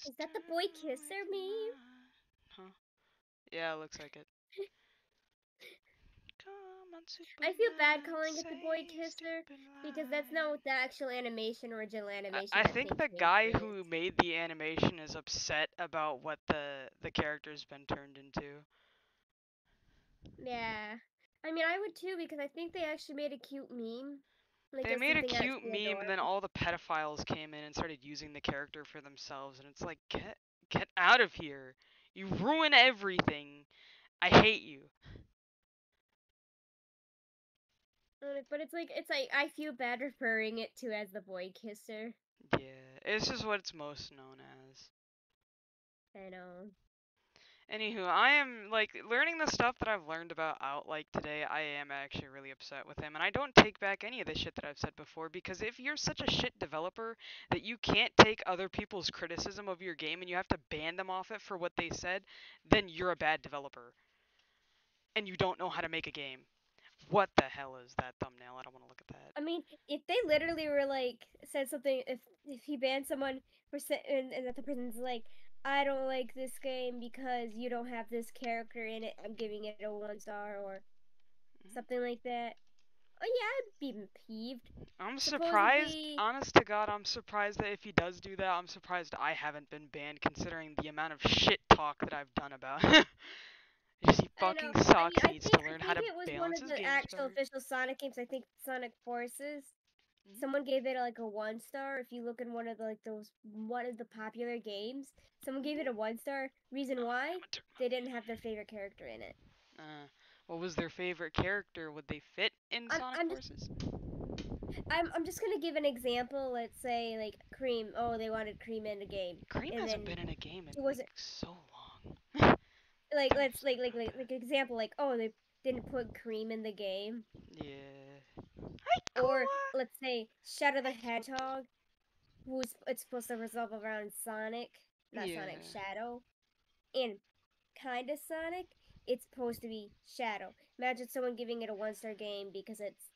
Is that the boy kisser meme? Huh? Yeah, it looks like it. Come on, I feel bad Superman, calling it the boy save kisser stupid because that's not life. what the actual original animation I that think thing the came guy is. who made the animation is upset about what the character's been turned into. Yeah. I mean, I would too because I think they actually made a cute meme. Like, They it's made a something cute actually meme, and then adorable. all the pedophiles came in and started using the character for themselves, and it's like, get out of here! You ruin everything. I hate you. But it's like I feel bad referring it to as the boy kisser. Yeah, it's just what it's most known as. I know. Anywho, I am like learning the stuff that I've learned about Outlike today. I am actually really upset with him, and I don't take back any of the shit that I've said before because if you're such a shit developer that you can't take other people's criticism of your game and you have to ban them off it for what they said, then you're a bad developer and you don't know how to make a game. What the hell is that thumbnail? I don't want to look at that. I mean, if they literally were like said something, if he banned someone for and that the person's like, I don't like this game because you don't have this character in it, I'm giving it a 1 star or Mhm. something like that. Oh yeah, I'd be peeved. I'm surprised, Supposedly, honest to God, I'm surprised that if he does do that, I'm surprised I haven't been banned considering the amount of shit talk that I've done about him. Just he I know. fucking I mean, sucks, he I needs think to I learn how think to it was one balance of his the games actual better. official Sonic games. I think Sonic Forces. Mhm. Someone gave it like a 1 star. If you look in one of the like those one of the popular games, someone gave it a 1 star. Reason why? They didn't have their favorite character in it. Uh, what was their favorite character? Would they fit in I'm Sonic I'm just Forces? I'm just gonna give an example. Let's say like Cream. Oh, they wanted Cream in the game, Cream and hasn't then been in a game in she like wasn't so long. like They're let's upset about like example like oh they didn't put Cream in the game, that. Yeah. Hi, or Koa! let's say Shadow the Hi, cute. Hedgehog, who's it's supposed to resolve around Sonic, not Sonic, Yeah. Shadow, and kind of Sonic. It's supposed to be Shadow. Imagine someone giving it a 1 star game because it's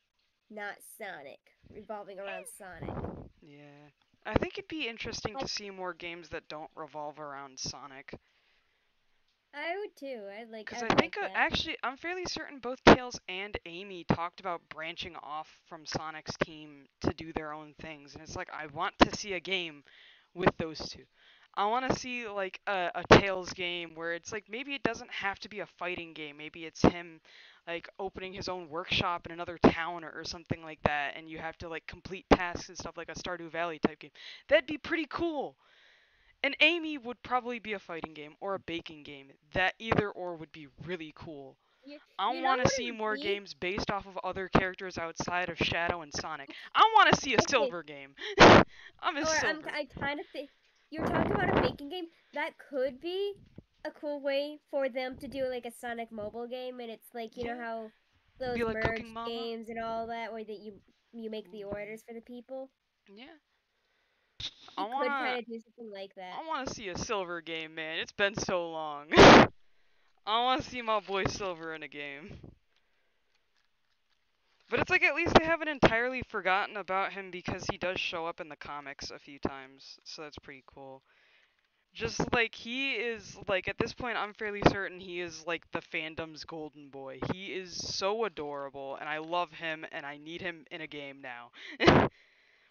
not Sonic, revolving around Sonic. Yeah. I think it'd be interesting I to see more games that don't revolve around Sonic. I would too. Because I I'd think, like that. actually, I'm fairly certain both Tails and Amy talked about branching off from Sonic's team to do their own things. And it's like, I want to see a game with those two. I want to see, like, a Tails game where it's like, maybe it doesn't have to be a fighting game. Maybe it's him, like, opening his own workshop in another town or something like that. And you have to, like, complete tasks and stuff like a Stardew Valley type game. That'd be pretty cool. And Amy would probably be a fighting game or a baking game. That either or would be really cool. You I you know want to what see it would more be? games based off of other characters outside of Shadow and Sonic. I want to see a Okay, Silver game. I'm a or Silver. I kind of think you're talking about a baking game. That could be a cool way for them to do like a Sonic mobile game, and it's like you know Yeah. how Be those like Cooking merged Mama. games and all that, where that you make the Ooh, orders for the people. yeah. I You could wanna kind of do something like that. I wanna see a Silver game, man. It's been so long. I wanna see my boy Silver in a game. But it's like at least they haven't entirely forgotten about him because he does show up in the comics a few times, so that's pretty cool. Just like he is like at this point I'm fairly certain he is like the fandom's golden boy. He is so adorable and I love him and I need him in a game now.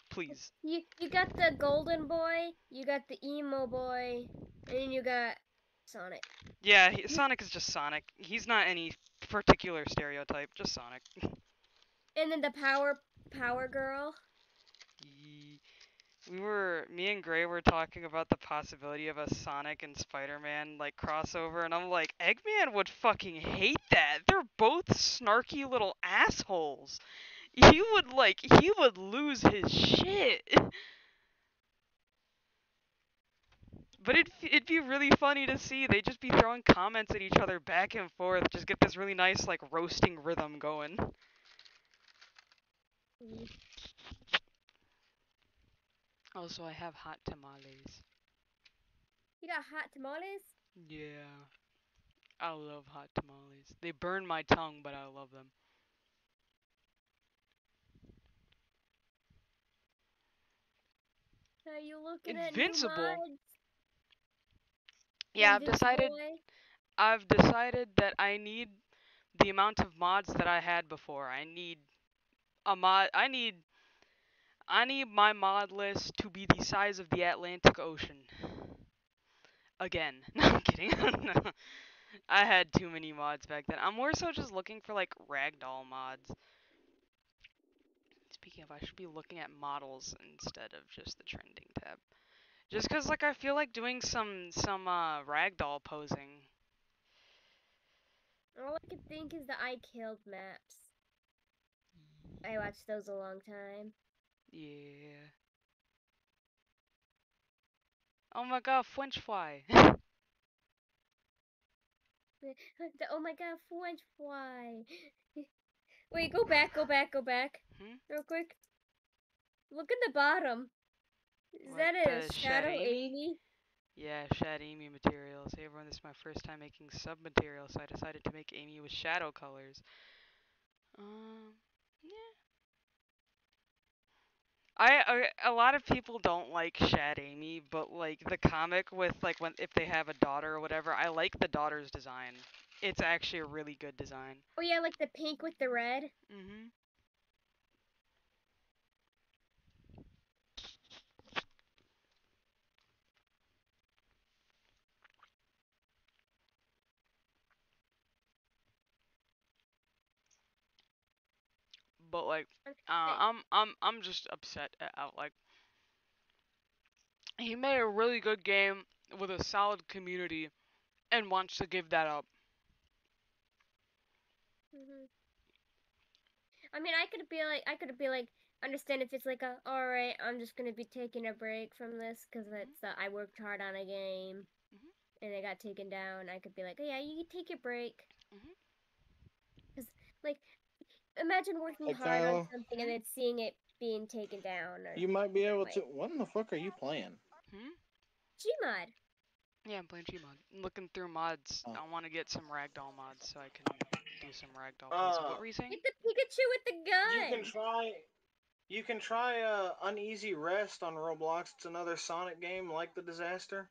Please. You got the golden boy, you got the emo boy, and then you got Sonic. Yeah, You Sonic is just Sonic. He's not any particular stereotype, just Sonic. and then the power girl. Ye- me and Gray were talking about the possibility of a Sonic and Spider-Man like crossover, and I'm like, Eggman would fucking hate that. They're both snarky little assholes. He would lose his shit. But it'd be really funny to see. They'd just be throwing comments at each other back and forth, just get this really nice like roasting rhythm going. Mm. Also, I have hot tamales. You got hot tamales. Yeah, I love hot tamales. They burn my tongue, but I love them. Are you looking at new Invincible? mods? Yeah, Invincible way. I've decided that I need the amount of mods that I had before. I need my mod list to be the size of the Atlantic Ocean. Again. No, I'm kidding. No. I had too many mods back then. I'm more so just looking for like ragdoll mods. Speaking of, I should be looking at models instead of just the trending tab. Just cause like I feel like doing some ragdoll posing. All I can think is the I killed maps. I watched those a long time. Yeah. Oh my god, French fry. Oh my god, French fry. Wait, go back, go back, go back. Hmm? Real quick. Look in the bottom. Is What, that a the Shed shadow Amy? Amy? Yeah, Shed Amy materials. Hey everyone, this is my first time making sub material, so I decided to make Amy with shadow colors. Yeah. A lot of people don't like Shad Amy, but like the comic with like when if they have a daughter or whatever, I like the daughter's design. It's actually a really good design. Oh yeah, like the pink with the red. Mhm. But like, Hey, I'm just upset at like he made a really good game with a solid community and wants to give that up. mhm. I mean, I could be like, understand if it's like a, all right, I'm just gonna be taking a break from this because Mhm. it's I worked hard on a game Mhm. and it got taken down. I could be like, oh, yeah, you can take your break Mhm. because like, imagine working Hey, hard on Kylo, something and Hmm? then seeing it being taken down or you might be able to. like What in the fuck are you playing? Hmm? Gmod. Yeah, I'm playing Gmod. I'm looking through mods. Oh. I want to get some ragdoll mods so I can do some ragdoll posing. Uh, What were you saying? Get the Pikachu with the you can gun. try. You can try Uneasy Rest on Roblox. It's another Sonic game like the Disaster.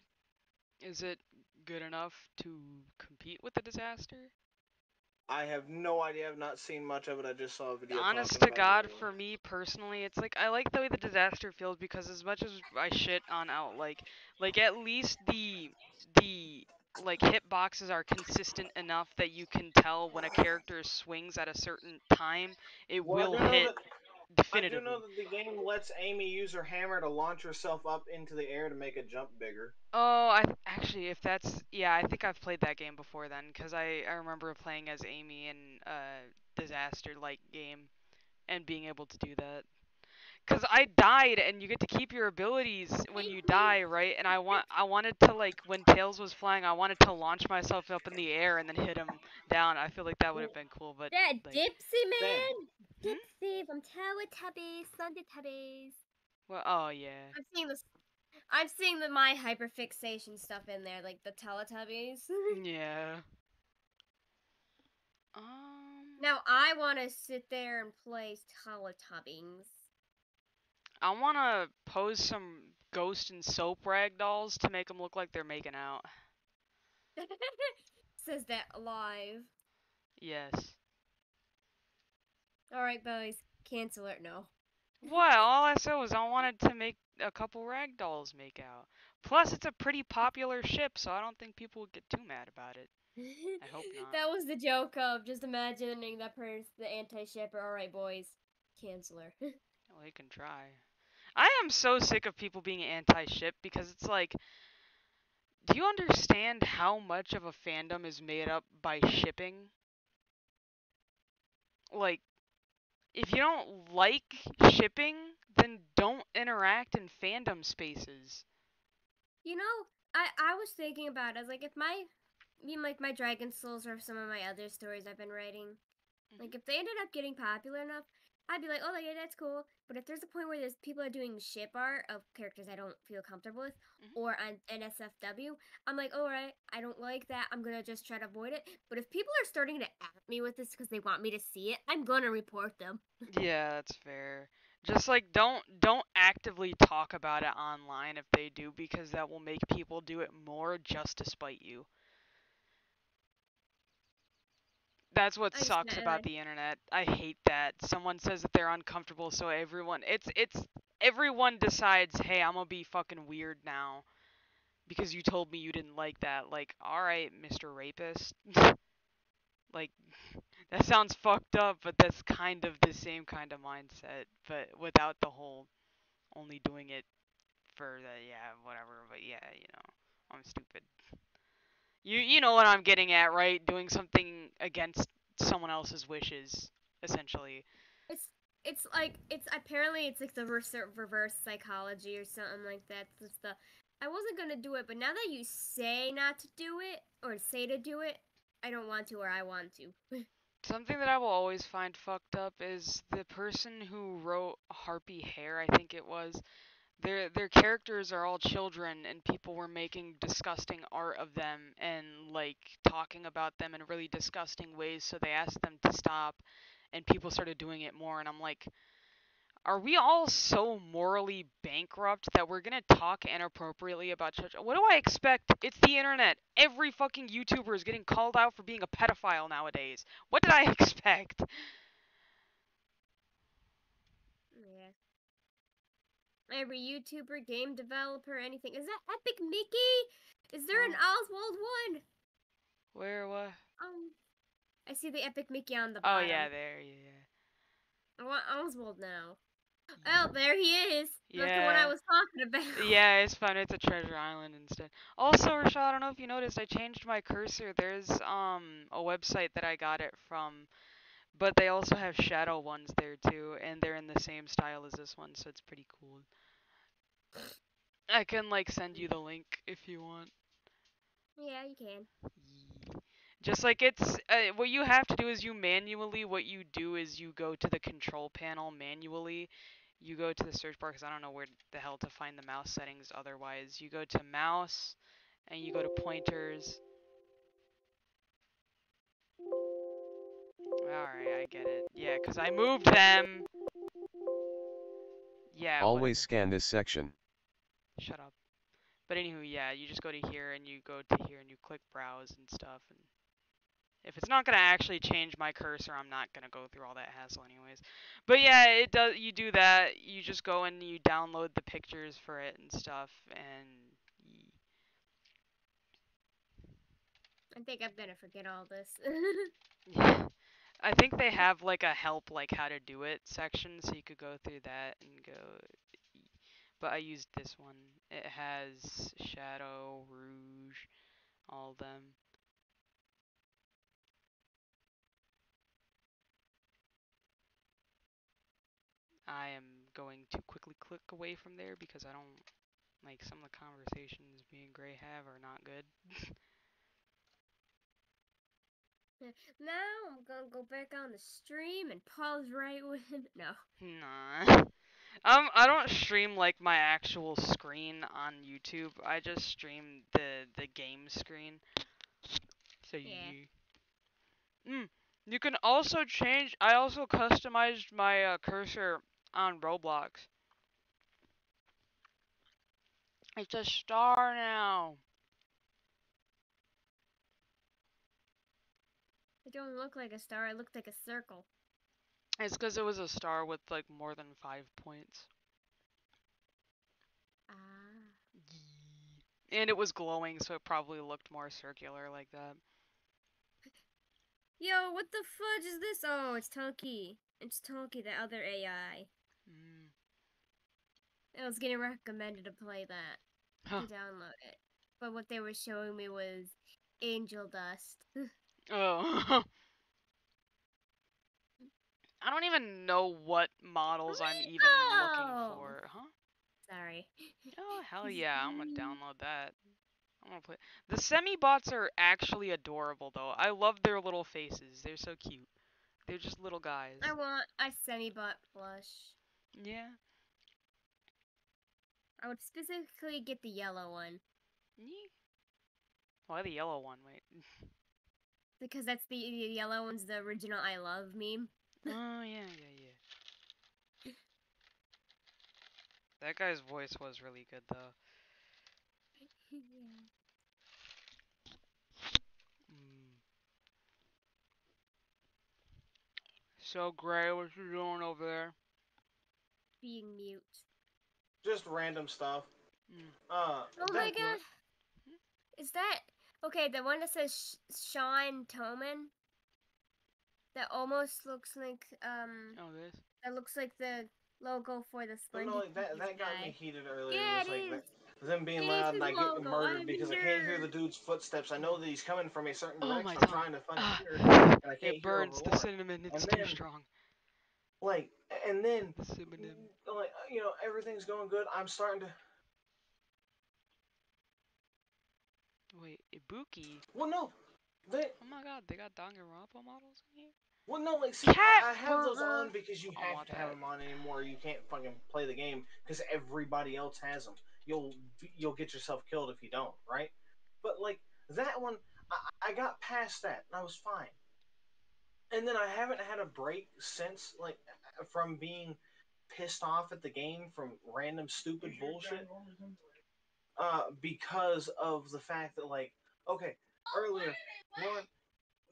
Is it good enough to compete with the disaster? I have no idea. I've not seen much of it. I just saw a video Honest talking to about it God, earlier. for me personally, it's like I like the way the disaster feels because as much as I shit on out like at least the like hitboxes are consistent enough that you can tell when a character swings at a certain time, it Well, will hit I do know definitively. that the game lets Amy use her hammer to launch herself up into the air to make a jump bigger. Oh, actually, if that's yeah, I think I've played that game before then, because I remember playing as Amy in disaster like game and being able to do that. Because I died, and you get to keep your abilities when Thank you you. die, right? And I wanted to like when Tails was flying, I wanted to launch myself up in the air and then hit him down. I feel like that would have been cool, but That like, Dipsy Same. man. hmm? Dipsy from Teletubbies, Sunday Tubbies. Well, oh yeah, I'm seeing this. I'm seeing the my hyperfixation stuff in there, like the Teletubbies. yeah. Now I want to sit there and play Teletubbies. I want to pose some Ghost and Soap ragdolls to make them look like they're making out. Says that live. Yes. All right, boys, cancel it. No. Well, all I said was I wanted to make a couple ragdolls make out. Plus, it's a pretty popular ship, so I don't think people would get too mad about it. I hope not. That was the joke of just imagining that person, the anti-shipper. All right, boys, cancel her. Well, they can try. I am so sick of people being anti-ship because it's like, do you understand how much of a fandom is made up by shipping? Like, if you don't like shipping, then don't interact in fandom spaces. You know, I was thinking about it. I was like, if my, like my Dragon Souls or some of my other stories I've been writing, like if they ended up getting popular enough, I'd be like, oh yeah, that's cool. But if there's a point where there's people are doing ship art of characters I don't feel comfortable with, Hmm. or on NSFW, I'm like, all right, I don't like that. I'm gonna just try to avoid it. But if people are starting to at me with this because they want me to see it, I'm gonna report them. Yeah, that's fair. Just like don't actively talk about it online if they do, because that will make people do it more just to spite you. That's what I just sucks about the internet. I hate that. Someone says that they're uncomfortable, so it's everyone decides, "Hey, I'm gonna be fucking weird now because you told me you didn't like that." Like, "All right, Mr. Rapist." Like, that sounds fucked up, but that's kind of the same kind of mindset, but without the whole only doing it for the yeah, whatever, but yeah, I'm stupid. You know what I'm getting at, right? Doing something against someone else's wishes, essentially. It's it's apparently it's like the reverse psychology or something like that. It's the I wasn't gonna do it, but now that you say not to do it or say to do it, I don't want to or I want to. Something that I will always find fucked up is the person who wrote Harpy Hare, I think it was. Their characters are all children, and people were making disgusting art of them and like talking about them in really disgusting ways, so they asked them to stop, and people started doing it more, and I'm like, are we all so morally bankrupt that we're gonna talk inappropriately about church? What do I expect? It's the internet. Every fucking YouTuber is getting called out for being a pedophile nowadays. What did I expect? Yeah. Every YouTuber, game developer, anything. Is that Epic Mickey? Is there an Oswald one? Where, what? I see the Epic Mickey on the Oh, bottom. yeah, there, yeah. I want Oswald now. Oh, there he is. Yeah. That's the one I was talking about. Yeah, it's fun. It's a treasure island instead. Also, Rashad, I don't know if you noticed, I changed my cursor. There's a website that I got it from, but they also have shadow ones there too, and they're in the same style as this one, so it's pretty cool. I can like send you the link if you want. Yeah, you can. Just like it's what you have to do is what you do is you go to the control panel manually. You go to the search bar because I don't know where the hell to find the mouse settings otherwise. You go to mouse and you go to pointers. Alright, I get it. Yeah, because I moved them. Yeah, Always whatever. scan this section. Shut up. But anywho, yeah, you just go to here and you go to here and you click browse and stuff. And if it's not gonna actually change my cursor, I'm not gonna go through all that hassle anyways. But yeah, it does. You do that. You just go and you download the pictures for it and stuff. And I think I'm gonna forget all this. yeah. I think they have like a help like how to do it section, so you could go through that and go. But I used this one. It has Shadow, Rouge, all of them. I am going to quickly click away from there because I don't like some of the conversations me and Gray have are not good. Now I'm gonna go back on the stream and pause right when no. Nah. I don't stream like my actual screen on YouTube. I just stream the game screen. So Yeah. you can also change. I also customized my cursor on Roblox. It's a star now. It don't look like a star, it looked like a circle. It's because it was a star with like more than 5 points. Ah. And it was glowing, so it probably looked more circular like that. Yo, what the fudge is this? Oh, it's Tonky. It's Tonky, the other AI. I was getting recommended to play that. Huh. To download it. But what they were showing me was Angel Dust. Oh. I don't even know what models I'm even looking for. Huh? Sorry. Oh, hell yeah. I'm gonna download that. I'm gonna play. The semi-bots are actually adorable, though. I love their little faces. They're so cute. They're just little guys. I want a semi-bot plush. Yeah. I would specifically get the yellow one. Why the yellow one? Wait. Because that's the yellow one's the original I love meme. Oh, yeah. That guy's voice was really good though. Yeah. Mm. So Gray, what you doing over there? Being mute. Just random stuff. Mm. Oh my that- god. Is that okay? The one that says Sean Toman. That almost looks like Oh, this. That looks like the logo for the But Splendid. no, like that Cookies got me guy. heated earlier. Yeah, was it like is. them being It loud is and I his get logo. murdered I'm because I can't hear sure. the dude's footsteps. I know that he's coming from a certain Oh direction. my I'm tongue. trying to fucking Ah. hear it, and I can't It hear over burns. The Lauren. cinnamon. It's And too then, strong. like, and then, The cinnamon. like, everything's going good. I'm starting to. Wait, Ibuki. Well, no, they. Oh my God, they got Danganronpa models in here. Well, no, like, see, Cat I have those burger. on because you I have want to have that. them on anymore. You can't fucking play the game because everybody else has them. You'll get yourself killed if you don't, right? But like that one, I got past that and I was fine. And then I haven't had a break since, like, from being pissed off at the game from random stupid bullshit. Because of the fact that, like, okay, earlier,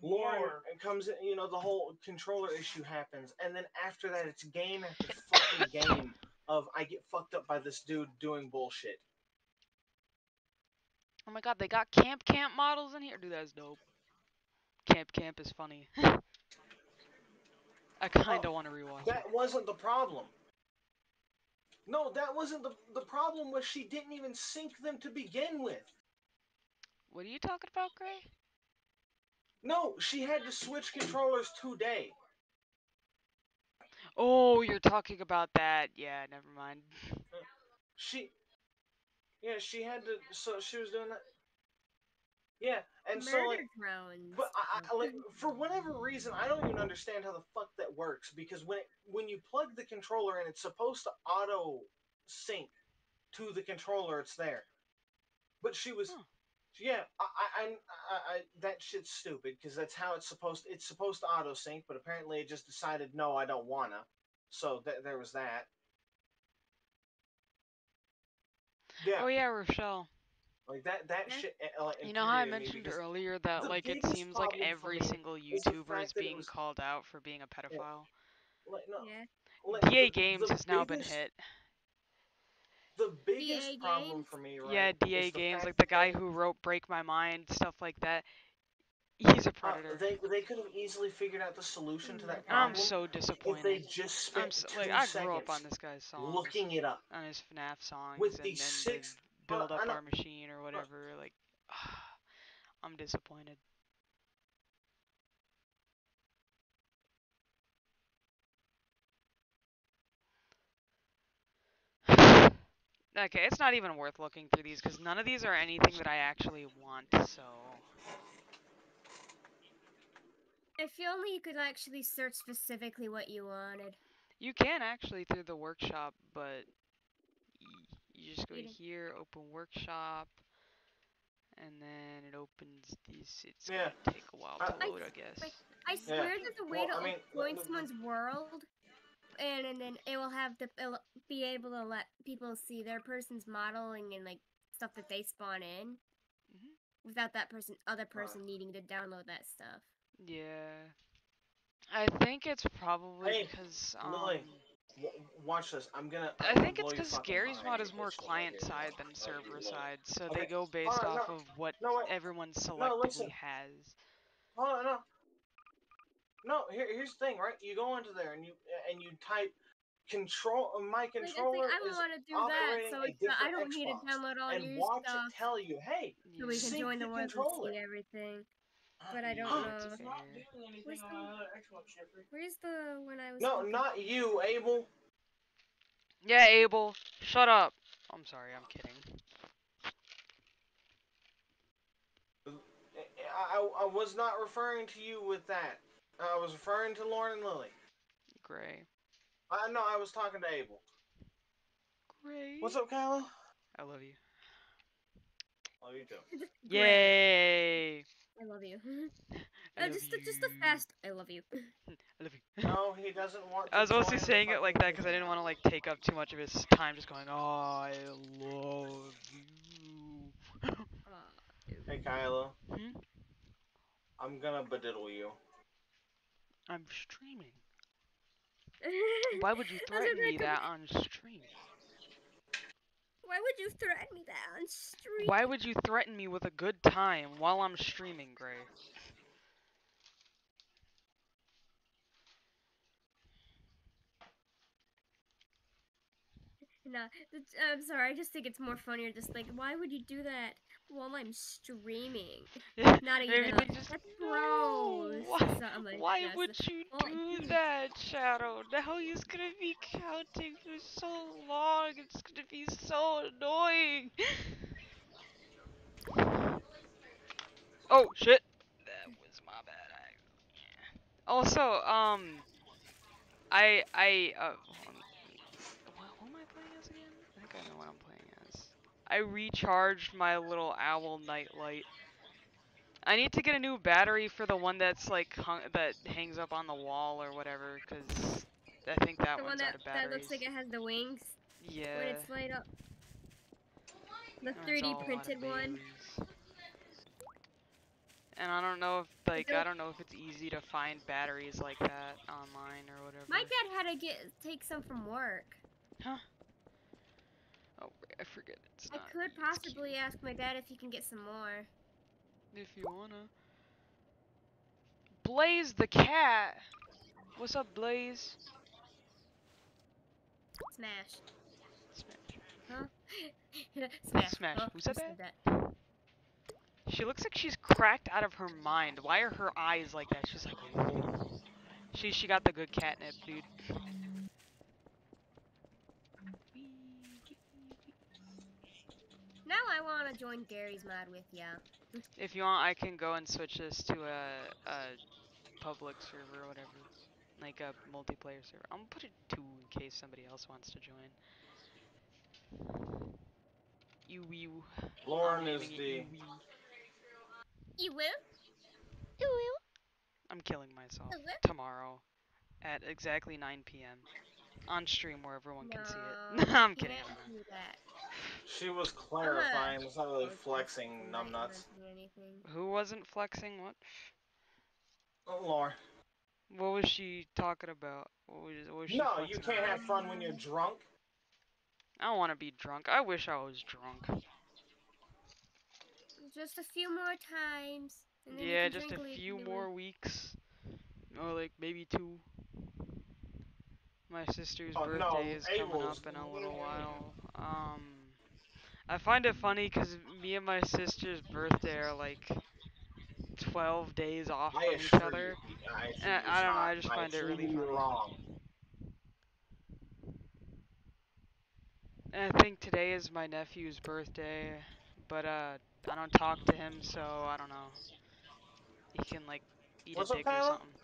Lauren comes in, the whole controller issue happens, and then after that, it's game after fucking game of I get fucked up by this dude doing bullshit. Oh my God, they got Camp models in here. Dude, that's dope. Camp is funny. I kinda want to rewatch it. That wasn't the problem. No, that wasn't the problem. Was she didn't even sync them to begin with. What are you talking about, Gray? No, she had to switch controllers today. Oh, you're talking about that. Yeah, never mind. She had to. So she was doing that. Yeah, and Murder so like, drones. but I like for whatever reason I don't even understand how the fuck that works because when you plug the controller in, it's supposed to auto sync to the controller. It's there, but she was. Huh. Yeah, I that shit's stupid because that's how it's supposed. It's supposed to auto sync, but apparently it just decided no, I don't wanna. So there was that. Yeah, Oh yeah, Rochelle. like that Yeah. shit. You know how I infuriated me mentioned because earlier that the like it biggest seems like problem for every me single was the YouTuber is fact that it being was called out for being a pedophile? like no, Yeah. like DA Games the has now been biggest hit. the biggest DA problem Games? for me, Yeah, right, DA is the Games, fact like the that guy who wrote Break My Mind, stuff like that. He's a predator. they could have easily figured out the solution to that I'm problem so if they disappointed. just spent Like 2 I grew up on seconds this guy's songs, looking it up. on his FNAF songs, With the and then the sixth, build up I know, our machine or whatever. Like, I'm disappointed. Okay, it's not even worth looking through these because none of these are anything that I actually want. So If only you could actually search specifically what you wanted. you can actually through the workshop, but you just go You know. here, open workshop, and then it opens these. It's Yeah. gonna take a while to load, I guess. I swear there's a way Well, to I mean, join someone's world, and then it will it'll be able to let people see their person's modeling and like stuff that they spawn in, without that other person needing to download that stuff. Yeah, I think it's probably Hey, because Lily, watch this. I'm gonna I think blow it's your because fucking Gary's mind mod is with more this one right client here. side than server side, so Okay. they go based Hold on, off of what no, wait. everyone No, listen. selectively has. Hold on, no. No, here's the thing, right? You go into there and you type control. My Like, it's controller like, I don't is want to do that, operating so a different I don't need to Xbox, download all and your watch stuff it tell you, hey, so we can sync join the the world and controller. see everything. But I don't Yeah, know. it's fair. Where's the when I was? No, looking? not you, Abel. Yeah, Abel, shut up. I'm sorry, I'm kidding. I was not referring to you with that. I was referring to Lauren and Lily. Gray. No, I was talking to Abel. Gray. What's up, Kyla? I love you. Love you too. Gray. Yay! I love you. I love just you. a fast. I love you. I love you. No, he doesn't want to I was mostly join the saying it like fucking that because I didn't game. want to like take up too much of his time, just going, "Oh, I love you." Hey, Kyla, Hmm? I'm gonna bediddle you. I'm streaming. That's Why would you what threaten I me could. that on stream? Why would you threaten me that on stream? Why would you threaten me with a good time while I'm streaming, Gray? No, I'm sorry. I just think it's more funnier. Just like, why would you do that while I'm streaming? Not Maybe even they like just that's no. gross. Why? So I'm like, Why no, would you well, do that, Shadow? Now he's gonna be counting for so long. It's gonna be so annoying. Oh shit! That was my bad. Also, hold on. Who am I playing as again? I think I know what I'm playing as. I recharged my little owl nightlight. I need to get a new battery for the one that's like that hangs up on the wall or whatever, cause I think that the one one's out of that looks batteries. like it has the wings when Yeah, it's light up. The that one's 3D all out printed of one. batteries. And I don't know if Is like there- I don't know if it's easy to find batteries like that online or whatever. My dad had to take some from work. Huh? Oh, I forget it's I not. could it's possibly Q. ask my dad if he can get some more. If you wanna. Blaze the cat. What's up, Blaze? Smash. Smash. Huh? Smash. Smash. Huh? Who said Who that? that? She looks like she's cracked out of her mind. Why are her eyes like that? She's like, whoa. She got the good catnip, dude. Now I want to join Gary's mod with ya. If you want, I can go and switch this to a public server or whatever, like a multiplayer server. I'm gonna put it 2 in case somebody else wants to join. You. Lauren I'm is aiming at the. You will? I'm killing myself You will? tomorrow at exactly 9 p.m. on stream where everyone can see No, it. I'm you kidding. can't do that. She was clarifying. It's not really Oh, flexing, I'm not numbnuts. doing anything. Who wasn't flexing? What? Oh, Lauren. What was she talking about? What was she No, you flexing can't about? have fun when you're drunk. I don't want to be drunk. I wish I was drunk. Just a few more times, and then Yeah, you can just a drink few legally. more weeks. Or like maybe 2. My sister's Oh, birthday no, is coming Abel's. up in a little while. I find it funny because me and my sister's birthday are like 12 days off I from each assure other. you, I assure And you I it's don't know, not. I just I find it assure really you you're funny. wrong. And I think today is my nephew's birthday, but I don't talk to him, so I don't know. He can like eat a What's up, dick or Kyla? something.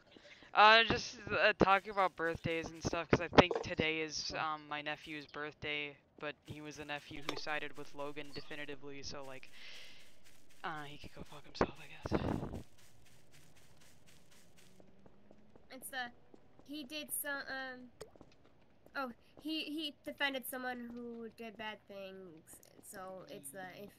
Just talking about birthdays and stuff, because I think today is my nephew's birthday, but he was the nephew who sided with Logan definitively, so like, he could go fuck himself, I guess. It's he did some oh, he defended someone who did bad things. So it's if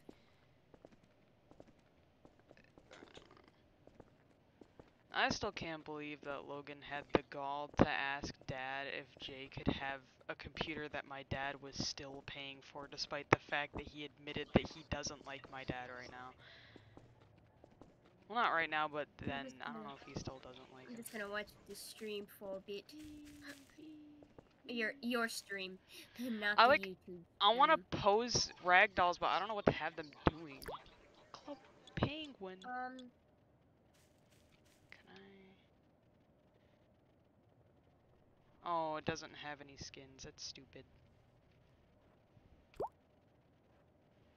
I still can't believe that Logan had the gall to ask Dad if Jay could have a computer that my dad was still paying for, despite the fact that he admitted that he doesn't like my dad right now. Well, not right now, but then I don't know if he still doesn't like I'm him. just gonna watch the stream for a bit. Your stream, not I the like. YouTube. I want stream. to pose ragdolls, but I don't know what to have them doing. Club Penguin. Can I? Oh, it doesn't have any skins. That's stupid.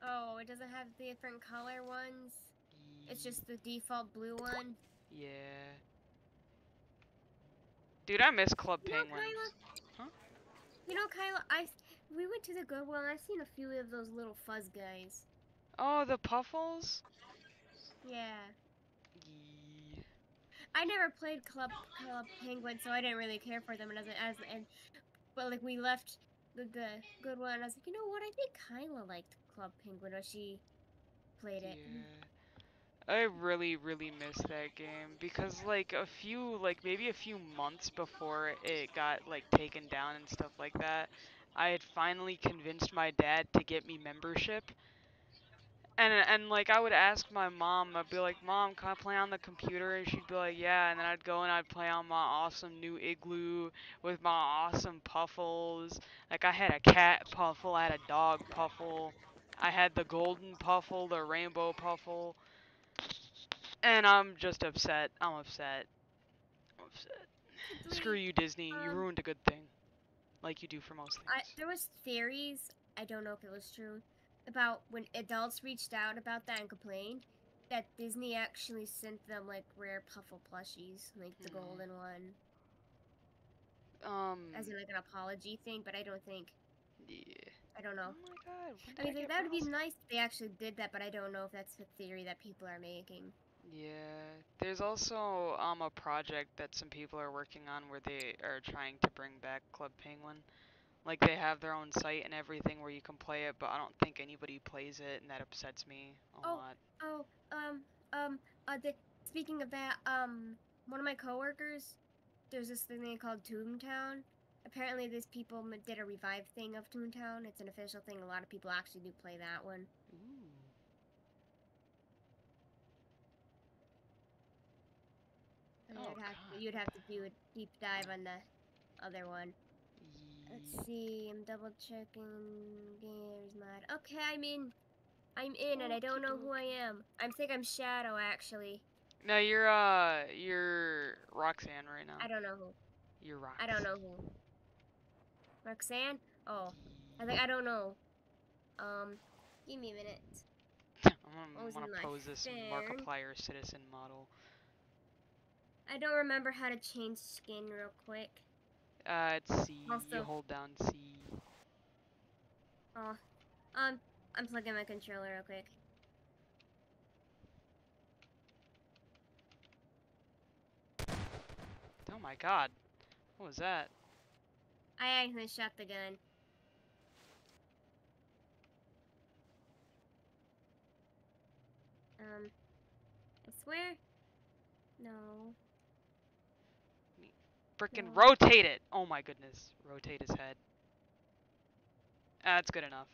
Oh, it doesn't have the different color ones. It's just the default blue one. Yeah. Dude, I miss Club You know, Penguin. Kyla? Huh? You know, Kyla, we went to the Goodwill and I've seen a few of those little fuzz guys. Oh, the Puffles? Yeah. Yeah. I never played Club Penguin, so I didn't really care for them. But like we left the good one. I was like, you know what? I think Kyla liked Club Penguin, or she played it. I really, really miss that game because like maybe a few months before it got like taken down and stuff like that, I had finally convinced my dad to get me membership. And like I would ask my mom, I'd be like, Mom, can I play on the computer? And she'd be like, yeah. And then I'd go and I'd play on my awesome new Igloo with my awesome Puffles. Like I had a cat Puffle, I had a dog Puffle, I had the golden Puffle, the rainbow Puffle. And I'm just upset. I'm upset. I'm upset. Screw you, Disney. You ruined a good thing. Like you do for most things. There was theories, I don't know if it was true, about when adults reached out about that and complained that Disney actually sent them like rare Puffle plushies, like the golden one. As in like an apology thing, but I don't think. Yeah. I don't know. Oh my god. I mean, that would be nice if they actually did that, but I don't know if that's the theory that people are making. Yeah. There's also a project that some people are working on where they are trying to bring back Club Penguin. Like they have their own site and everything where you can play it, but I don't think anybody plays it, and that upsets me a lot. Speaking of that, one of my coworkers, there's this thing called Toontown. Apparently, these people did a revive thing of Toontown. It's an official thing. A lot of people actually do play that one. Ooh. You'd have to do a deep dive on the other one. Let's see. I'm double checking. Gears mod. Okay, I'm in, and I don't know who I am. I think I'm Shadow actually. No, you're Roxanne right now. I don't know who. You're Roxanne. I don't know who. Roxanne? Oh, I don't know. Give me a minute. I'm gonna pose this Markiplier citizen model. I don't remember how to change skin real quick. It's C. Also, you hold down C. Oh, I'm plugging my controller real quick. Oh my god. What was that? I actually shot the gun. I swear? No. Frickin' rotate it! Oh my goodness. Rotate his head. That's good enough.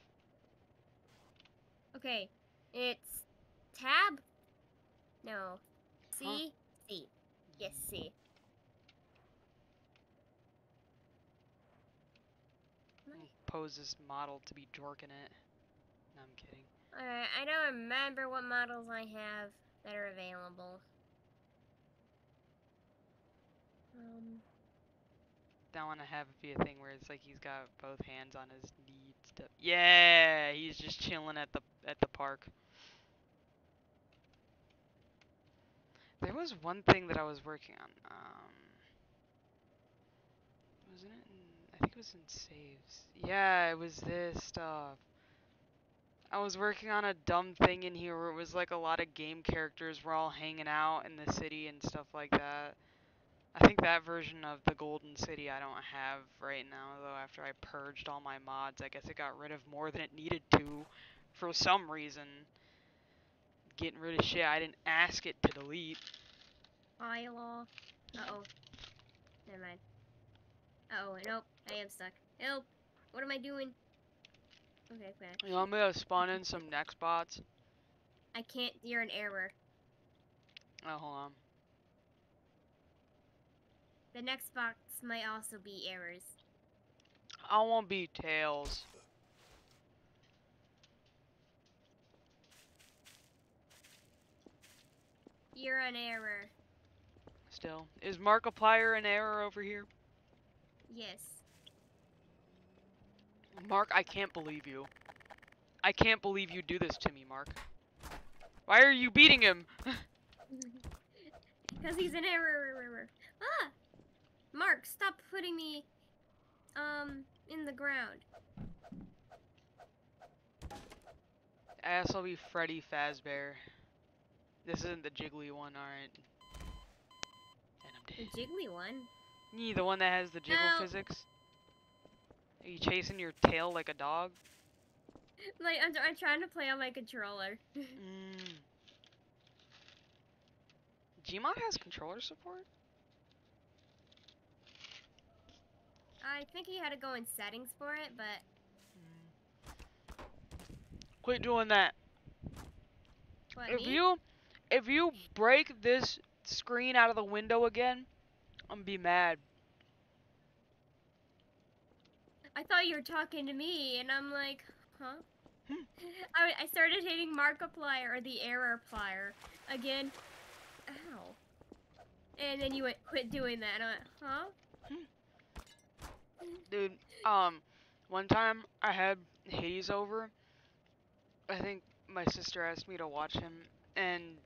Okay. It's tab? No. C? Huh? C. Yes, C. Pose this model to be jorking it. No, I'm kidding. Alright, I don't remember what models I have that are available. I want to have it be a thing where it's like he's got both hands on his knee stuff. Yeah, he's just chilling at the park. There was one thing that I was working on. Wasn't it? I think it was in saves. Yeah, it was this stuff. I was working on a dumb thing in here where it was like a lot of game characters were all hanging out in the city and stuff like that. I think that version of the Golden City I don't have right now, though. After I purged all my mods, I guess it got rid of more than it needed to for some reason. Getting rid of shit I didn't ask it to delete. Uh-oh. Never mind. Uh-oh, nope. I am stuck. Help! What am I doing? Okay, crash. You want me to spawn in some next bots? I can't. You're an error. Oh, hold on. The next box might also be errors. I won't be Tails. You're an error. Still. Is Markiplier an error over here? Yes. Mark, I can't believe you. I can't believe you do this to me, Mark. Why are you beating him? Because he's an error. Ah! Mark, stop putting me, in the ground. I guess I'll be Freddy Fazbear. This isn't the jiggly one, alright. The jiggly one. Yeah, the one that has the jiggle No. physics. Are you chasing your tail like a dog? Like I'm trying to play on my controller. Mm. Gmod has controller support? I think he had to go in settings for it, but Quit doing that. what If me? you break this screen out of the window again, I'm gonna be mad. I thought you were talking to me, and I'm like, huh? Hmm. I started hitting Markiplier or the error plier again. Ow. And then you went, quit doing that. And I went, huh? Dude, one time I had Hades over. I think my sister asked me to watch him, and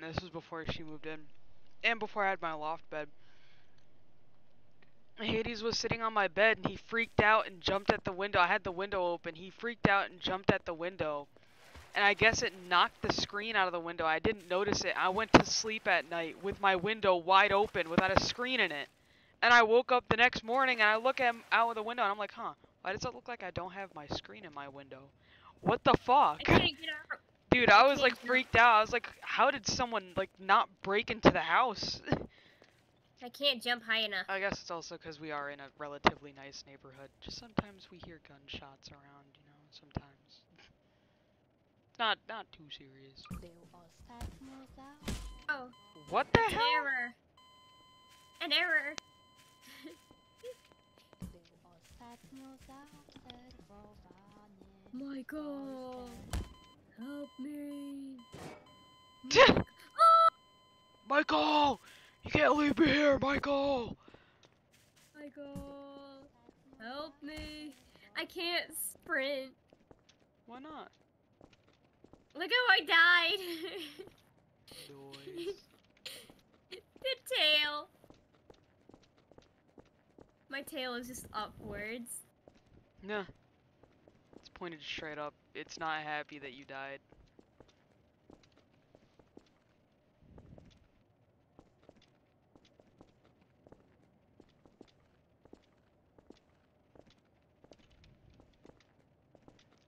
this was before she moved in, and before I had my loft bed. Hades was sitting on my bed, and he freaked out and jumped at the window. I had the window open. He freaked out and jumped at the window, and I guess it knocked the screen out of the window. I didn't notice it. I went to sleep at night with my window wide open without a screen in it. And I woke up the next morning and I look out of the window and I'm like, huh, why does it look like I don't have my screen in my window? What the fuck? I can't get out. Dude, I was like freaked out. I was like, how did someone like not break into the house? I can't jump high enough. I guess it's also because we are in a relatively nice neighborhood. Just sometimes we hear gunshots around, you know, sometimes. Not too serious. Oh, What the that's an hell? error. An error. Michael, help me. Michael! You can't leave me here, Michael! Michael, help me. I can't sprint. Why not? Look how I died. Noise. The tail. My tail is just upwards. Nah. It's pointed straight up. It's not happy that you died.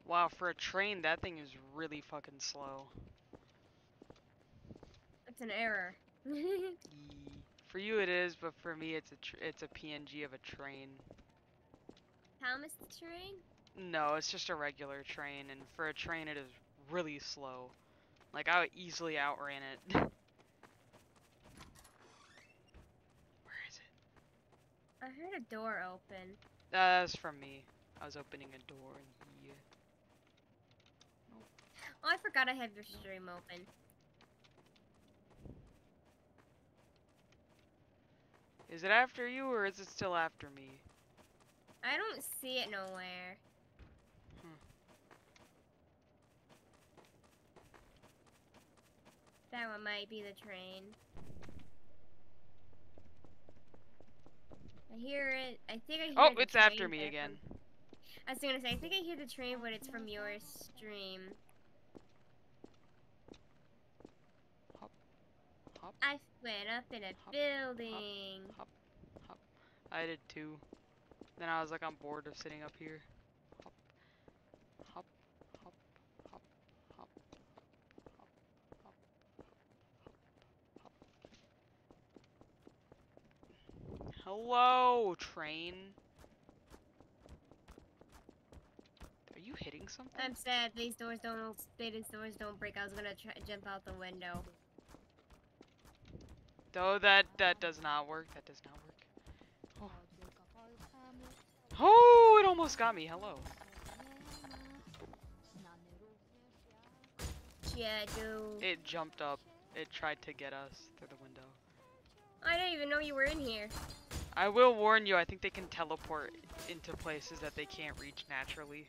Wow, for a train, that thing is really fucking slow. That's an error. For you it is, but for me it's a PNG of a train. Thomas the train? No, it's just a regular train, and for a train it is really slow. Like, I easily outran it. Where is it? I heard a door open. That's from me. I was opening a door and he... Oh, I forgot I had your stream open. Is it after you, or is it still after me? I don't see it nowhere. That one might be the train. I hear it. I think I hear Oh, the it's after train, me but again. I was gonna say, I think I hear the train, but it's from your stream. Hop. Hop. I went up in a Hop, building. Hop. Hop. I did too. Then I was like, I'm bored of sitting up here. Hop. Hop. Hop. Hop. Hop. Hop. Hop. Hop. Hop. Hello, train. Are you hitting something? I'm sad these doors don't break. I was gonna jump out the window. Oh, that does not work. That does not work. Oh, it almost got me. Hello. Yeah, dude. It jumped up. It tried to get us through the window. I didn't even know you were in here. I will warn you, I think they can teleport into places that they can't reach naturally.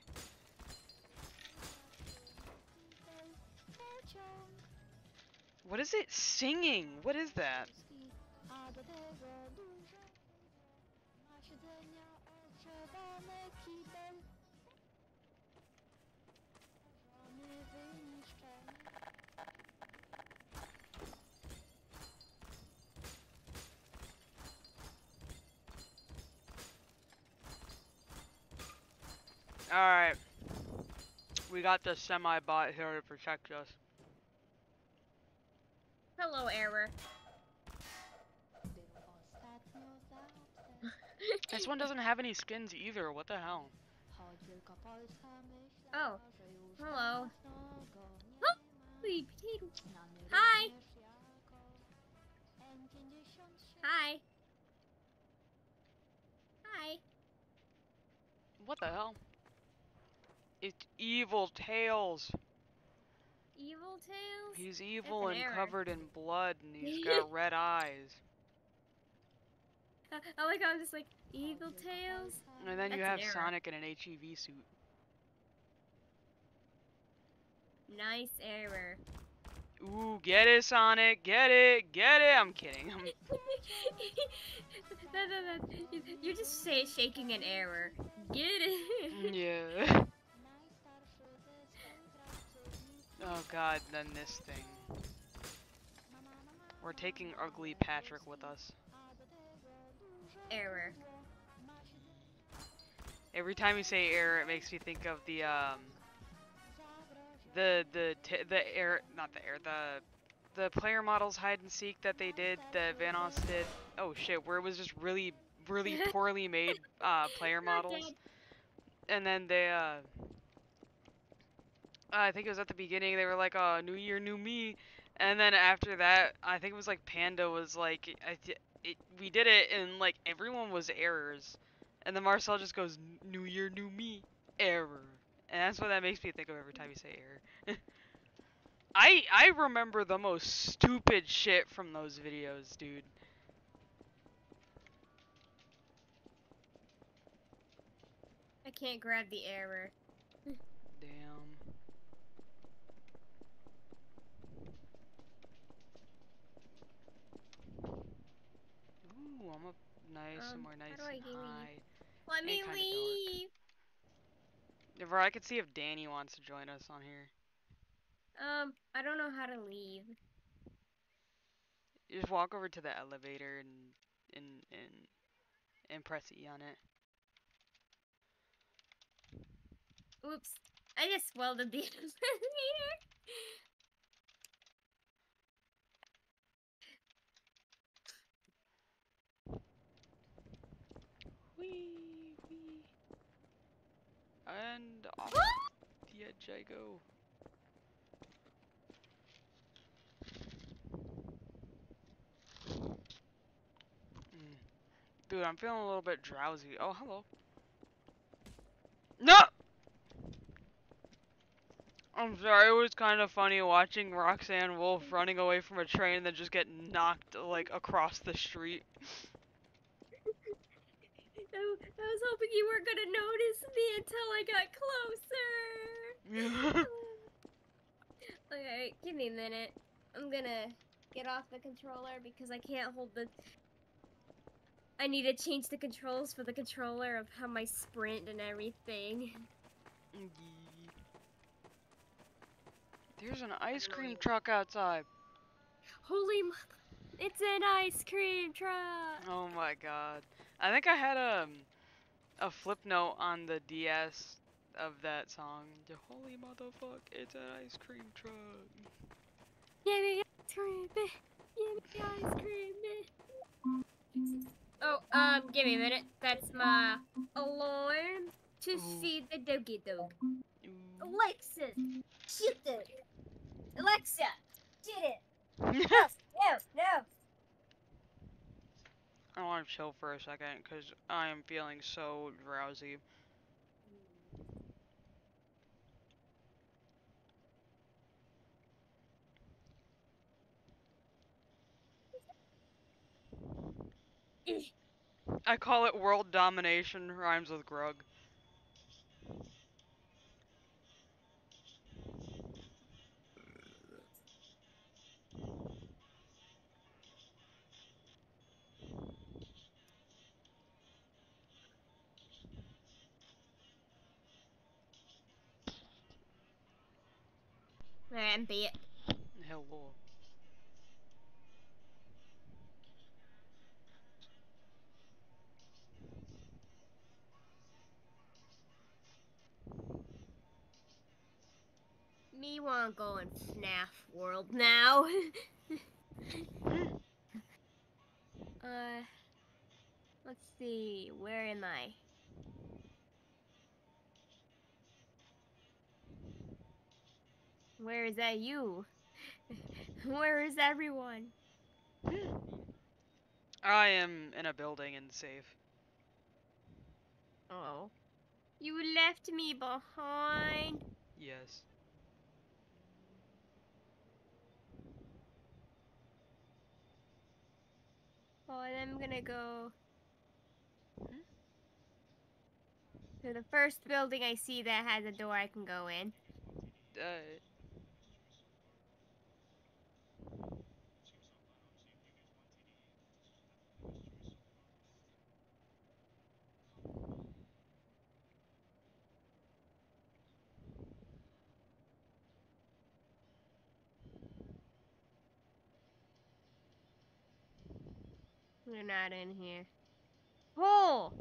What is it singing? What is that? Alright. We got the semi-bot here to protect us. Hello, error. This one doesn't have any skins either, what the hell? Oh. Hello. Oh, sweet potato. Hi. Hi. Hi. What the hell? It's Evil Tails. Evil Tails? He's evil an and error. covered in blood and he's got red eyes. I like how I'm just like, Evil Tails? And then you That's have an error. Sonic in an HEV suit. Nice error. Ooh, get it, Sonic, get it, get it. I'm kidding. No. You're just shaking an error. Get it? Yeah. Oh god, then this thing. We're taking Ugly Patrick with us. Error. Every time you say error, it makes me think of the player models hide and seek that they did, that Vanoss did. Oh shit, where it was just really poorly made player models. And then they I think it was at the beginning, they were like, oh, new year, new me. And then after that, I think it was like Panda was like, we did it, and like everyone was errors. And then Marcel just goes, new year, new me, error. And that's what that makes me think of every time you say error. I remember the most stupid shit from those videos, dude. I can't grab the error. Damn. Ooh, I'm up nice, somewhere nice how do I and leave? high. Let me kinda leave. Or I could see if Danny wants to join us on here. I don't know how to leave. You just walk over to the elevator and press E on it. Oops. I just welded the elevator. Whee, whee. And off the edge I go. Dude, I'm feeling a little bit drowsy. Oh, hello. No! I'm sorry, it was kind of funny watching Roxanne Wolf running away from a train and then just get knocked, like, across the street. I was hoping you weren't gonna notice me until I got closer. Okay, give me a minute. I'm gonna get off the controller because I can't hold the... I need to change the controls for the controller of how my sprint and everything. There's an ice cream truck outside. Holy mother... It's an ice cream truck! Oh my god. I think I had a flip note on the DS of that song. The holy motherfuck, it's an ice cream truck. Give me ice cream, give me ice cream. Oh, give me a minute. That's my alarm to feed the doggy dog. Alexa, shoot it. Alexa, shoot it. No. I want to chill for a second because I am feeling so drowsy. I call it world domination, rhymes with grug. And be it. Hello. want to go in FNAF world now. Let's see. Where am I? Where is that you? Where is everyone? I am in a building and safe. Oh. You left me behind. Yes. Oh, and I'm gonna go to the first building I see that has a door I can go in. We're not in here. Oh!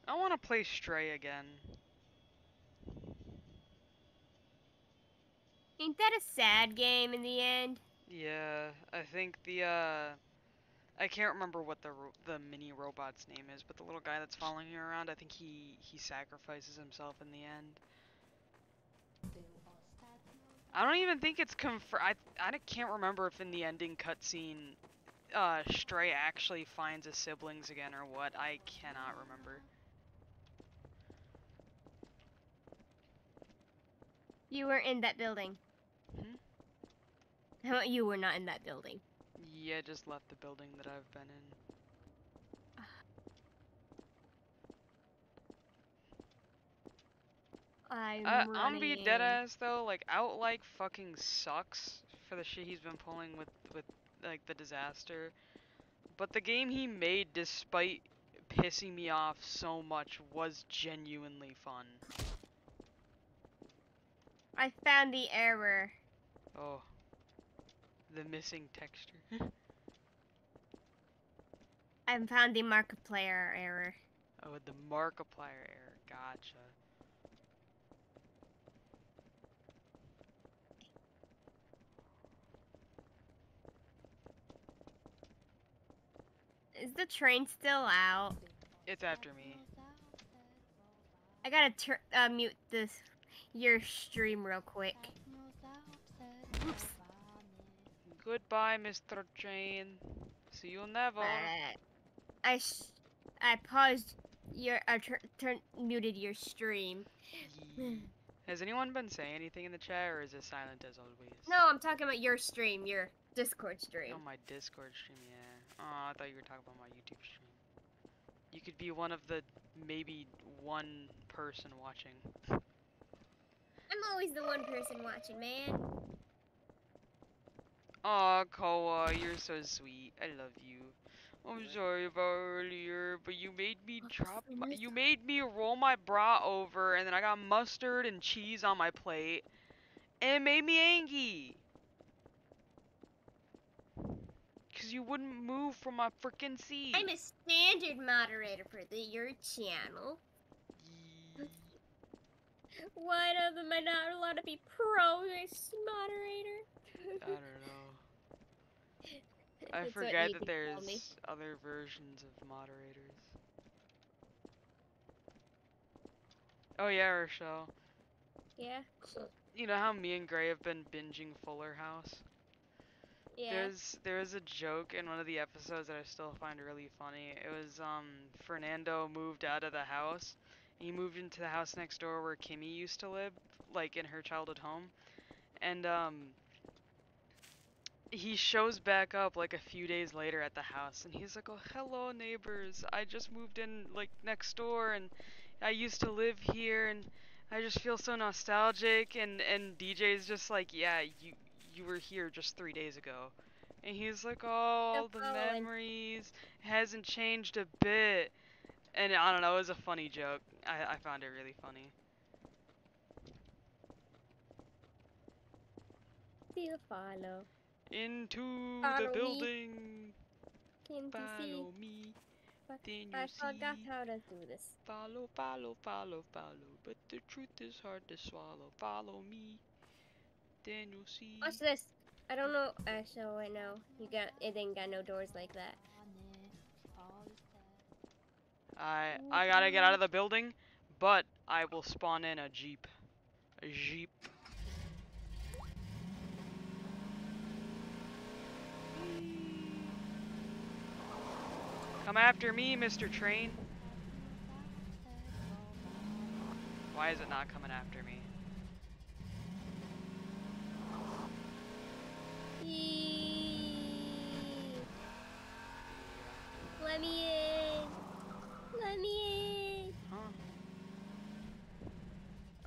I want to play Stray again. Ain't that a sad game in the end? Yeah, I think the I can't remember what the mini robot's name is, but the little guy that's following you around, I think he sacrifices himself in the end. I don't even think it's I can't remember if in the ending cutscene, Stray actually finds his siblings again or what. I cannot remember. You were in that building. Hmm? How about you were not in that building? Yeah, just left the building that I've been in. I'm be dead ass though, like Outlike fucking sucks for the shit he's been pulling with like the disaster. But the game he made, despite pissing me off so much, was genuinely fun. I found the error. Oh. The missing texture. I found the Markiplier error. Oh, the Markiplier error. Gotcha. Is the train still out? It's after me. I gotta mute your stream real quick. Oops. Goodbye, Mr. Train. See you never. I paused your muted your stream. Yee. Has anyone been saying anything in the chat, or is it silent as always? No, I'm talking about your stream, your Discord stream. Oh, my Discord stream, yeah. Oh, I thought you were talking about my YouTube stream. You could be one of the maybe one person watching. I'm always the one person watching, man. Aw, Koa, you're so sweet. I love you. I'm sorry about earlier, but you made me you made me roll my bra over, and then I got mustard and cheese on my plate, and it made me angry. Cause you wouldn't move from my freaking seat. I'm a standard moderator for your channel. Why am I not allowed to be pro moderator? I don't know. I forget that there's other versions of moderators. Oh yeah, Rochelle. Yeah? You know how me and Gray have been binging Fuller House? Yeah. There was a joke in one of the episodes that I still find really funny. It was Fernando moved out of the house. He moved into the house next door where Kimmy used to live, like in her childhood home. And he shows back up like a few days later at the house, and he's like, "Oh, hello neighbors. I just moved in like next door, and I used to live here, and I just feel so nostalgic." And DJ's just like, "Yeah, you were here just 3 days ago." And he's like, "Oh, the memories hasn't changed a bit." And I don't know, it was a funny joke. I found it really funny. See the follow. Into Follow the me. building. Can Follow me. Then you I forgot see. how to do this. Follow, follow, follow, follow. But the truth is hard to swallow. Follow me. Then you'll see. Watch this. I don't know. Actually, wait, no. It ain't got no doors like that. I gotta get out of the building, but I will spawn in a jeep. A jeep. Come after me, Mr. Train. Why is it not coming after me? Let me in. Let me in. Huh?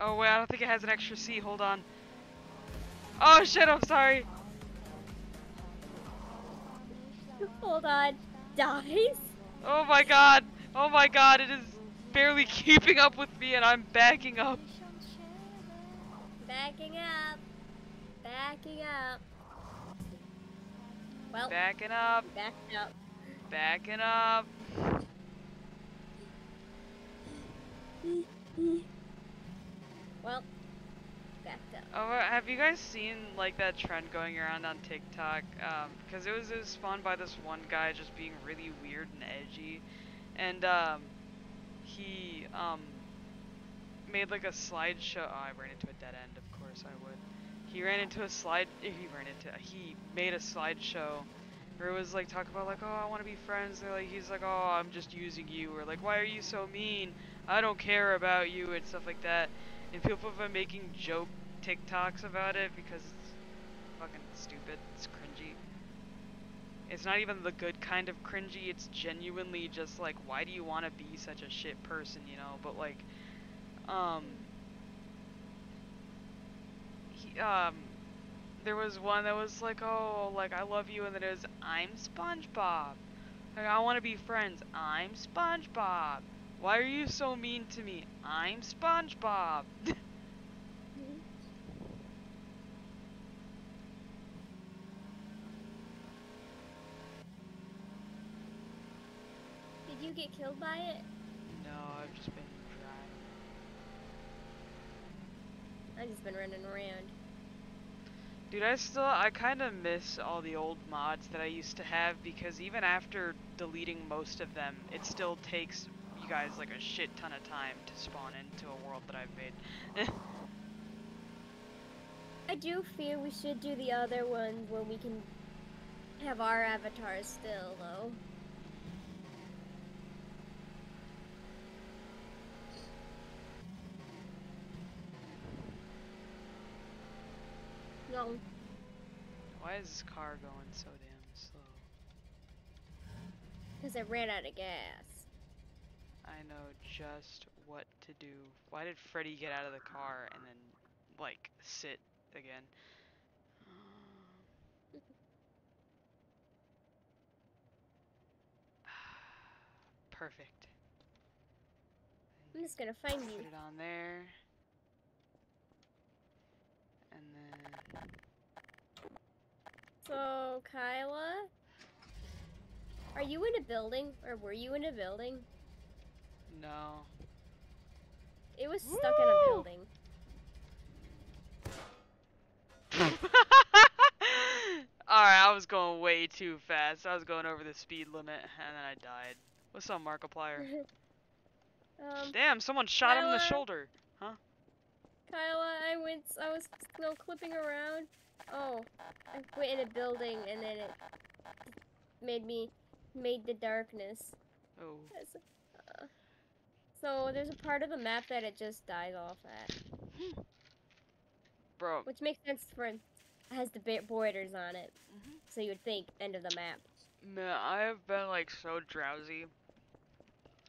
Oh wait, I don't think it has an extra C. Hold on. Oh shit, I'm sorry. Hold on. Dies? Oh my god. Oh my god, it is barely keeping up with me and I'm backing up. Backing up. Backing up. Well, Backing up. backed up. Backing up. Well, backed up. Oh, have you guys seen like that trend going around on TikTok? Because it was spawned by this one guy just being really weird and edgy, and he made like a slideshow. Oh, I ran into a dead end. Of course I would. He made a slideshow where it was like talk about like, oh, I want to be friends. And he's like, oh, I'm just using you, or like, why are you so mean? I don't care about you and stuff like that. And people have been making joke TikToks about it because it's fucking stupid. It's cringy. It's not even the good kind of cringy. It's genuinely just like, why do you want to be such a shit person, you know? But like, there was one that was like, oh, like, I love you, and then it was, I'm SpongeBob. Like, I want to be friends. I'm SpongeBob. Why are you so mean to me? I'm SpongeBob. Did you get killed by it? No, I've just been driving. I've just been running around. Dude, I kind of miss all the old mods that I used to have because even after deleting most of them, it still takes you guys like a shit ton of time to spawn into a world that I've made. I do feel we should do the other ones when we can have our avatars still, though. No. Why is this car going so damn slow? Because I ran out of gas. I know just what to do. Why did Freddy get out of the car and then, like, sit again? Perfect. I'm just gonna find you. Put it on there. And then... So, Kyla? Are you in a building? Or were you in a building? No. It was stuck in a building. Alright, I was going way too fast. I was going over the speed limit, and then I died. What's up, Markiplier? Damn, someone shot him in the shoulder. Huh? Kyla, I was snow clipping around. Oh, I went in a building, and then it made the darkness. Oh. So there's a part of the map that it just dies off at. Bro. Which makes sense for it has the borders on it. So you would think end of the map. Man, I have been like so drowsy.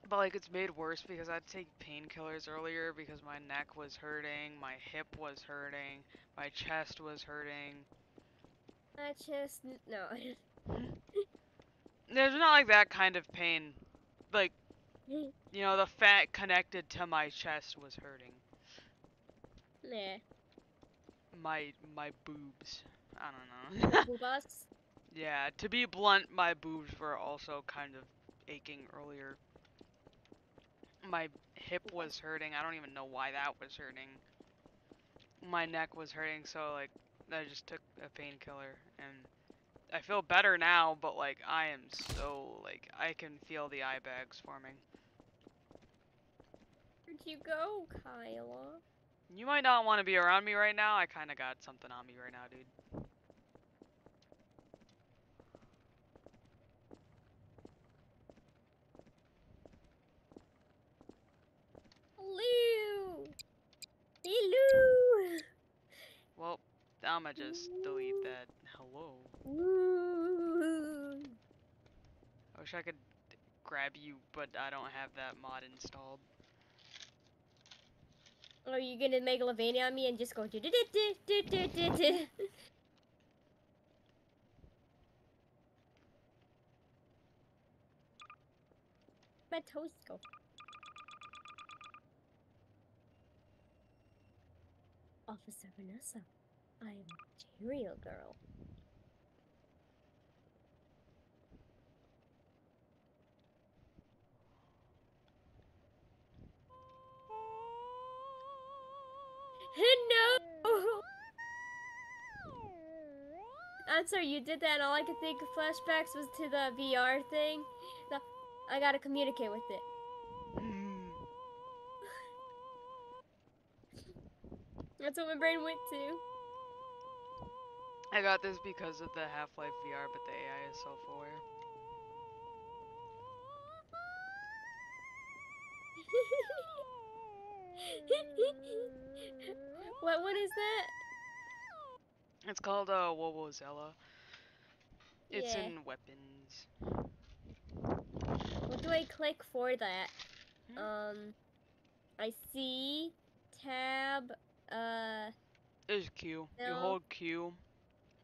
But like it's made worse because I'd take painkillers earlier because my neck was hurting, my hip was hurting, my chest was hurting. My chest, no. There's not like that kind of pain. Like, you know, the fat connected to my chest was hurting. Nah. My boobs. I don't know. Boobas? Yeah, to be blunt, my boobs were also kind of aching earlier. My hip was hurting. I don't even know why that was hurting. My neck was hurting, so like I just took a painkiller and I feel better now, but like I am so like I can feel the eye bags forming. Where'd you go, Kyla? You might not want to be around me right now. I kind of got something on me right now, dude. Hello! Hello! Well, I'ma just delete that. Hello. Ooh. I wish I could grab you, but I don't have that mod installed. Are you gonna make Lavania on me and just go do? My toes go. Officer Vanessa, I am a material girl. No! I'm sorry, you did that and all I could think of flashbacks was to the VR thing. I gotta communicate with it. That's what my brain went to. I got this because of the Half-Life VR, but the AI is self-aware. What one is that? It's called Wobozella. It's Yeah. in weapons. What do I click for that? Hmm? I see tab, There's Q. You no. hold Q.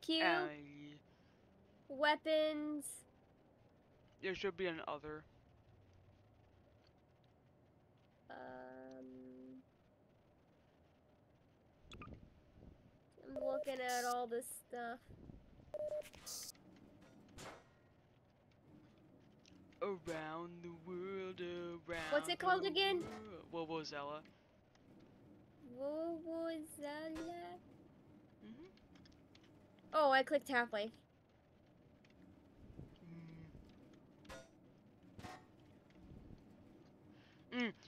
Q, And weapons. there should be an other. I'm looking at all this stuff. Around the world, around. What's it called again? Wobozella. Wobozella? Mhm. Oh, I clicked Half-Life.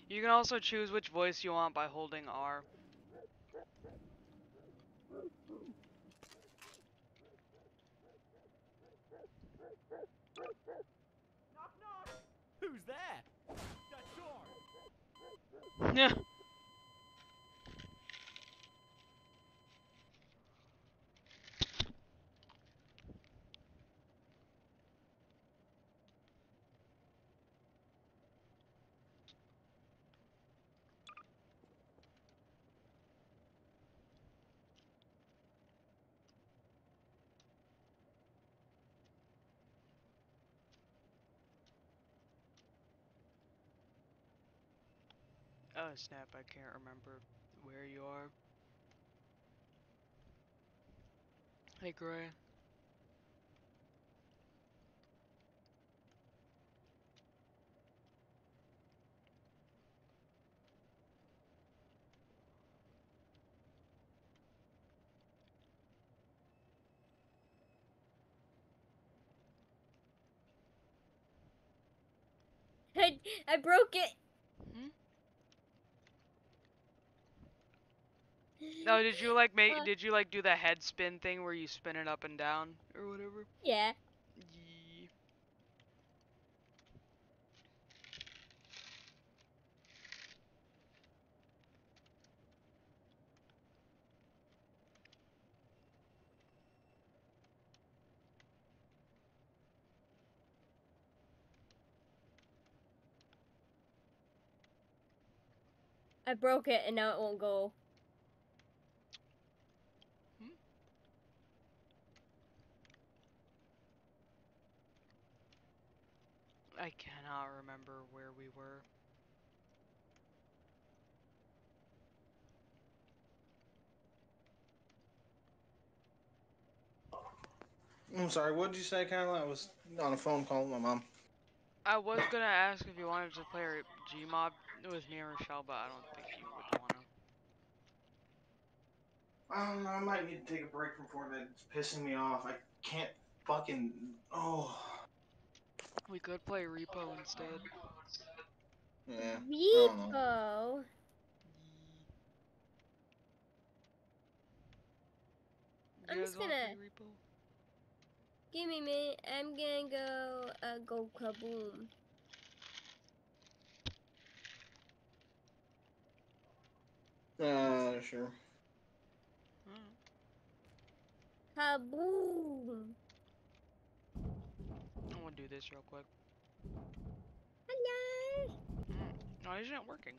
You can also choose which voice you want by holding R. Knock knock. Who's there? That door. Yeah. Oh snap, I can't remember where you are. Hey Gray. I broke it. Hmm? No, did you like did you like do the head spin thing where you spin it up and down or whatever? Yeah. Yeah. I broke it and now it won't go. Hmm? I cannot remember where we were. I'm sorry, what did you say, Kyla? I was on a phone call with my mom. I was gonna ask if you wanted to play Gmod with me or Rochelle, but I don't think you would wanna. I don't know. I might need to take a break from Fortnite. It's pissing me off. I can't fucking. Oh. We could play Repo instead. Yeah. I don't know. Repo. You I'm guys just wanna gonna- play Repo? Give me a minute. I'm gonna go kaboom. Sure. Kaboom. I'm gonna do this real quick. Hello. Why isn't it working?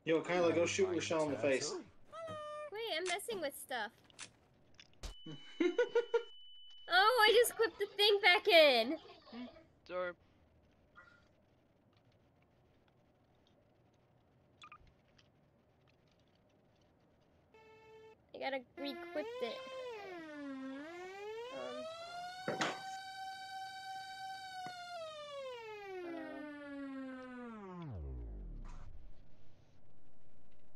Yo, Kyla, go shoot Rochelle in the face. Wait, I'm messing with stuff. Oh, I just clipped the thing back in. Sorry. I gotta re-equip it.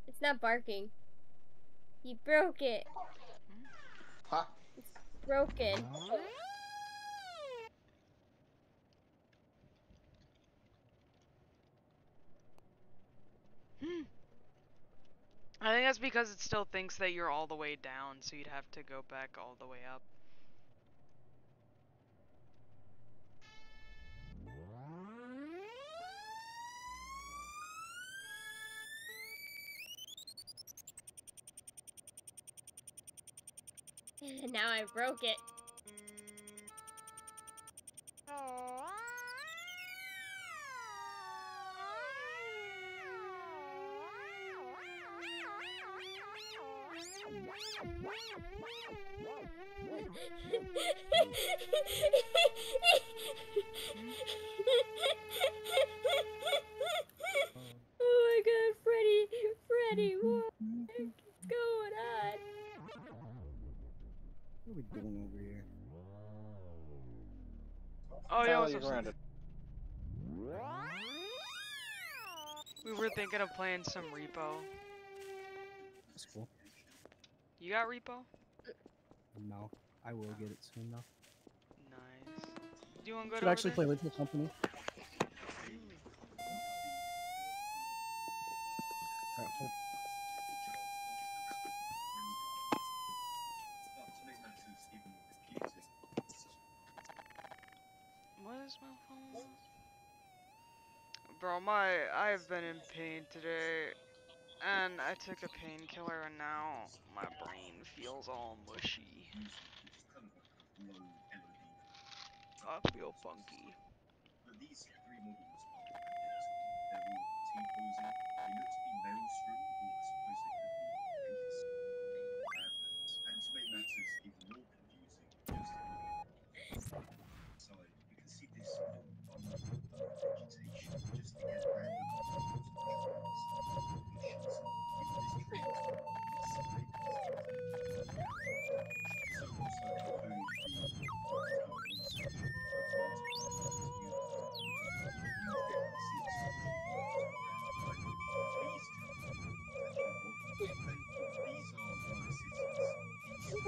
It's not barking. You broke it. Huh? It's broken. I think that's because it still thinks that you're all the way down, so you'd have to go back all the way up. Now I broke it. Oh my god, Freddy, what is going on? What are we doing over here? Oh yeah, Kyla, what's you're up, grounded. we were thinking of playing some Repo. That's cool. You got Repo? No, I will get it soon though. Nice. Do you wanna go Should to actually play Lethal Company. Alright, hold. What is my phone? Bro, I've been in pain today, and I took a painkiller, and now my brain feels all mushy. I feel funky.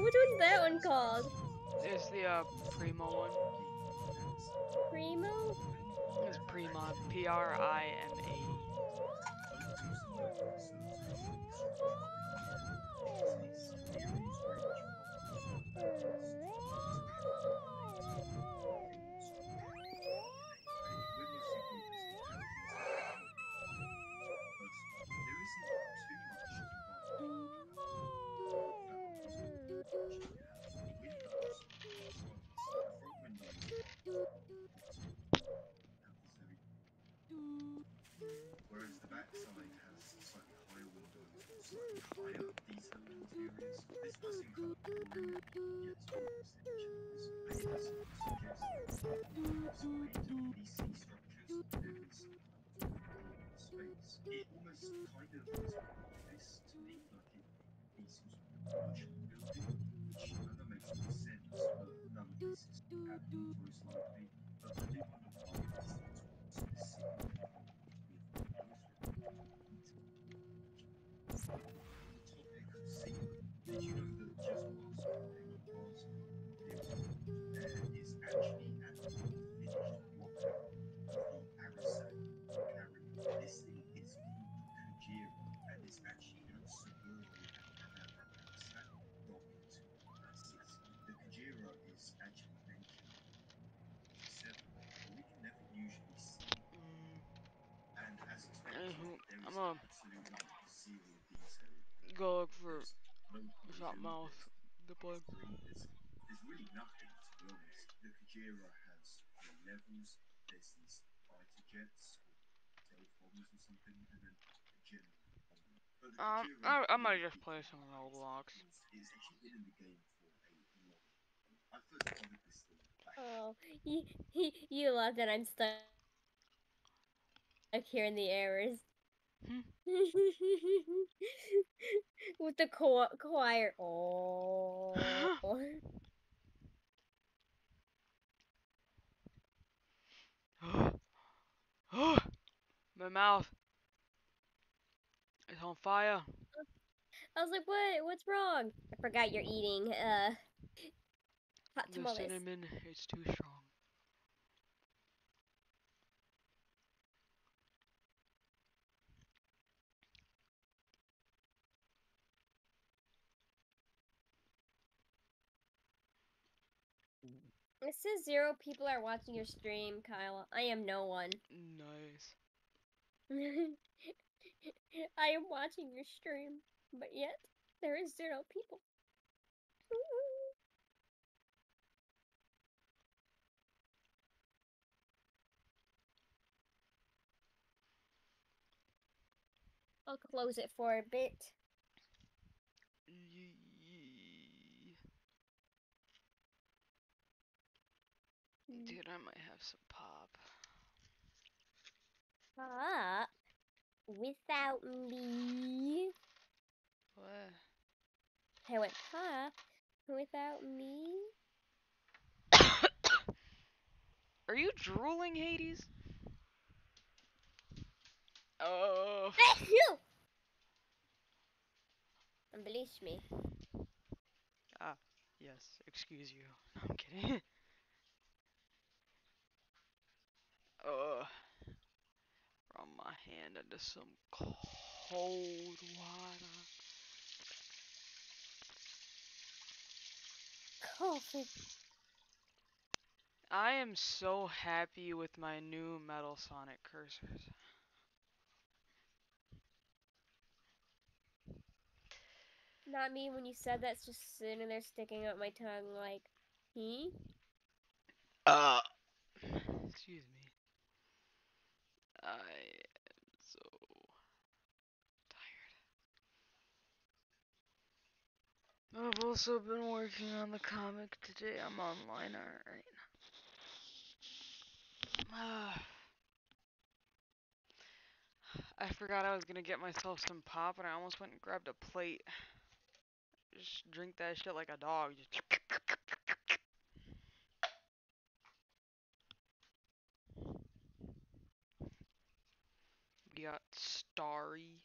Which one's that one called? It's the Primo one. Primo? It's Prima. Prima. Whereas the backside has slightly higher windows, slightly higher detail in interiors. This does encourage DC structures, it almost kind of much building, which kind of makes more sense, but none of this is happening most likely. But I do wonder why this is specific with those on the topic of Seaman, did you know that just whilst Paper was building, there is actually an unfinished block of the Arasaka carrier? This thing is called Kujira, and it's actually in Saburo and Arasaka docked places. The Kujira is actually mentioned in 7, but we can never usually see it. And as expected, there I'm is gonna absolutely zero detail. go look for There's no shot poison, mouth. The plug. there's really nothing, to be honest. The Kujira has levels, there's these fighter jets, or Telformers or something, and then a general only. But the Kujira I might really just play some Roblox. It's actually been in the game for a long time. I first spotted this thing back. Oh, you love that I'm stuck here in the errors. Hmm. With the choir. Oh. My mouth is on fire. I was like, what's wrong? I forgot you're eating hot The tamales. cinnamon is too strong. It says 0 people are watching your stream, Kyle. I am no one. Nice. I am watching your stream, but yet there is 0 people. I'll close it for a bit. Dude, I might have some pop. Pop without me. What? I went pop without me. Are you drooling, Hades? Oh. You! Unleash me. Ah, yes. Excuse you. No, I'm kidding. Run my hand into some cold water. Coffee. I am so happy with my new Metal Sonic cursors. Not me when you said that's just sitting there sticking out my tongue like, he? Excuse me. I am so tired. I've also been working on the comic today. I'm online right now. I forgot I was gonna get myself some pop and I almost went and grabbed a plate. Just drink that shit like a dog. Just we got Starry.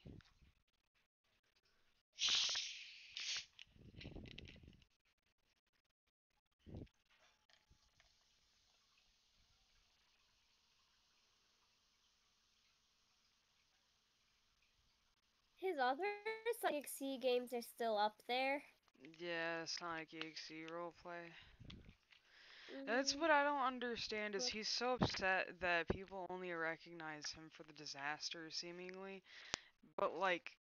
His other Sonic C games are still up there. Yeah, Sonic EXE roleplay. That's Mhm. what I don't understand is he's so upset that people only recognize him for the disaster seemingly. But like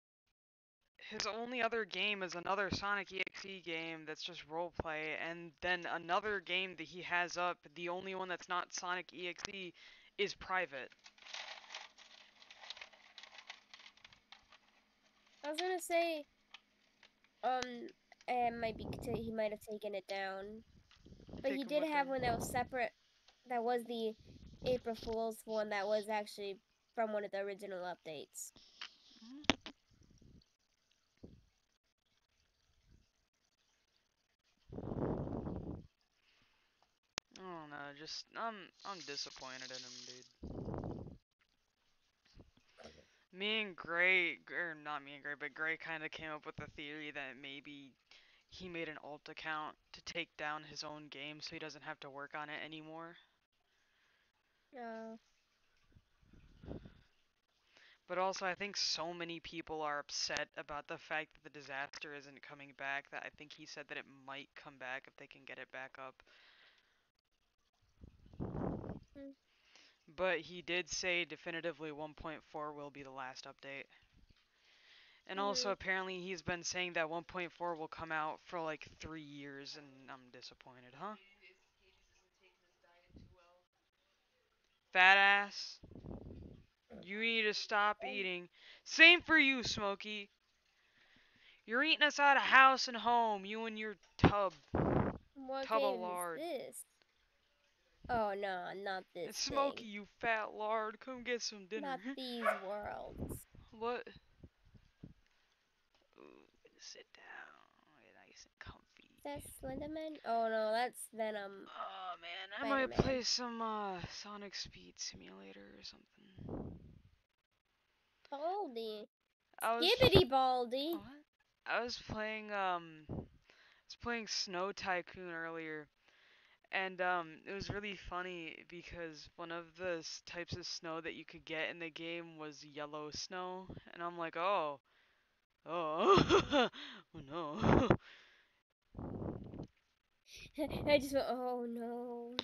his only other game is another Sonic EXE game that's just roleplay, and then another game that he has up, the only one that's not Sonic EXE, is private. I was gonna say, he might have taken it down, but he Taking did what have down? one that was separate. That was the April Fool's one that was actually from one of the original updates. just I'm disappointed in him, dude. Me and Gray, or not me and Gray, but Gray kind of came up with the theory that maybe he made an alt account to take down his own game so he doesn't have to work on it anymore. No. But also, I think so many people are upset about the fact that the disaster isn't coming back that I think he said that it might come back if they can get it back up. Hmm. But he did say definitively 1.4 will be the last update. And also, apparently, he's been saying that 1.4 will come out for like 3 years, and I'm disappointed, huh? Fat ass. You need to stop eating. Same for you, Smokey. You're eating us out of house and home, you and your tub. What Tub of game lard. is this? Oh no, not this And Smokey, thing. you fat lard, come get some dinner. Not these worlds. What? Ooh, sit down. Get nice and comfy. Is that Slenderman? Oh no, that's Venom. Oh man, I might Spider-Man. play some Sonic Speed Simulator or something. Baldy. I was Skibbity Baldy. what? I was playing Snow Tycoon earlier, and it was really funny because one of the types of snow that you could get in the game was yellow snow, and I'm like, oh, oh, oh no. I just went, oh no.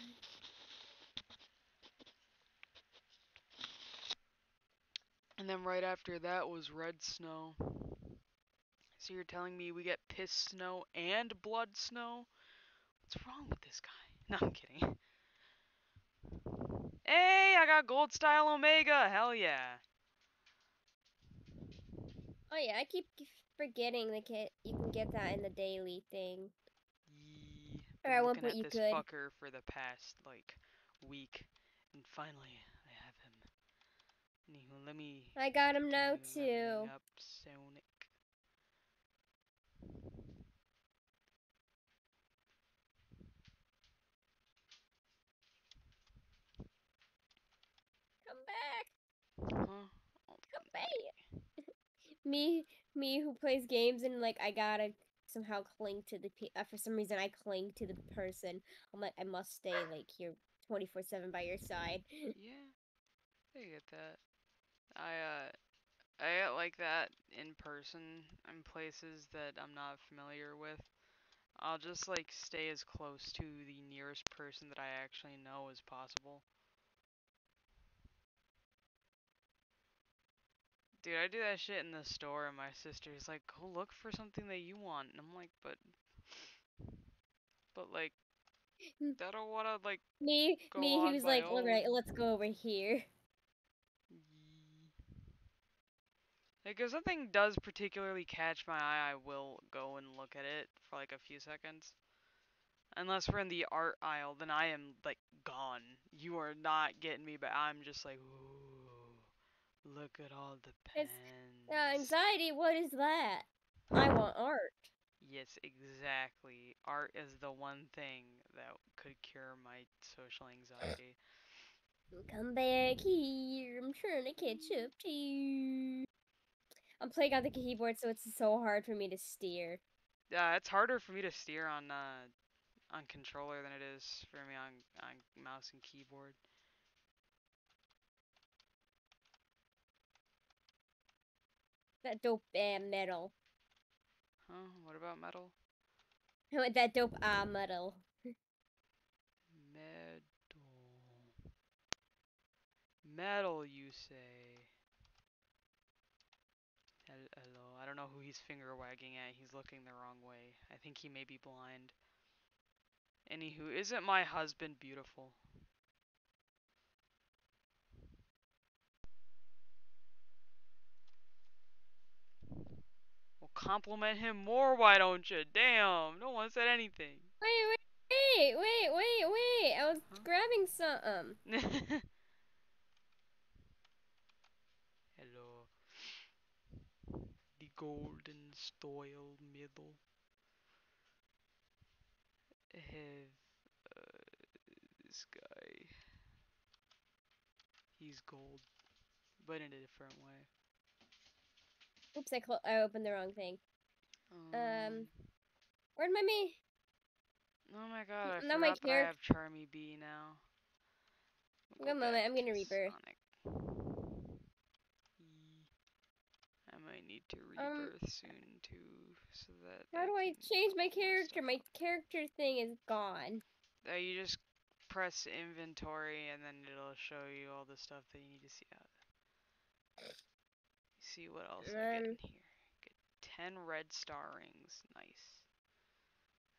And then right after that was red snow. So you're telling me we get piss snow and blood snow? What's wrong with this guy? No, I'm kidding. Hey, I got gold style Omega. Hell yeah. Oh yeah, I keep forgetting you can get that in the daily thing. Yee. Or Been at one looking point at you this could. fucker for the past like week, and finally I have him. Anywho, let me I got him now continue leveling too. up Sonic. Come back. Huh? Oh, Come back. Me who plays games and like I gotta somehow cling to the for some reason I cling to the person. I'm like I must stay like here 24/7 by your side. Yeah, I get that. I get like that in person in places that I'm not familiar with. I'll just like stay as close to the nearest person that I actually know as possible. Dude, I do that shit in the store and my sister's like, go look for something that you want. And I'm like, but like, I don't wanna like go Me on who's my like, all own. right, let's go over here. Like, if something does particularly catch my eye, I will go and look at it for like a few seconds. Unless we're in the art aisle, then I am like gone. You are not getting me, but I'm just like, ooh, look at all the It's pens. anxiety. What is that? I want art. Yes, exactly. Art is the one thing that could cure my social anxiety. Come back here. I'm trying to catch up to you. I'm playing on the keyboard, so it's so hard for me to steer. Yeah, it's harder for me to steer on controller than it is for me on mouse and keyboard. That dope metal. Huh? What about metal? I want that dope metal. Metal. Metal, you say? Hello. I don't know who he's finger wagging at. He's looking the wrong way. I think he may be blind. Anywho, isn't my husband beautiful? Well, compliment him more, why don't you? Damn, no one said anything. Wait. I was Huh? grabbing some. Hello. The golden style middle. Have this guy. he's gold, but in a different way. Oops, I opened the wrong thing. Um, Where'd my me? oh my god, I Now my forgot that I have Charmy B now. We'll One go moment, back I'm gonna to rebirth. Sonic. I might need to rebirth soon too, so that How do I can change my level more character? stuff My up. character thing is gone. You just press inventory and then it'll show you all the stuff that you need to see out. See what else I get in here. Get 10 red star rings. Nice.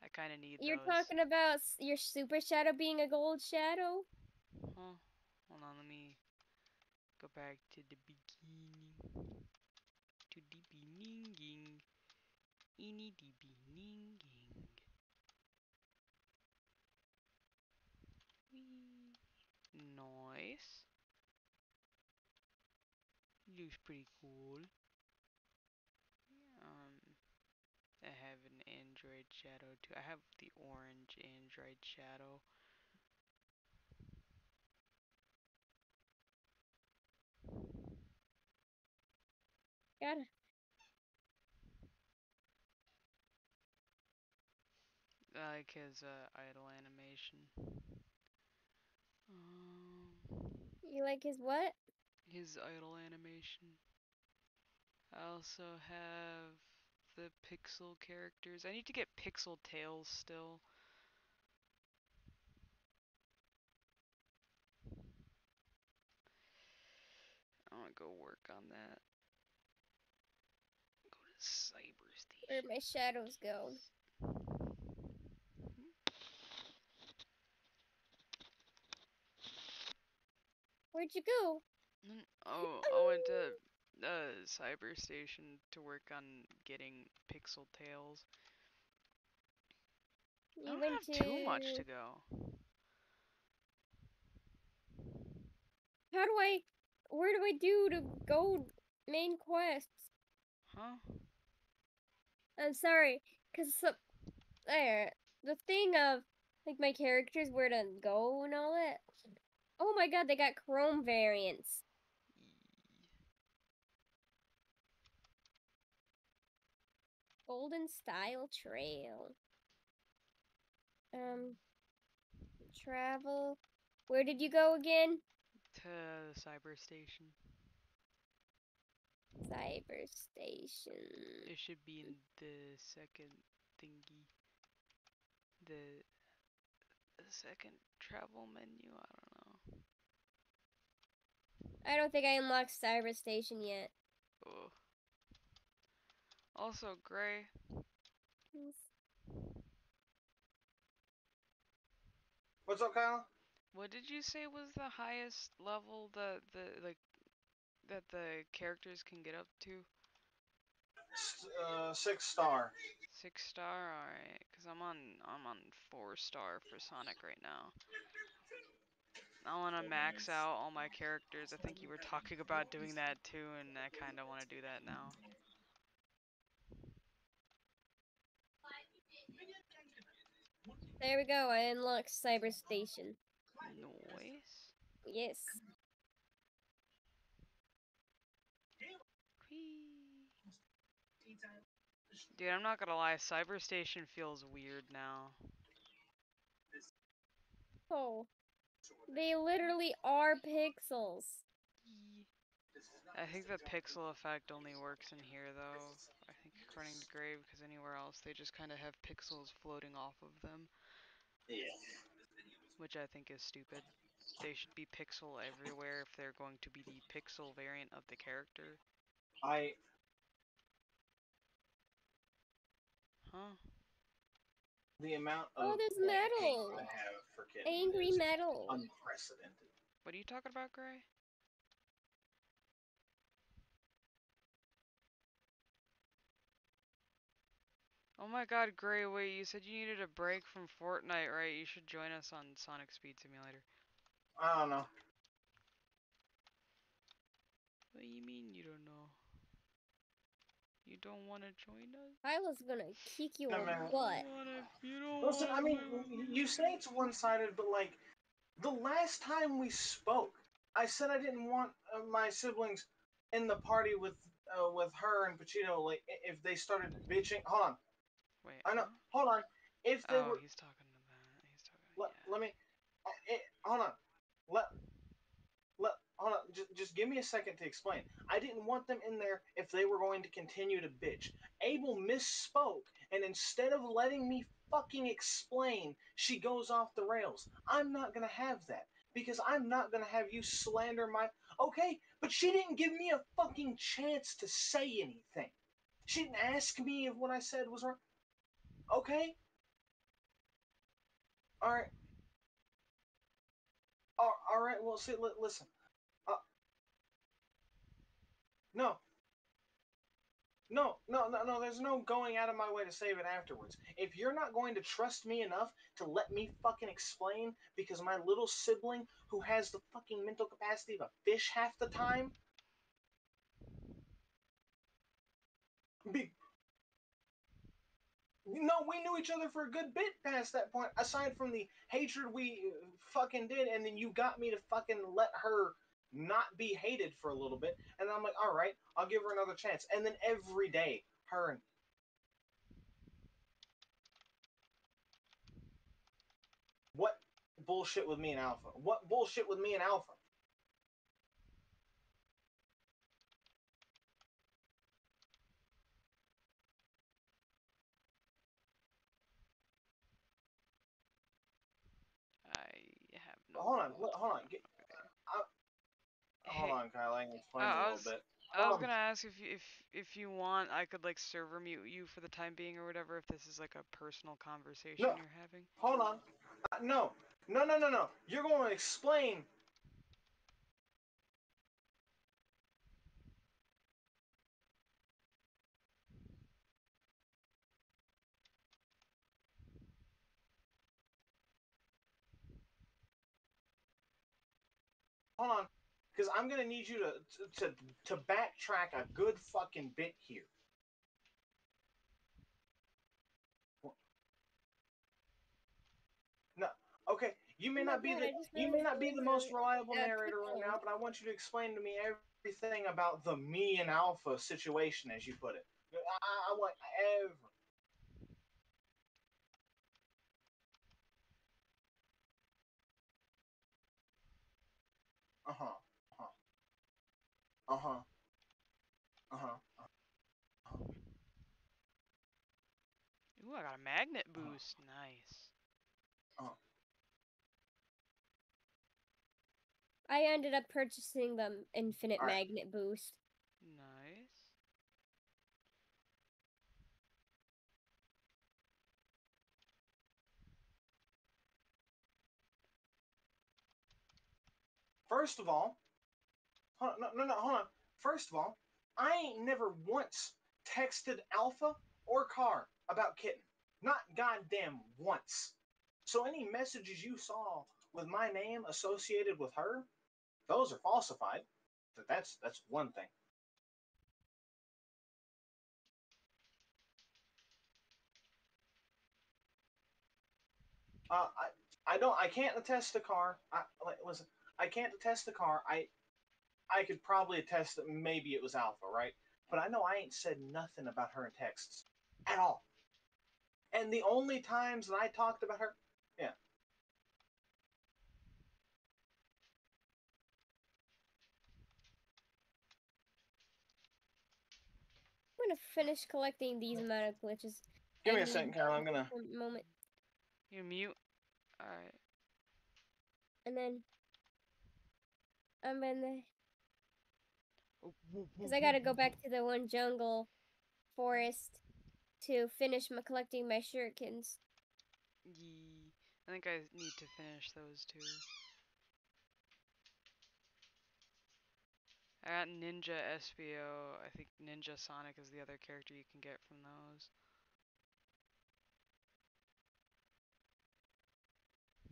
I kind of need You're those. talking about your super shadow being a gold shadow? Huh? Hold on, let me go back to the beginning. To the beginning. Eeny the beginning. Nice. Looks pretty cool. I have an Android shadow too. I have the orange Android shadow. Got it. I like his idle animation. You like his what? His idle animation. I also have the pixel characters. I need to get pixel tails still. I want to go work on that. Go to Cyber Station. Where'd my shadows go? Where'd you go? Oh, I went to Cyber Station to work on getting pixel tails. I don't have too much to go. How do I... Where do I do to go main quests? Huh? I'm sorry, because there, the thing of like my characters where to go and all that. Oh my god, they got Chrome variants. Golden Style Trail. Travel. Where did you go again? To the Cyber Station. Cyber Station. It should be in the second thingy. The second travel menu, I don't know. I don't think I unlocked Cyber Station yet. Oh. Also, Gray. What's up, Kyle? What did you say was the highest level that the characters can get up to? 6 star. 6 star, alright. Cause I'm on 4 star for Sonic right now. I want to max out all my characters. I think you were talking about doing that too, and I kind of want to do that now. There we go, I unlocked Cyber Station. Nice. Yes. Dude, I'm not gonna lie, Cyber Station feels weird now. Oh. They literally are pixels. I think the pixel effect only works in here though. I think according to Grave, because anywhere else they just kind of have pixels floating off of them. Yeah. Which I think is stupid. They should be pixel everywhere if they're going to be the pixel variant of the character. Huh? The amount Oh, of there's hate metal. I have for Kitten Angry is metal. unprecedented. What are you talking about, Gray? Oh my god, Gray, wait, you said you needed a break from Fortnite, right? You should join us on Sonic Speed Simulator. I don't know. What do you mean you don't know? You don't want to join us? I was gonna kick you No, in man. the butt. Listen, I mean, you say it's one-sided, but like, the last time we spoke, I said I didn't want my siblings in the party with her and Pacino. Like if they started bitching. Hold on. Wait, I know. huh? Hold on. If they Oh, were, he's talking to that. He's talking. let me. Hold on. Let hold on. Just give me a second to explain. I didn't want them in there if they were going to continue to bitch. Abel misspoke, and instead of letting me fucking explain, she goes off the rails. I'm not gonna have that because I'm not gonna have you slander my. Okay, but she didn't give me a fucking chance to say anything. She didn't ask me if what I said was wrong. Okay. All right. All right. Well, see. Listen. Uh, no. No. There's no going out of my way to save it afterwards. If you're not going to trust me enough to let me fucking explain because my little sibling who has the fucking mental capacity of a fish half the time. Be, no, we knew each other for a good bit past that point, aside from the hatred we fucking did, and then you got me to fucking let her not be hated for a little bit, and I'm like, all right, I'll give her another chance. And then every day, her and what bullshit with me and Alpha? What bullshit with me and Alpha? I have no. Hold on, clue what's hold on. going on over Hold there. Hey, on, Kyle. I can explain a I little was bit. I was gonna ask if you want, I could like server mute you for the time being or whatever. If this is like a personal conversation No, you're having. hold on. No. You're going to explain. Hold on, because I'm gonna need you to backtrack a good fucking bit here. No, okay. You may Oh my not be god, the I just you may noticed not there be was the most reliable a narrator right picture. now, but I want you to explain to me everything about the me and Alpha situation, as you put it. I want every. Uh huh. Uh huh. Uh huh. Uh huh. Ooh, I got a magnet Uh boost. Nice. huh. I ended up purchasing the infinite All right. magnet boost. Nice. First of all, no, hold on. First of all, I ain't never once texted Alpha or Car about Kitten. Not goddamn once. So any messages you saw with my name associated with her, those are falsified. That's one thing. I can't attest the car. Listen, I can't attest the car. I could probably attest that maybe it was Alpha, right? But I know I ain't said nothing about her in texts at all. And the only times that I talked about her, yeah. I'm gonna finish collecting these amount of glitches. Give I me a need second, Carol. I'm gonna. a moment, You mute. All right. and then I'm gonna, cause I gotta go back to the one jungle forest to finish my collecting my shurikens. Yee. I think I need to finish those two. I got Ninja SBO. I think Ninja Sonic is the other character you can get from those.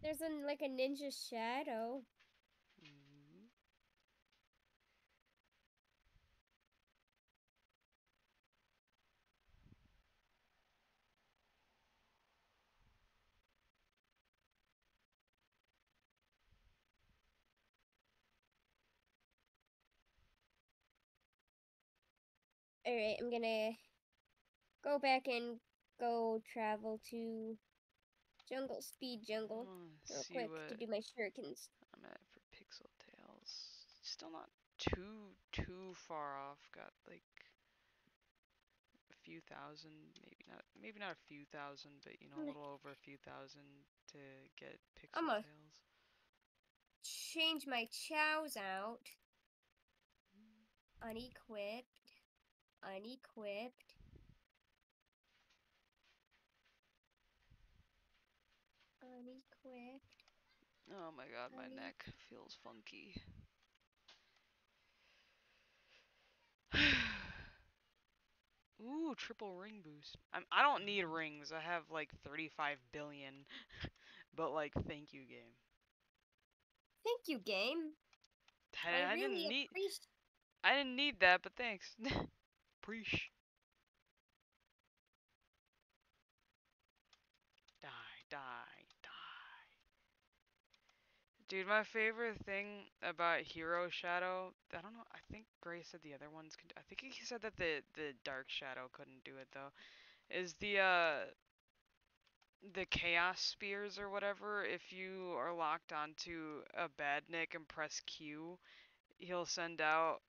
There's like a ninja shadow. Mm. Alright, I'm gonna go back and go travel to Speed I Jungle, wanna real see quick what to do my shurikens. I'm at for Pixel Tales. Still not too far off. Got like a few thousand, maybe not a few thousand, but you know, a little over a few thousand to get Pixel I'ma Tales. change my chows out. Unequipped. Unequipped. Unequipped. Oh my god, my neck feels funky. Ooh, triple ring boost. I don't need rings. I have like 35 billion. But like, thank you, game. Thank you, game. I really appreciate. I didn't need that, but thanks. Preach. Die, die, die. Dude, my favorite thing about Hero Shadow, I don't know, I think Gray said the other ones could, I think he said that the Dark Shadow couldn't do it though, is the Chaos Spears or whatever. If you are locked onto a Badnik and press Q, he'll send out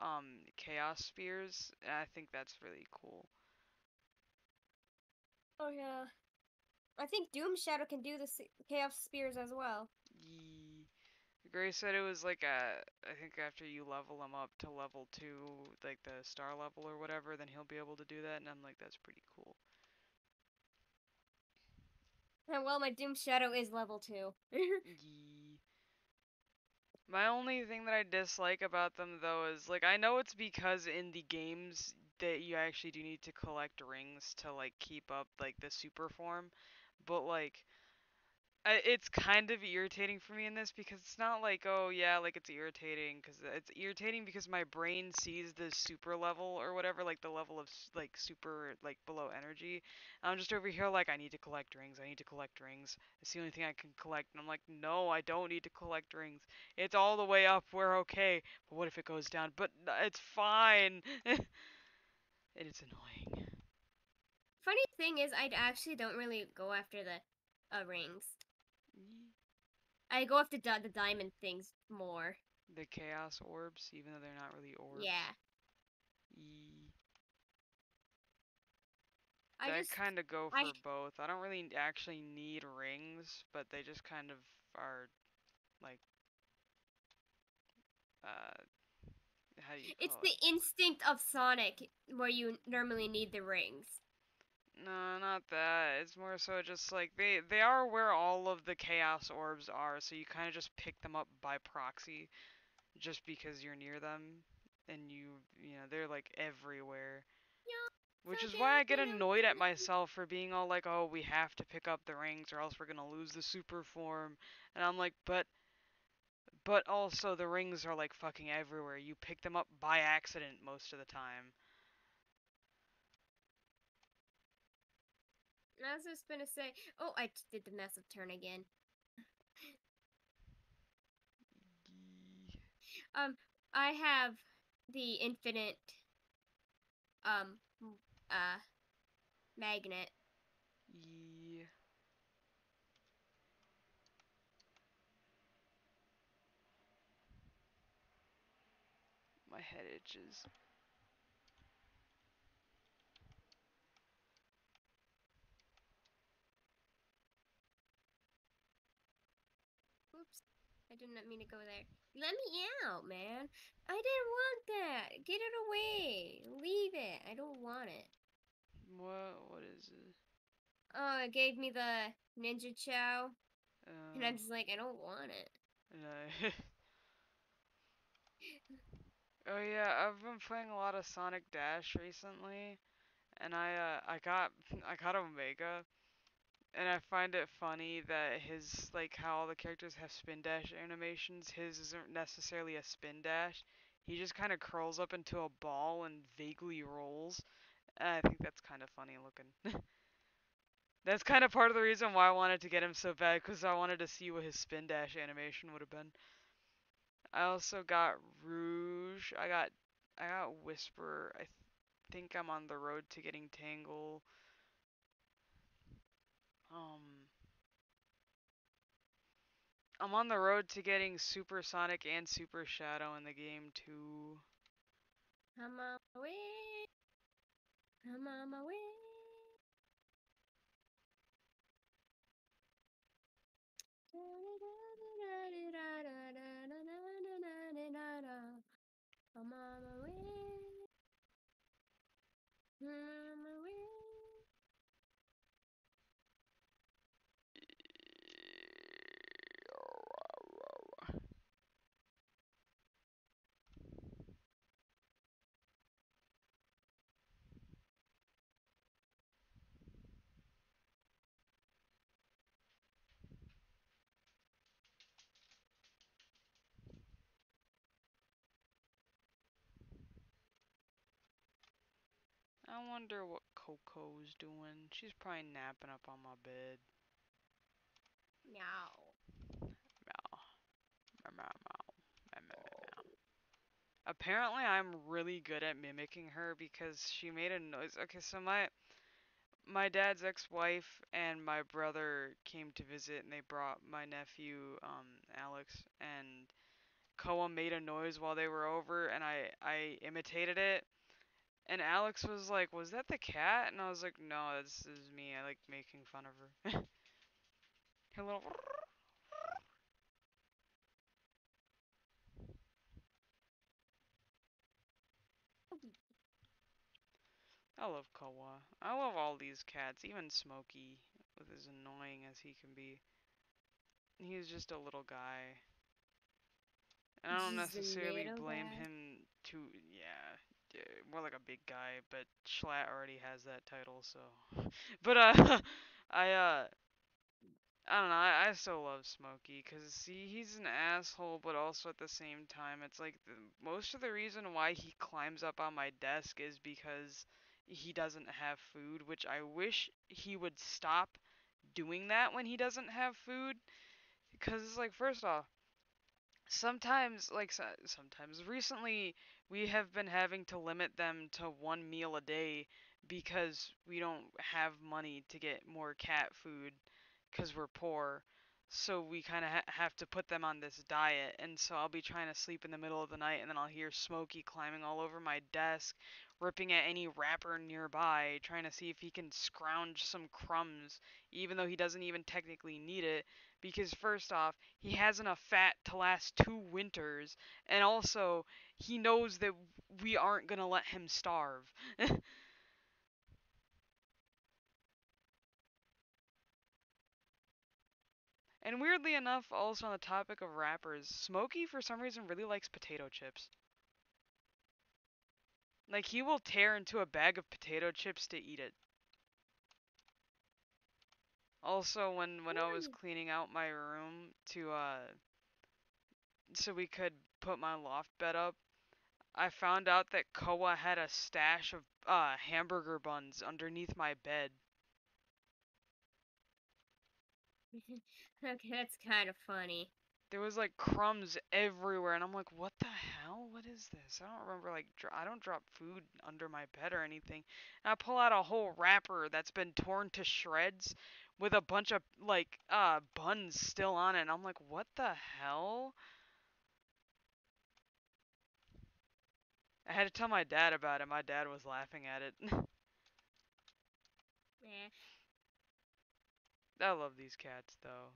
Chaos Spears, and I think that's really cool. Oh yeah. I think Doom Shadow can do the Chaos Spears as well. Yee. Gray said it was like I think after you level him up to level 2, like the star level or whatever, then he'll be able to do that, and I'm like, that's pretty cool. Well, my Doom Shadow is level 2. Yee. My only thing that I dislike about them though is like I know it's because in the games that you actually do need to collect rings to like keep up like the super form, but like it's kind of irritating for me in this because it's not like, oh yeah, like it's irritating because my brain sees the super level or whatever, like the level of like super like below energy. I'm just over here like I need to collect rings. I need to collect rings. It's the only thing I can collect, and I'm like, no, I don't need to collect rings. It's all the way up. We're okay. But what if it goes down? But it's fine. And it's annoying. Funny thing is, I actually don't really go after the rings. I go after the diamond things more. The chaos orbs, even though they're not really orbs. Yeah. I kind of go for both. I don't really actually need rings, but they just kind of are like how do you call It's the instinct of Sonic where you normally need the rings. No, not that. It's more so just like they are where all of the chaos orbs are, so you kind of just pick them up by proxy just because you're near them, and you know, they're like everywhere. Which is why I get annoyed at myself for being all like, oh, we have to pick up the rings or else we're gonna lose the super form. And I'm like, but also the rings are like fucking everywhere. You pick them up by accident most of the time. I was just gonna say, oh, I did the massive turn again. I have the infinite, magnet. Yeah. My head itches. Oops. I did not mean to go there. Let me out, man. I didn't want that. Get it away. Leave it. I don't want it. What is it? Oh, it gave me the ninja chow. And I'm just like, I don't want it. Oh yeah, I've been playing a lot of Sonic Dash recently, and I got I got Omega, and I find it funny that his like how all the characters have spin dash animations. His isn't necessarily a spin dash. He just kind of curls up into a ball and vaguely rolls. And I think that's kind of funny looking. That's kind of part of the reason why I wanted to get him so bad, because I wanted to see what his spin dash animation would have been. I also got Rouge. I got Whisper. I think I'm on the road to getting Tangle. I'm on the road to getting Super Sonic and Super Shadow in the game too. I'm on my way. I'm on my way. I'm on my way. I'm on my way. I wonder what Coco's doing. She's probably napping up on my bed. Meow. Meow. Meow, meow, meow. Meow, meow, meow, meow. Apparently, I'm really good at mimicking her because she made a noise. Okay, so my dad's ex-wife and my brother came to visit, and they brought my nephew, Alex, and Koa made a noise while they were over, and I imitated it. And Alex was like, "Was that the cat?" And I was like, "No, this is me. I like making fun of her." Her little. I love Koa. I love all these cats, even Smokey, with as annoying as he can be. He's just a little guy. And I don't Just a necessarily little blame guy. him to, yeah, more like a big guy, but Schlatt already has that title, so. But, I, I don't know, I still love Smokey, because, see, he's an asshole, but also at the same time, it's like, most of the reason why he climbs up on my desk is because he doesn't have food, which I wish he would stop doing that when he doesn't have food, because, it's like, first off, sometimes, like, sometimes, recently, we have been having to limit them to one meal a day because we don't have money to get more cat food because we're poor. So we kind of have to put them on this diet. And so I'll be trying to sleep in the middle of the night, and then I'll hear Smokey climbing all over my desk, ripping at any wrapper nearby, trying to see if he can scrounge some crumbs, even though he doesn't even technically need it. Because, first off, he has enough fat to last 2 winters, and also, he knows that we aren't gonna let him starve. And weirdly enough, also on the topic of wrappers, Smokey for some reason really likes potato chips. Like, he will tear into a bag of potato chips to eat it. Also, when I was cleaning out my room to so we could put my loft bed up, I found out that Koa had a stash of hamburger buns underneath my bed. Okay, that's kind of funny. There was like crumbs everywhere, and I'm like, what the hell? What is this? I don't remember, like, I don't drop food under my bed or anything. And I pull out a whole wrapper that's been torn to shreds with a bunch of, like, buns still on it. And I'm like, what the hell? I had to tell my dad about it. My dad was laughing at it. Eh. I love these cats, though.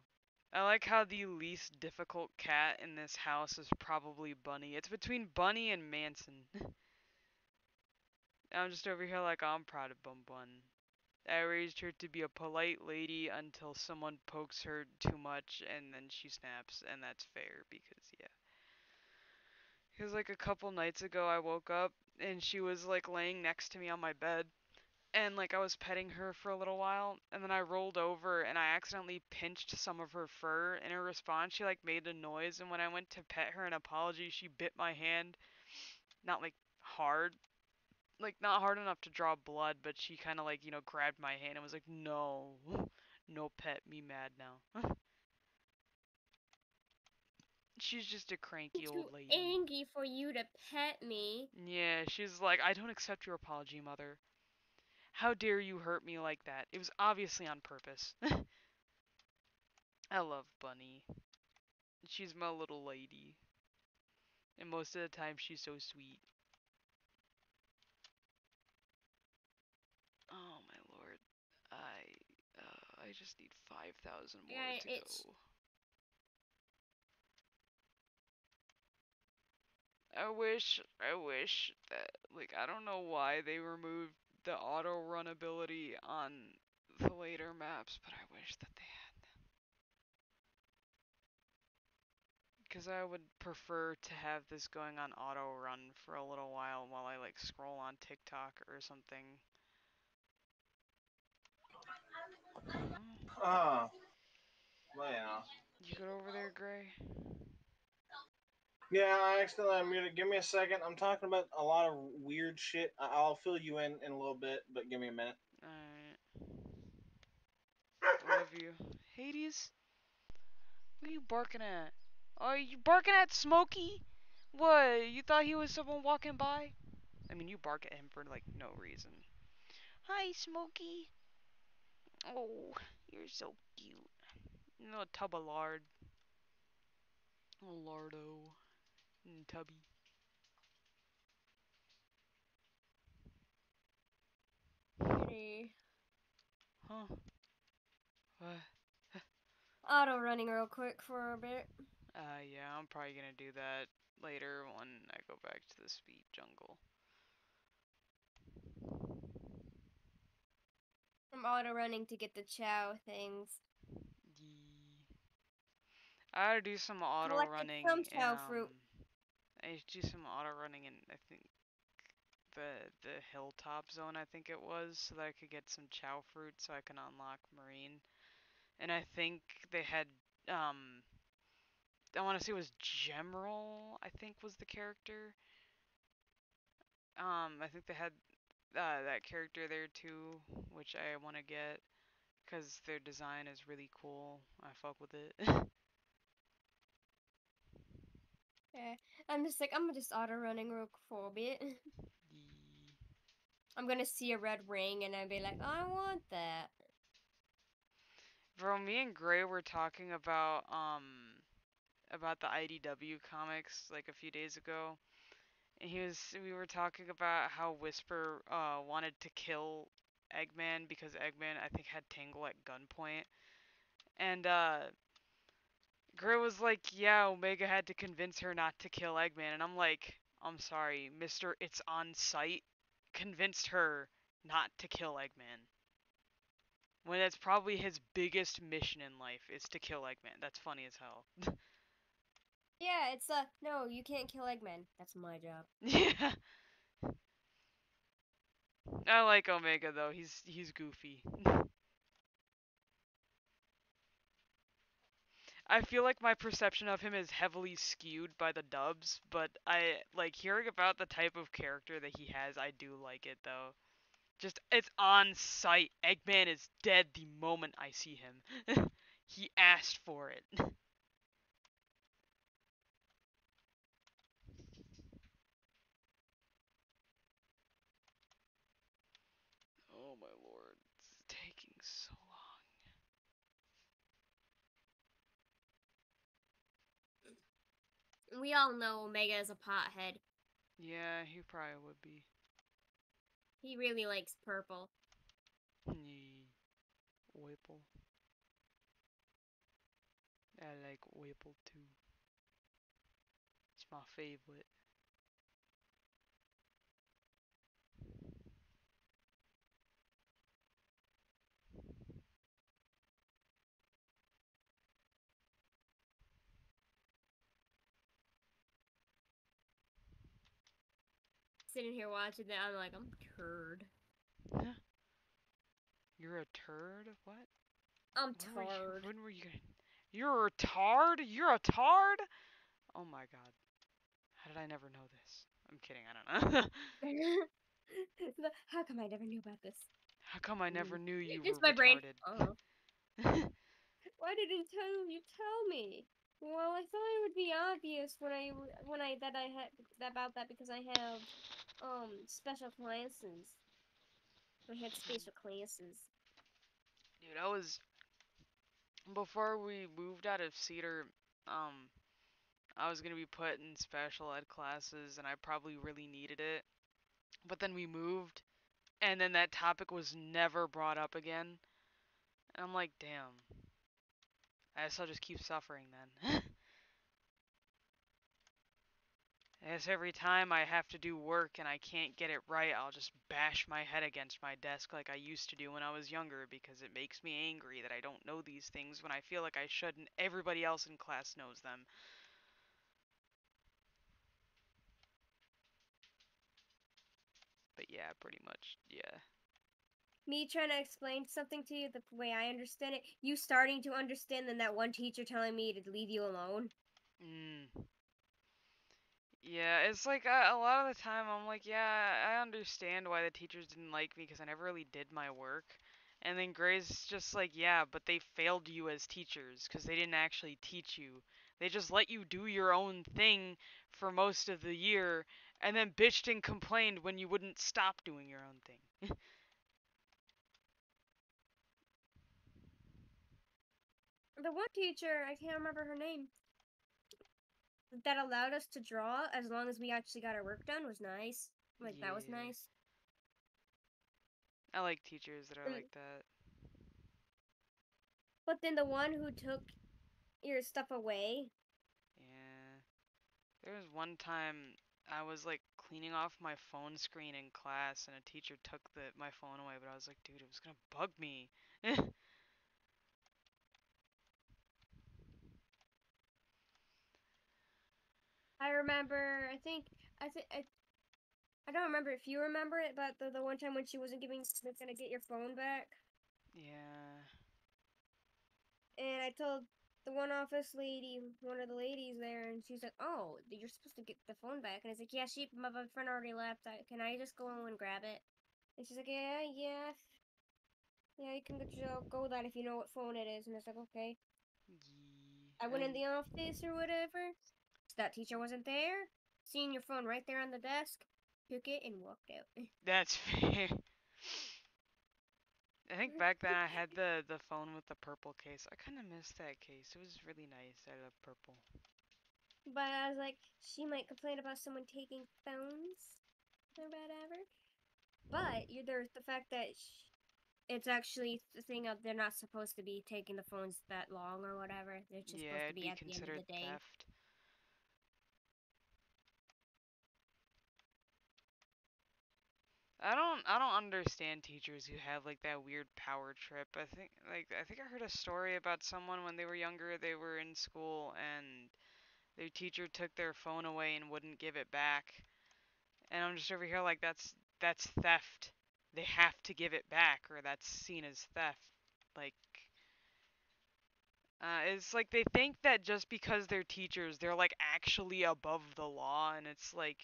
I like how the least difficult cat in this house is probably Bunny. It's between Bunny and Manson. I'm just over here like, I'm proud of Bum Bun. I raised her to be a polite lady until someone pokes her too much and then she snaps, and that's fair because, yeah. Because, like, a couple nights ago, I woke up and she was, like, laying next to me on my bed. And, like, I was petting her for a little while, and then I rolled over and I accidentally pinched some of her fur. In her response, she, like, made a noise, and when I went to pet her in apology, she bit my hand. Not, like, hard, like, not hard enough to draw blood, but she kind of, like, grabbed my hand and was like, no, no pet, me mad now. She's just a I'm cranky too old lady. angry for you to pet me. Yeah, she's like, I don't accept your apology, mother. How dare you hurt me like that? It was obviously on purpose. I love Bunny. She's my little lady. And most of the time she's so sweet. Oh my lord. I just need 5,000 more Yeah, to it's- go. I wish that, like, I don't know why they removed the auto run ability on the later maps, but I wish that they had. Because I would prefer to have this going on auto run for a little while I, like, scroll on TikTok or something. Oh, Ah, well, yeah. you get over there, Gray? Yeah, I accidentally unmuted. Give me a second. I'm talking about a lot of weird shit. I'll fill you in a little bit, but give me a minute. Alright. Love you. Hades? What are you barking at? Are you barking at Smokey? What? You thought he was someone walking by? I mean, you bark at him for, like, no reason. Hi, Smokey. Oh, you're so cute. You know, a tub of lard. Oh, Lardo. And Tubby. Pretty. Huh? What? Auto running real quick for a bit. Yeah, I'm probably gonna do that later when I go back to the speed jungle. I'm auto running to get the chow things. Yee. I gotta do some auto Collected running some in, chow fruit. I should do some auto running in, I think, the hilltop zone, I think it was, so that I could get some chow fruit so I can unlock marine. And I think they had, I want to say it was Gemerald, I think was the character. I think they had that character there too, which I want to get because their design is really cool. I fuck with it. Yeah, I'm just auto running real quick for a bit. Yee. I'm gonna see a red ring and I'll be like, I want that. Bro, me and Gray were talking about the IDW comics like a few days ago. And we were talking about how Whisper wanted to kill Eggman because Eggman I think had Tangle at gunpoint. And Gray was like, yeah, Omega had to convince her not to kill Eggman. And I'm like, I'm sorry, Mr. It's on sight convinced her not to kill Eggman. When that's probably his biggest mission in life is to kill Eggman. That's funny as hell. Yeah, it's no, you can't kill Eggman. That's my job. Yeah. I like Omega though. He's goofy. I feel like my perception of him is heavily skewed by the dubs, but I like hearing about the type of character that he has. I do like it though. Just it's on sight. Eggman is dead the moment I see him. He asked for it. Oh my lord, it's taking so long. We all know Omega is a pothead. Yeah, he probably would be. He really likes purple. Yee. Whipple. I like Whipple too. It's my favorite. Sitting here watching that, I'm like, I'm turd. You're a turd? What? I'm When turd. when were you gonna... You're a tard? You're a tard? Oh my god. How did I never know this? I'm kidding, I don't know. How come I never knew about this? How come I never knew you It's were my brain. retarded? Why didn't you tell me? Well, I thought I would be obvious when I that I had about that because I have special classes. I had special classes. Dude, I was before we moved out of Cedar, um, I was gonna be put in special ed classes, and I probably really needed it. But then we moved, and then that topic was never brought up again. And I'm like, damn. I guess I'll just keep suffering then. I guess every time I have to do work and I can't get it right, I'll just bash my head against my desk like I used to do when I was younger because it makes me angry that I don't know these things when I feel like I should and everybody else in class knows them. But yeah, pretty much, yeah. Me trying to explain something to you the way I understand it, you starting to understand, then that one teacher telling me to leave you alone. Mm. Yeah, it's like a lot of the time I'm like, yeah, I understand why the teachers didn't like me because I never really did my work. And then Gray's just like, yeah, but they failed you as teachers because they didn't actually teach you. They just let you do your own thing for most of the year and then bitched and complained when you wouldn't stop doing your own thing. The one teacher, I can't remember her name, that allowed us to draw as long as we actually got our work done was nice. Like, that was Yeah. nice. I like teachers that are Mm. like that. But then the one who took your stuff away, Yeah. There was one time I was like cleaning off my phone screen in class and a teacher took my phone away, but I was like, dude, it was gonna bug me. I remember, I don't remember if you remember it, but the one time when she wasn't gonna get your phone back. Yeah. And I told the one office lady, one of the ladies there, and she's like, "Oh, you're supposed to get the phone back." And I was like, "Yeah, my friend already left. Can I just go and grab it?" And she's like, "Yeah, you can go with that if you know what phone it is." And I was like, "Okay." I went in the office or whatever. That teacher wasn't there. Seeing your phone right there on the desk, took it and walked out. That's fair. I think back then I had the phone with the purple case. I kind of missed that case. It was really nice out of purple. But I was like, she might complain about someone taking phones or whatever. But there's the fact that it's actually the thing of they're not supposed to be taking the phones that long or whatever. They're just supposed Yeah, to it'd be be at the end of considered the day. theft. I don't understand teachers who have like that weird power trip. I think I heard a story about someone when they were younger, they were in school and their teacher took their phone away and wouldn't give it back. And I'm just over here like that's theft. They have to give it back or that's seen as theft. Like it's like they think that just because they're teachers, they're like actually above the law and it's like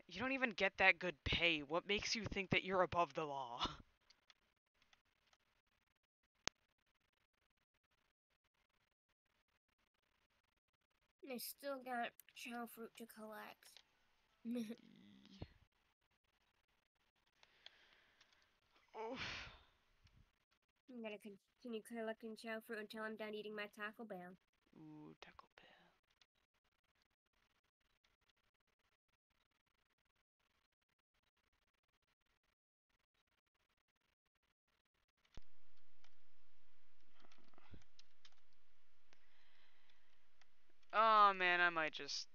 you don't even get that good pay. What makes you think that you're above the law? And I still got chow fruit to collect. Oof. I'm gonna continue collecting chow fruit until I'm done eating my Taco Bell. Ooh, Taco Bell. Oh man, I might just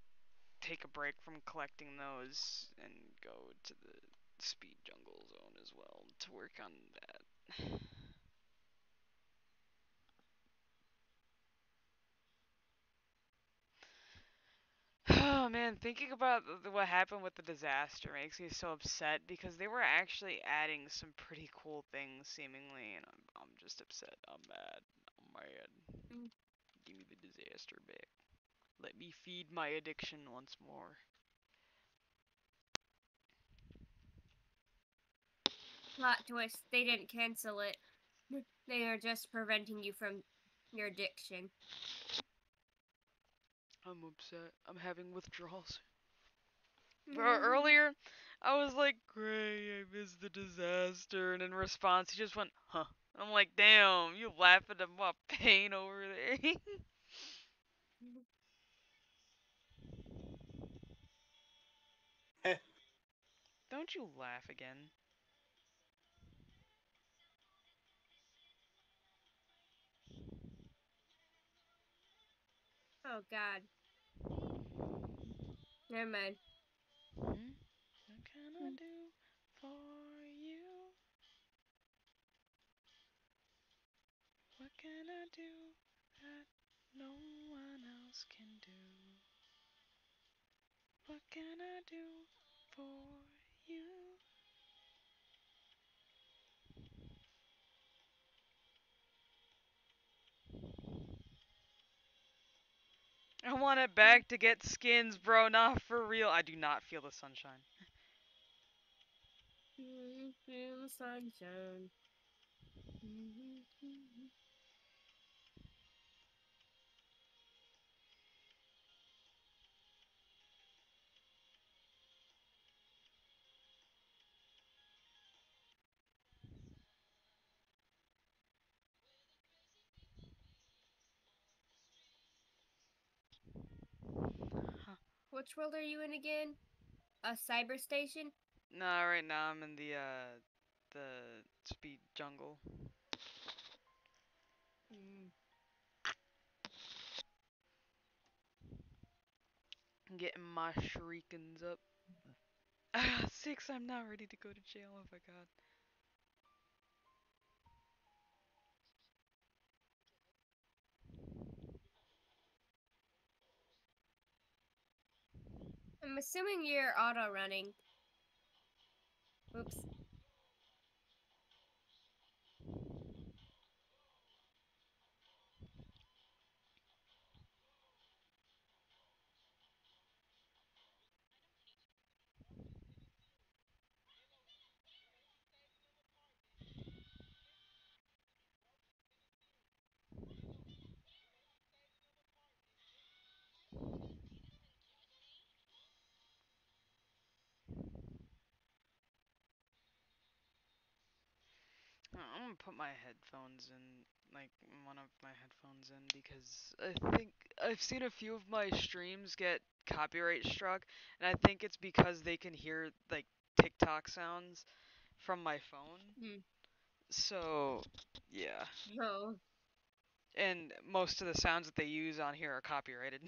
take a break from collecting those and go to the speed jungle zone as well to work on that. Oh man, thinking about what happened with the disaster makes me so upset because they were actually adding some pretty cool things seemingly, and I'm just upset. I'm mad. I'm mad. Mm. Give me the disaster back. Let me feed my addiction once more. Plot twist, they didn't cancel it. They are just preventing you from your addiction. I'm upset. I'm having withdrawals. Bro, earlier, I was like, Gray, I missed the disaster. And in response, he just went, huh. I'm like, damn, you laughing at my pain over there. Don't you laugh again. Oh God. Never mind. What can I do for you? What can I do that no one else can do? What can I do for you? I want it back to get skins, bro. Not for real. I do not feel the sunshine. Feel the sunshine. Huh. Which world are you in again? A cyber station? Nah, right now I'm in the speed jungle. Getting my shurikens up. Ah, 6, I'm not ready to go to jail, oh my god. I'm assuming you're auto running. Oops. I'm gonna put my headphones in, like, one of my headphones in, because I think I've seen a few of my streams get copyright struck, and I think it's because they can hear, like, TikTok sounds from my phone. So, yeah. No. And most of the sounds that they use on here are copyrighted.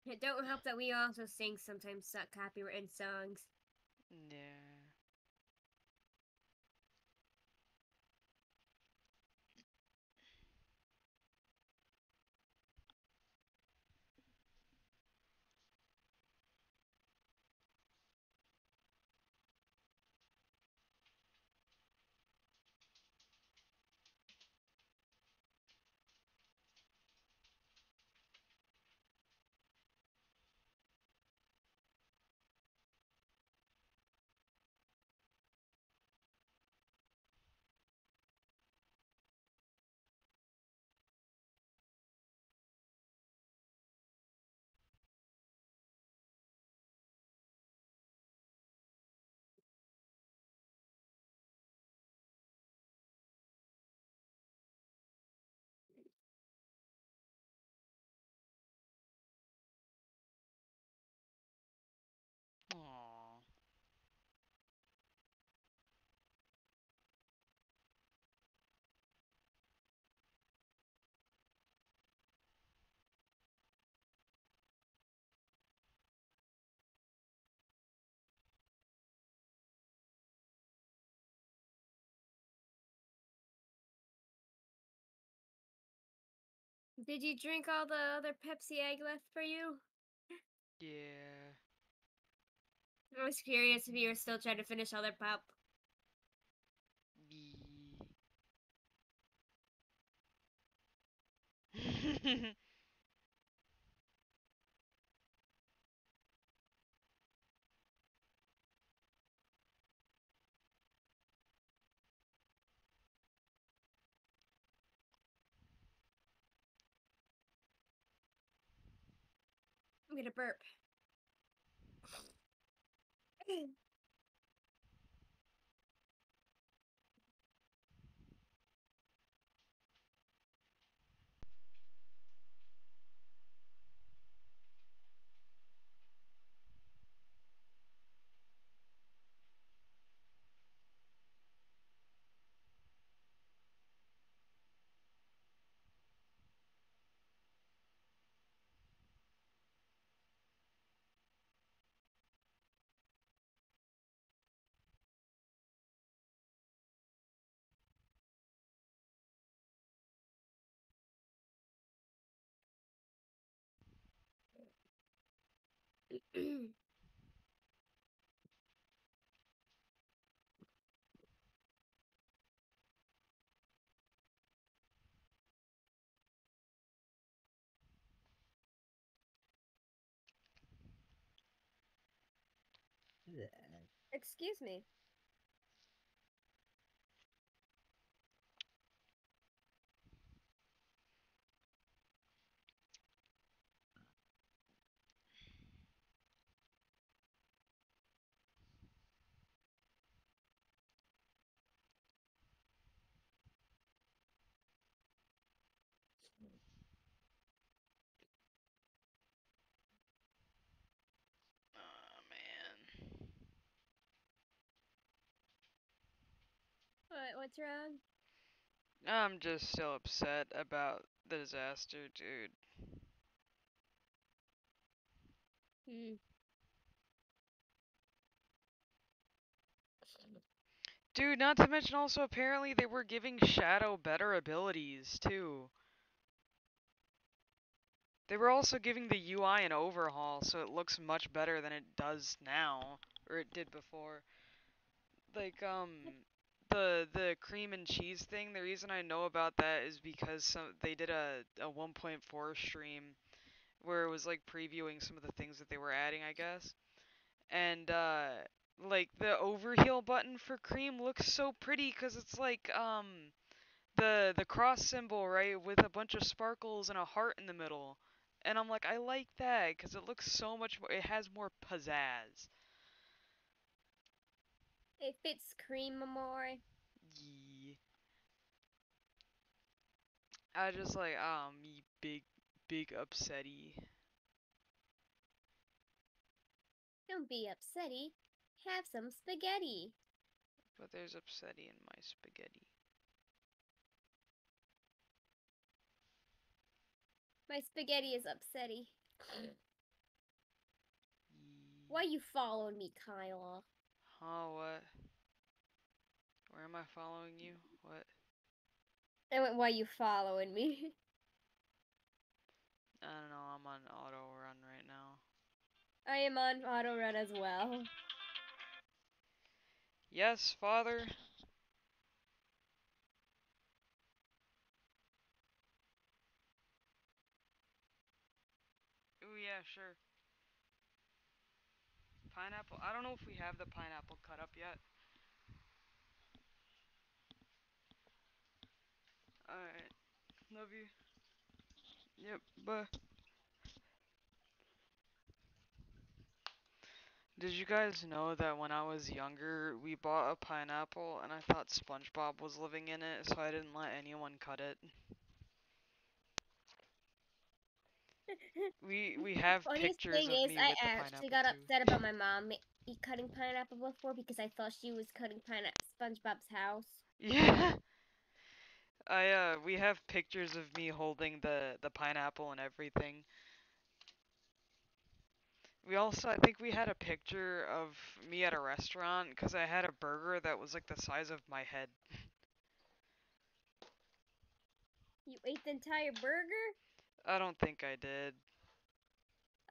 It don't help that we also sing sometimes copyrighted songs. Yeah. Aww. Did you drink all the other Pepsi egg left for you? Yeah. I was curious if you were still trying to finish all their pop. Yee. I'm gonna burp. Excuse me. Oh man. What's wrong? I'm just still upset about the disaster, dude. Hmm. Dude, not to mention also apparently they were giving Shadow better abilities too. They were also giving the UI an overhaul so it looks much better than it does now, or it did before. Like the cream and cheese thing, the reason I know about that is because they did a 1.4 stream where it was like previewing some of the things that they were adding, I guess. And like the overheal button for cream looks so pretty cuz it's like the cross symbol, right, with a bunch of sparkles and a heart in the middle. And I'm like, I like that cuz it looks so much more, it has more pizzazz. It fits cream more. Yeah. I just like, me big upsetty. Don't be upsetty. Have some spaghetti. But there's upsetty in my spaghetti. My spaghetti is upsetty. Yee. Why you followed me, Kyla? Huh, what? Where am I following you? What? I went, why you following me? I don't know, I'm on auto run right now. I am on auto run as well. Yes, father. Ooh, yeah, sure. Pineapple. I don't know if we have the pineapple cut up yet. Alright. Love you. Yep, bye. Did you guys know that when I was younger, we bought a pineapple and I thought SpongeBob was living in it, so I didn't let anyone cut it? We have Funniest pictures thing of is, me I with the actually pineapple got too. upset about my mom cutting pineapple before because I thought she was cutting SpongeBob's house. Yeah. We have pictures of me holding the pineapple and everything. We also, I think we had a picture of me at a restaurant because I had a burger that was like the size of my head. You ate the entire burger? I don't think I did.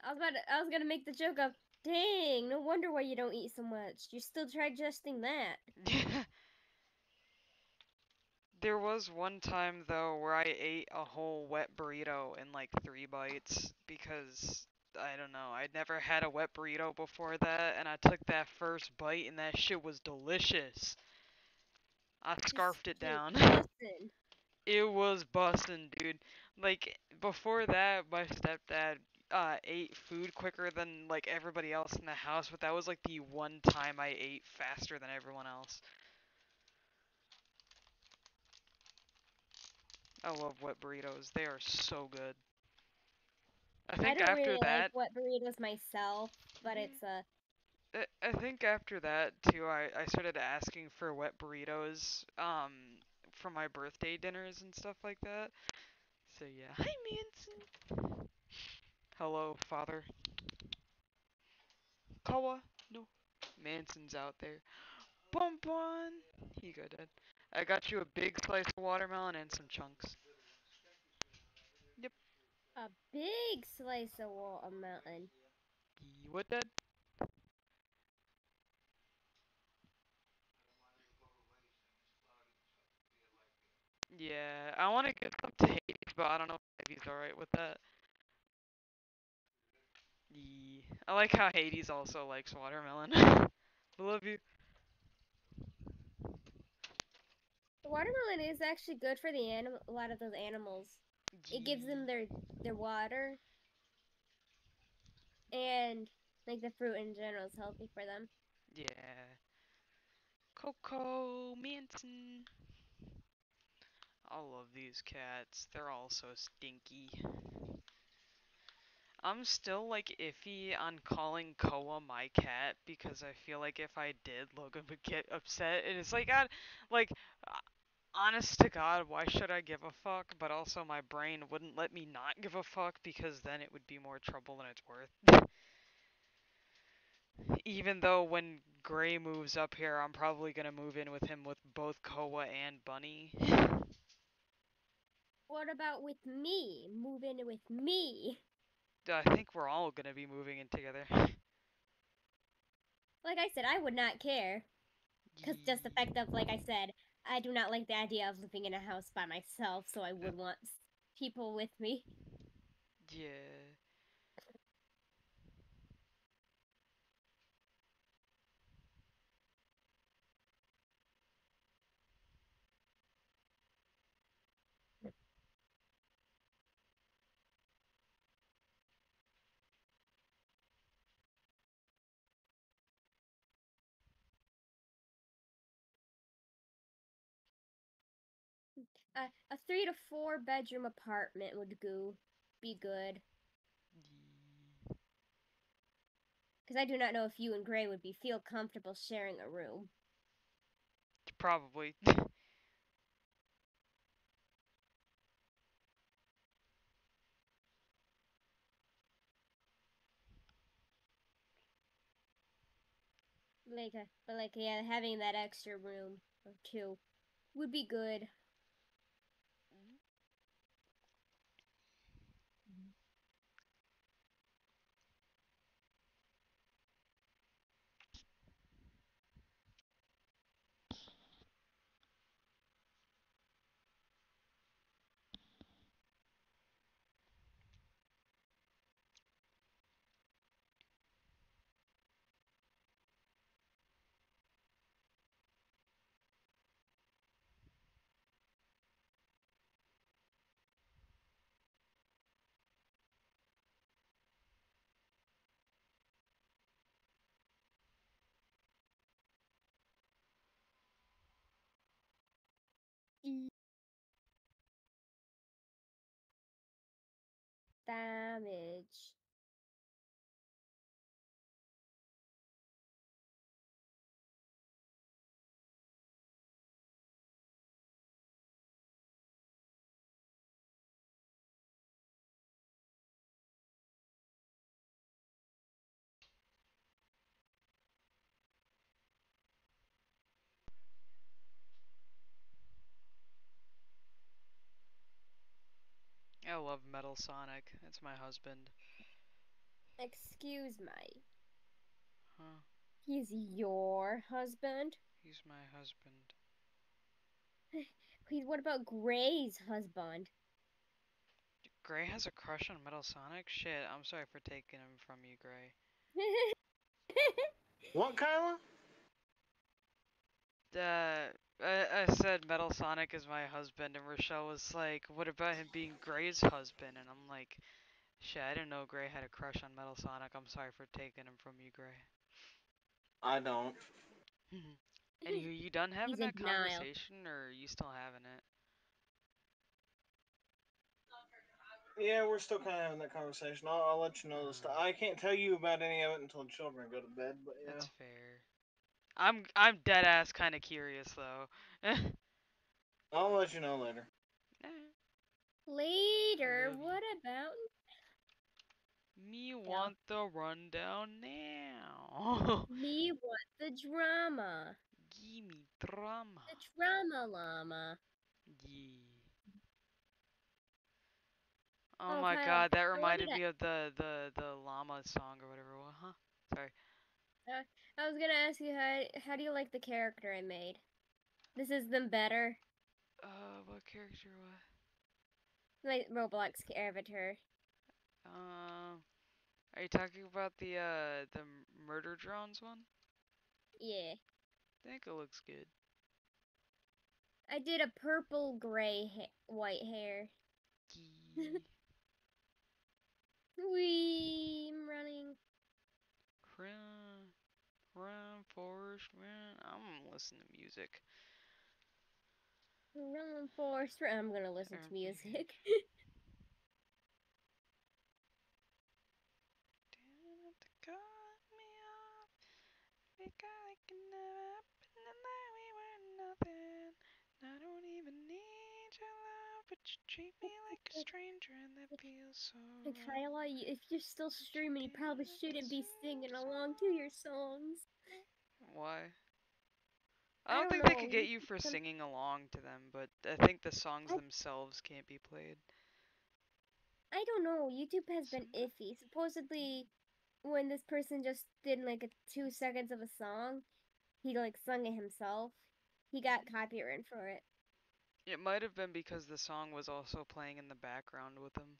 I was gonna make the joke of, dang, no wonder why you don't eat so much. You're still digesting that. There was one time though where I ate a whole wet burrito in like 3 bites because I don't know, I'd never had a wet burrito before that and I took that first bite and that shit was delicious. I scarfed it Just down. bussin'. It was bussin', dude. Like before that, my stepdad ate food quicker than like everybody else in the house, but that was like the one time I ate faster than everyone else. I love wet burritos. They are so good. I I think don't after really like that, wet burritos myself, but it's I think after that too, I started asking for wet burritos for my birthday dinners and stuff like that. So yeah, hi Manson. Hello, father. Kawa, no. Manson's out there. Bum bum. He go dead. I got you a big slice of watermelon and some chunks. Yep. a big slice of watermelon. You what dead? Yeah, I want to get some to Hades, but I don't know if he's alright with that. Yeah. I like how Hades also likes watermelon. I love you. The watermelon is actually good for the a lot of those animals. It gives them their water, and like the fruit in general is healthy for them. Yeah. Coco Manson. I love these cats. They're all so stinky. I'm still like iffy on calling Koa my cat because I feel like if I did, Logan would get upset. And it's like, uh, honest to God, why should I give a fuck? But also my brain wouldn't let me not give a fuck because then it would be more trouble than it's worth. Even though when Gray moves up here, I'm probably gonna move in with him with both Koa and Bunny. What about with me? Move in with me. I think we're all gonna be moving in together. Like I said, I would not care. Because just the fact of, like I said, I do not like the idea of living in a house by myself, so I would want people with me. Yeah. A 3 to 4 bedroom apartment would be good. Because I do not know if you and Gray would feel comfortable sharing a room. Probably. But like yeah, having that extra room or two would be good. Damage. I love Metal Sonic. It's my husband. Excuse me. Huh? He's your husband? He's my husband. What about Gray's husband? Gray has a crush on Metal Sonic? Shit, I'm sorry for taking him from you, Gray. What, Kyla? I said Metal Sonic is my husband, and Rochelle was like, what about him being Gray's husband? And I'm like, Shit, I didn't know Gray had a crush on Metal Sonic. I'm sorry for taking him from you, Gray. I don't. Anywho, you done having He's in that denial. conversation, or are you still having it? Yeah, we're still kind of having that conversation. I'll let you know the stuff. I can't tell you about any of it until the children go to bed, but yeah. That's fair. I'm dead ass kind of curious though. I'll let you know later. Later, love you. what about Me want the rundown now. me? What the drama? Gimme drama. The drama llama. Yeah. Oh Oh, my Kyle, god, that I wanted reminded to. me of the llama song or whatever. Huh? Sorry. I was gonna ask you how do you like the character I made? This is them better. What character was? Like Roblox avatar. Are you talking about the murder drones one? Yeah. I think it looks good. I did a purple gray white hair. Gee. Wee, I'm running. Run, Forrest, run. I'm gonna listen to music. Run, Forrest. I'm gonna listen to music. Cut me off because it can never happen and then we were nothing. I don't even need your love, but you treat me like a stranger and that feels so And wrong. Kyle, if you're still streaming, you probably shouldn't be singing along to your songs. Why? I I don't don't think they know. could get you for Some- singing along to them, but I think the songs I- themselves can't be played. I don't know. YouTube has been iffy. Supposedly, when this person just did like a 2 seconds of a song, he like sung it himself. He got copyright for it. It might have been because the song was also playing in the background with them.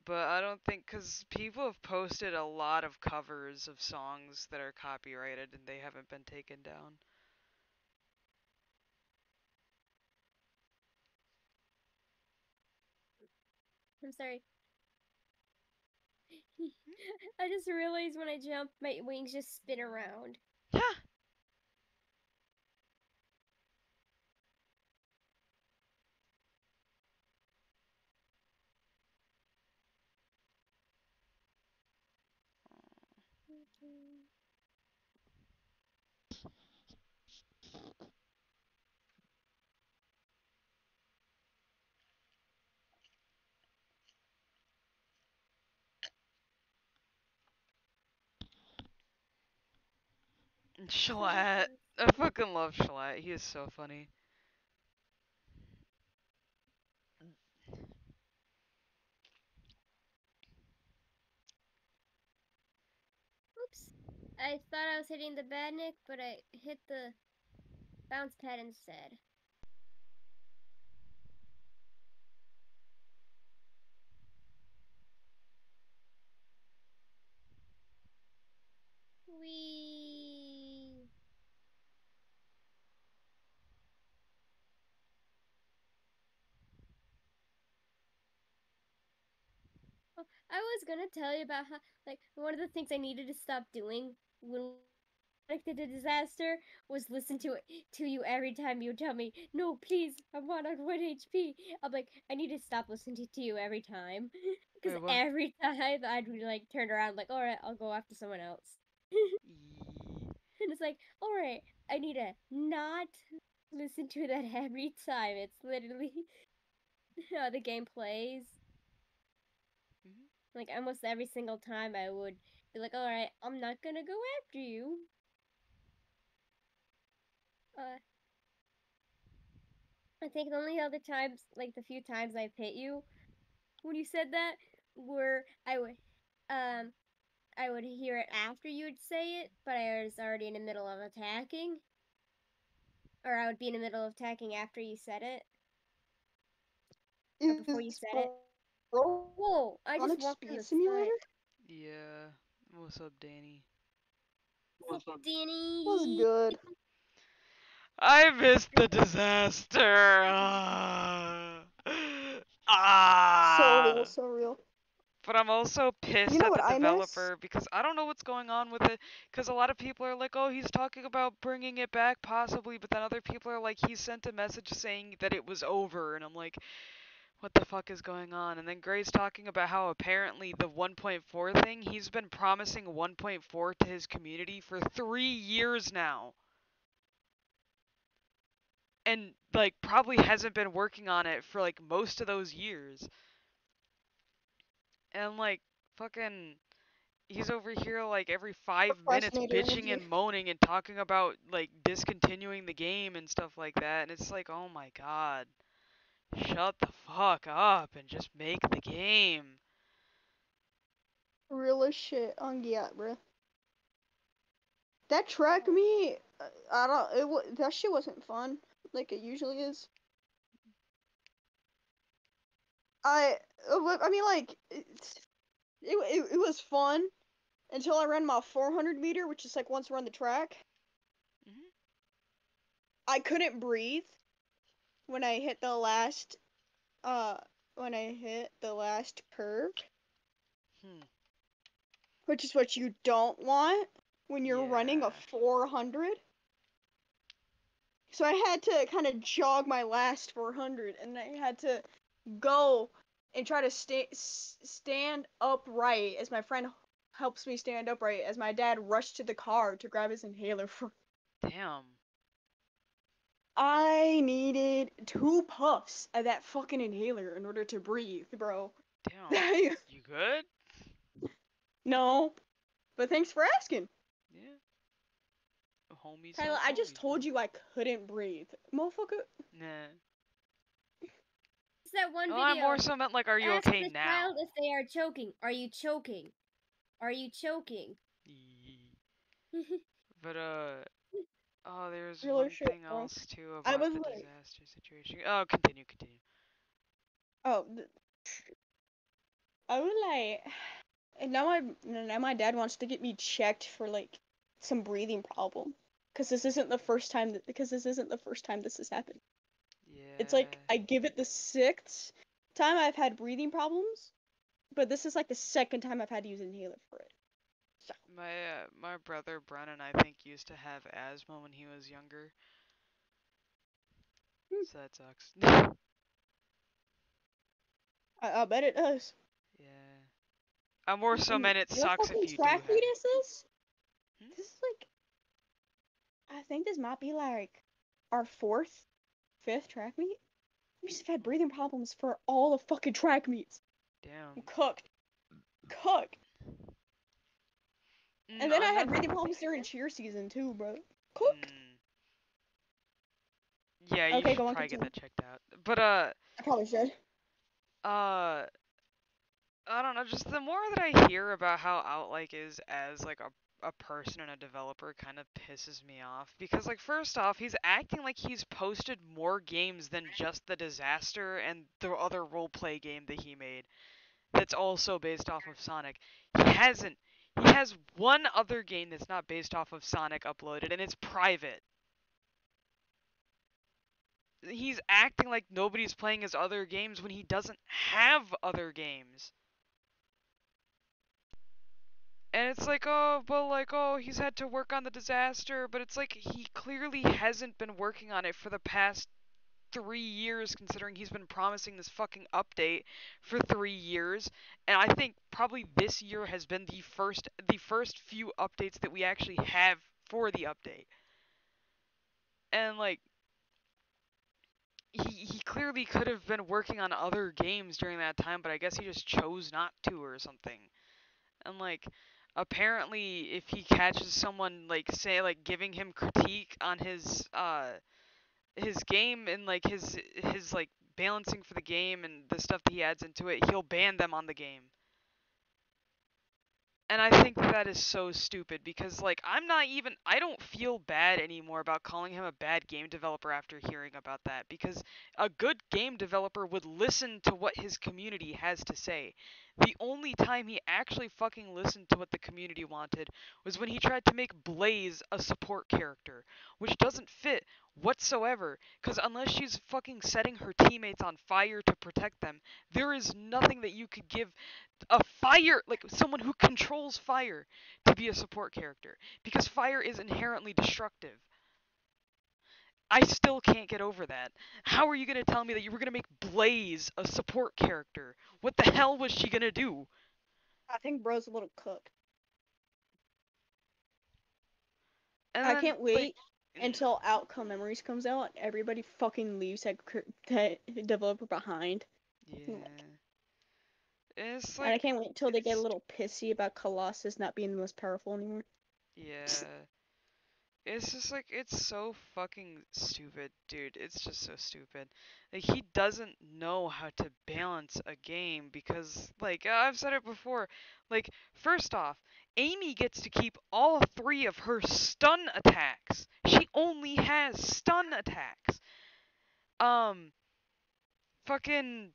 But I don't think, because people have posted a lot of covers of songs that are copyrighted and they haven't been taken down. I'm sorry. I just realized when I jump, my wings just spin around. Yeah. Schlatt. I fucking love Schlatt. He is so funny. Oops. I thought I was hitting the badnik, but I hit the bounce pad instead. Wee. Oh, I was gonna tell you about how, like, one of the things I needed to stop doing when like the disaster was listen to you every time you tell me, no, please, I'm on 1 HP. I'm like, I need to stop listening to you every time. Because Wait, what? every time I'd be like turn around like, alright, I'll go after someone else. And it's like, alright, I need to not listen to that every time. It's literally how the game plays. Mhm. Like almost every single time I would be like, alright, I'm not gonna go after you. I think the only other times, like the few times I've hit you, when you said that, were I would hear it after you would say it, but I was already in the middle of attacking. Or I would be in the middle of attacking after you said it. Or before you Is said it. Roblox Whoa, I just walked Speed on the Simulator? side. Yeah. What's up, Danny? What's up, Danny? Was good. I missed the disaster. So Ah. real, so real. But I'm also pissed You know at what the I miss? developer because I don't know what's going on with it. Because a lot of people are like, oh, he's talking about bringing it back possibly, but then other people are like, he sent a message saying that it was over, and I'm like, what the fuck is going on? And then Gray's talking about how apparently the 1.4 thing, he's been promising 1.4 to his community for 3 years now. And like probably hasn't been working on it for like most of those years. And like fucking he's over here like every 5 minutes Procrastinator bitching energy. and moaning and talking about like discontinuing the game and stuff like that. And it's like, oh my god. Shut the fuck up and just make the game. Real as shit on Giat, bruh. That track meet, I don't. That shit wasn't fun like it usually is. I mean, like it was fun until I ran my 400 meter, which is like once around the track. Mhm. I couldn't breathe when I hit the last curve, which is what you don't want when you're running a Yeah. 400. So I had to kind of jog my last 400, and I had to go and try to stand upright as my friend helps me stand upright as my dad rushed to the car to grab his inhaler for. Damn. I needed 2 puffs of that fucking inhaler in order to breathe, bro. Damn. You good? No, but thanks for asking. Yeah. Homies. Tyler, I just told you I couldn't breathe, motherfucker. Nah. It's that one Oh, video. I more so meant like, are you Ask okay the now? child if they are choking. Are you choking? Are you choking? But oh, there's Real one shit, thing bro. else too I about was the like- disaster situation. Oh, continue. Oh, I was like, and now my dad wants to get me checked for like some breathing problem, because this isn't the first time this has happened. Yeah. It's like I give it the 6th time I've had breathing problems, but this is like the 2nd time I've had to use an inhaler for it. So. My brother Brennan, I think, used to have asthma when he was younger. So that sucks. I bet it does. Yeah. I more so meant it You know what sucks if fucking you do track have meet it. is this? Hmm? This is like, I think this might be like our 4th, 5th track meet. We just have had breathing problems for all the fucking track meets. Damn. I'm cooked. And then I had breathing problems during cheer season too, bro. Cooked. Yeah, you Okay, should go on, probably get continue. that checked out. But I probably should. I don't know, just the more that I hear about how Outlike is as like a person and a developer kind of pisses me off. Because like first off, he's acting like he's posted more games than just the Disaster and the other roleplay game that he made that's also based off of Sonic. He hasn't. He has one other game that's not based off of Sonic uploaded, and it's private. He's acting like nobody's playing his other games when he doesn't have other games. And it's like, oh, but like, oh, he's had to work on the Disaster, but it's like he clearly hasn't been working on it for the past 3 years, considering he's been promising this fucking update for 3 years. And I think probably this year has been the first few updates that we actually have for the update. And like he clearly could have been working on other games during that time, but I guess he just chose not to or something. And like apparently if he catches someone like say like giving him critique on his game and like his like balancing for the game and the stuff that he adds into it, he'll ban them on the game. And I think that is so stupid because like I don't feel bad anymore about calling him a bad game developer after hearing about that, because a good game developer would listen to what his community has to say. The only time he actually fucking listened to what the community wanted was when he tried to make Blaze a support character, which doesn't fit whatsoever, because unless she's fucking setting her teammates on fire to protect them, there is nothing that you could give a fire, like someone who controls fire, to be a support character, because fire is inherently destructive. I still can't get over that. How are you gonna tell me that you were gonna make Blaze a support character? What the hell was she gonna do? I think bro's a little cooked. And I then, can't wait like, until Outcome Memories comes out and everybody fucking leaves that developer behind. yeah. It's And I like, can't wait until they get a it's- little pissy about Colossus not being the most powerful anymore. yeah. It's just like, it's so fucking stupid, dude. It's just so stupid. Like, he doesn't know how to balance a game because, like, I've said it before. Like, first off, Amy gets to keep all 3 of her stun attacks. She only has stun attacks. Fucking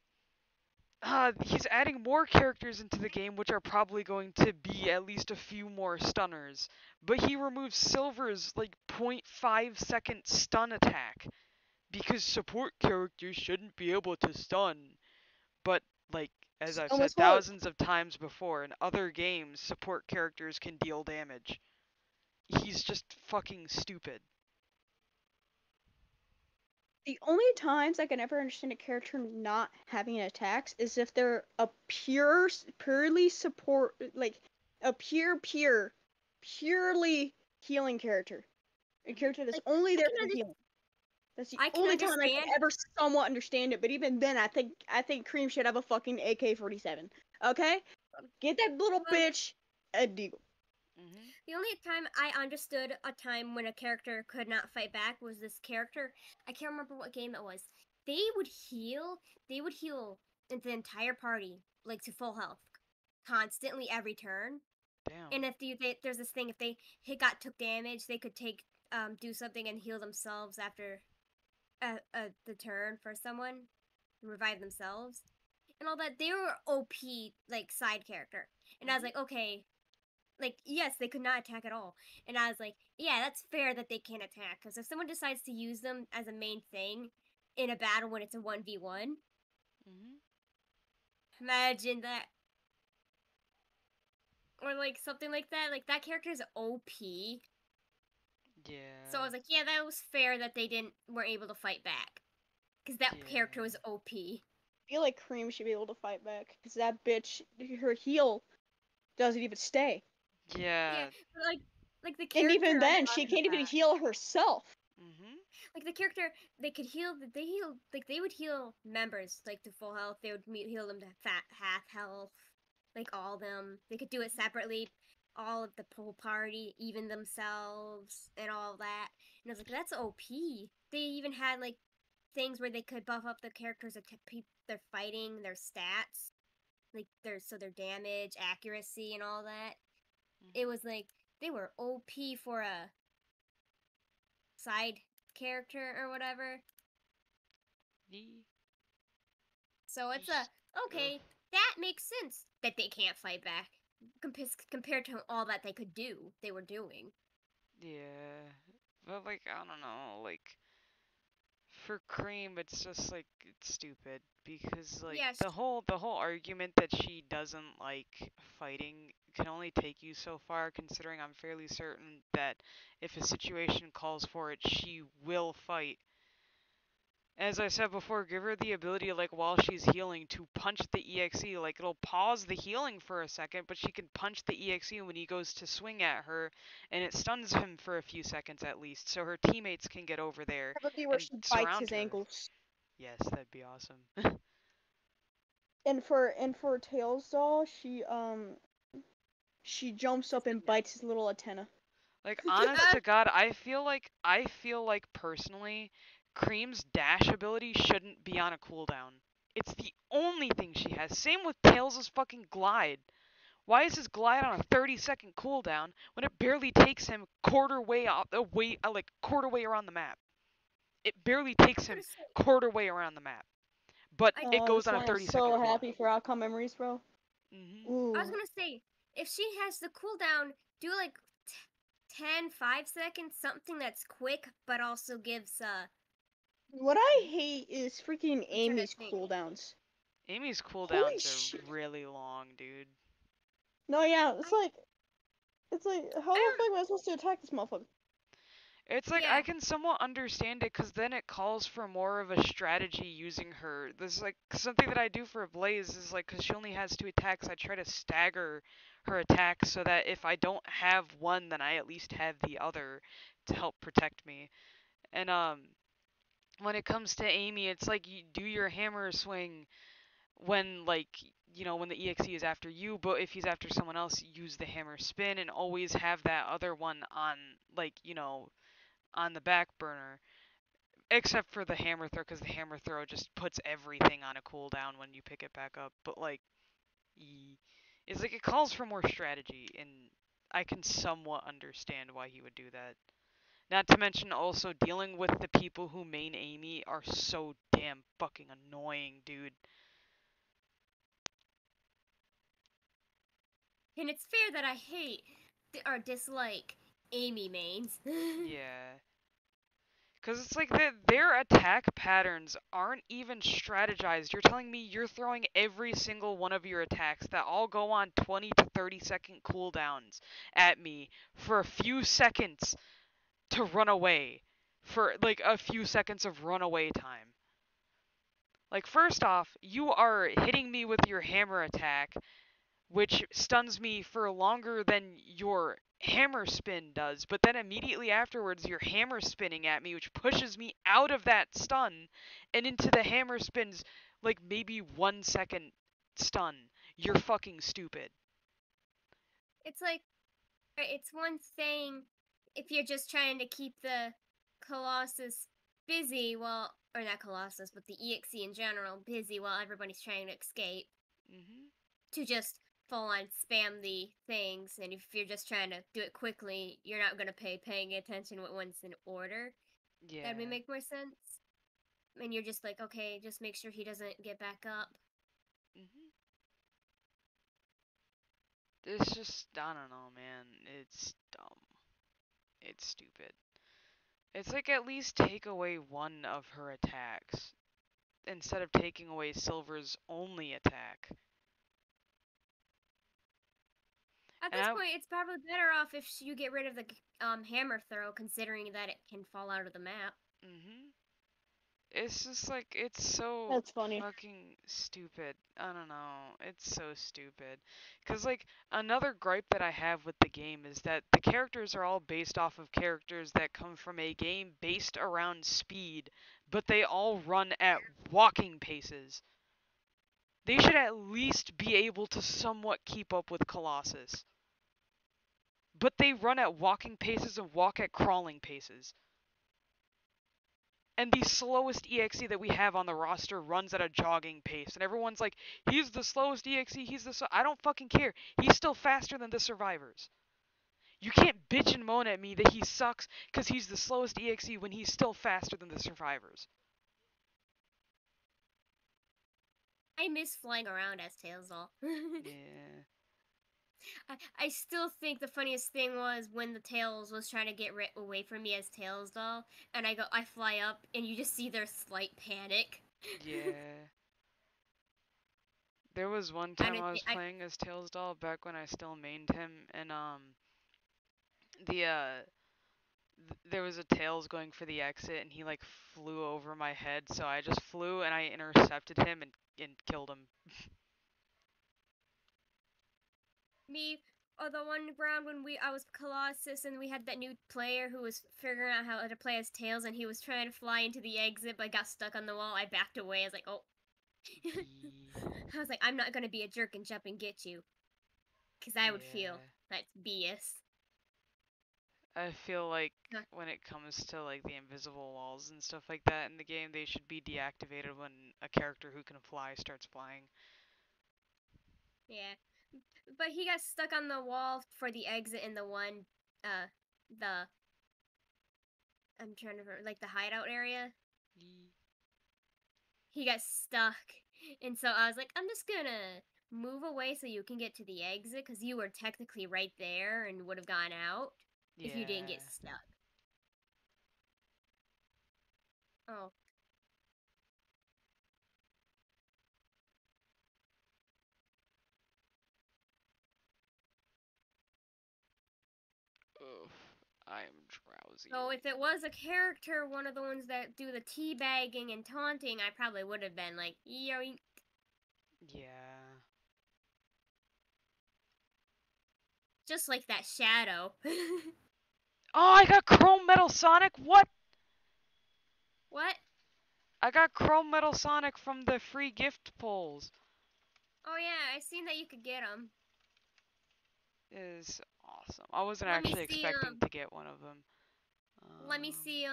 he's adding more characters into the game, which are probably going to be at least a few more stunners. But he removes Silver's like 0.5 second stun attack because support characters shouldn't be able to stun. But like as I've So said as well- thousands of times before, in other games, support characters can deal damage. He's just fucking stupid. The only times I can ever understand a character not having attacks is if they're a purely support, like a purely healing character. A character that's Like, only I there can for under- healing. That's the I can only time I can understand- ever somewhat understand it. But even then, I think Cream should have a fucking AK-47. Okay, get that little Well- bitch a deagle. Hmm. The only time I understood a time when a character could not fight back was this character. I can't remember what game it was. They would heal the entire party, like to full health, constantly every turn. Damn. And if there's this thing, if they took damage, they could do something and heal themselves after the turn for someone, and revive themselves, and all that. They were OP like side character, and I was like, okay. Like, yes, they could not attack at all. And I was like, yeah, that's fair that they can't attack. Because if someone decides to use them as a main thing in a battle when it's a 1v1, Hmm. imagine that. Or, like, something like that. Like, that character is OP. Yeah. So I was like, yeah, that was fair that they weren't able to fight back. Because that character Yeah. was OP. I feel like Cream should be able to fight back because that bitch, her heal doesn't even stay. Yeah. But, like the character. And even I'm then, she talking can't even about- heal herself. Hmm. Like the character, they could heal. They would heal members like to full health. They would heal them to half health, like all of them. They could do it separately. All of the whole party, even themselves, and all of that. And I was like, that's OP. They even had like things where they could buff up the characters, their fighting, their stats, like their damage, accuracy, and all that. It was like they were OP for a side character or whatever. So it's okay. That makes sense that they can't fight back compared to all that they could do. They were doing. Yeah. But like, I don't know, like for Cream it's just like it's stupid because like Yes. the whole argument that she doesn't like fighting can only take you so far, considering I'm fairly certain that if a situation calls for it, she will fight. As I said before, give her the ability, like, while she's healing, to punch the EXE. Like, it'll pause the healing for a second, but she can punch the EXE when he goes to swing at her, and it stuns him for a few seconds at least, so her teammates can get over there. Probably where and she bites surround his her. ankles. Yes, that'd be awesome. And for Tails doll, she jumps up and bites his little antenna. Like, honest to God, I feel like personally, Cream's dash ability shouldn't be on a cooldown. It's the only thing she has. Same with Tails' fucking glide. Why is his glide on a 30-second cooldown when it barely takes him quarter way around the map? It barely takes him quarter way around the map. But it goes on a 30-second so cooldown. happy for Outcome Memories, bro. Mhm. Ooh. I was gonna say, if she has the cooldown, do like 10, 5 seconds, something that's quick, but also gives, What I hate is freaking I'm trying to Amy's think. cooldowns. Amy's Holy cooldowns shit. are really long, dude. No, yeah, it's like, how the don't- fuck am I supposed to attack this motherfucker? It's like Yeah. I can somewhat understand it because then it calls for more of a strategy using her. This is like something that I do for Blaze is like because she only has 2 attacks, I try to stagger her attacks so that if I don't have one, then I at least have the other to help protect me. And when it comes to Amy, it's like you do your hammer swing when like when the EXE is after you, but if he's after someone else, use the hammer spin and always have that other one on like on the back burner, except for the hammer throw, because the hammer throw just puts everything on a cooldown when you pick it back up. But like, it's like it calls for more strategy, and I can somewhat understand why he would do that. Not to mention also dealing with the people who main Amy are so damn fucking annoying, dude. And it's fair that I hate or dislike Amy mains. Yeah. Because it's like their attack patterns aren't even strategized. You're telling me you're throwing every single one of your attacks that all go on 20 to 30-second cooldowns at me for a few seconds to run away. For like a few seconds of runaway time. Like, first off, you are hitting me with your hammer attack, which stuns me for longer than your hammer spin does, but then immediately afterwards you're hammer spinning at me, which pushes me out of that stun and into the hammer spin's like maybe 1 second stun. You're fucking stupid. It's like, it's one thing if you're just trying to keep the Colossus busy while, or not Colossus, but the EXE in general busy while everybody's trying to escape, Mhm. to just full on spam the things, and if you're just trying to do it quickly, you're not gonna paying attention what one's in order. Yeah. That would make more sense. And you're just like, okay, just make sure he doesn't get back up. Mhm. It's just I don't know, man. It's dumb. It's stupid. It's like at least take away one of her attacks instead of taking away Silver's only attack. At And this I, point, it's probably better off if you get rid of the hammer throw, considering that it can fall out of the map. mhm. It's just like it's so That's funny. fucking stupid. I don't know. It's so stupid. Cuz like another gripe that I have with the game is that the characters are all based off of characters that come from a game based around speed, but they all run at walking paces. They should at least be able to somewhat keep up with Colossus. But they run at walking paces and walk at crawling paces. And the slowest EXE that we have on the roster runs at a jogging pace. And everyone's like, he's the slowest EXE, I don't fucking care. He's still faster than the survivors. You can't bitch and moan at me that he sucks because he's the slowest EXE when he's still faster than the survivors. I miss flying around as Tails doll. Yeah. I still think the funniest thing was when the Tails was trying to get away from me as Tails doll, and I fly up, and you just see their slight panic. Yeah. There was one And time I was playing as Tails doll back when I still mained him, and the there was a Tails going for the exit, and he like flew over my head, so I just flew and I intercepted him and killed him. Me, or the one round when I was Colossus, and we had that new player who was figuring out how to play as Tails, and he was trying to fly into the exit, but got stuck on the wall. I backed away. I was like, oh. I was like, I'm not gonna be a jerk and jump and get you, because I would feel that's BS. I feel like when it comes to like the invisible walls and stuff like that in the game, they should be deactivated when a character who can fly starts flying. Yeah, but he got stuck on the wall for the exit in the one, the I'm trying to remember, like the hideout area. He got stuck, and so I was like, I'm just gonna move away so you can get to the exit, because you were technically right there and would have gone out if you didn't get Yeah. stuck. Oh. Oof. I am drowsy. So if it was a character, one of the ones that do the teabagging and taunting, I probably would have been like, yoink. Yeah. Just like that shadow. Oh, I got Chrome Metal Sonic. What? What? I got Chrome Metal Sonic from the free gift polls. Oh yeah, I seen that you could get them. It is awesome. I wasn't Let me actually see, expecting to get one of them. Let me see,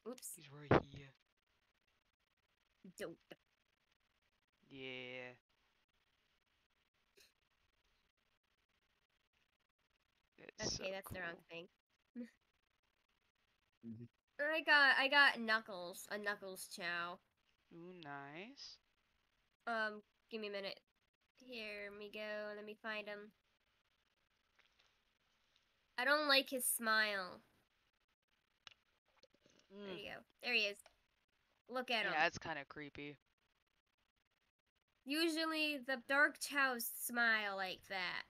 oops. He's right here. Dope. Yeah. It's Okay, so that's the wrong cool. thing. Mhm. I got Knuckles, a Knuckles Chow. Ooh, nice. Give me a minute. Here we go. Let me find him. I don't like his smile. There you go. There he is. Look at him. Yeah, it's kind of creepy. Usually the Dark Chows smile like that.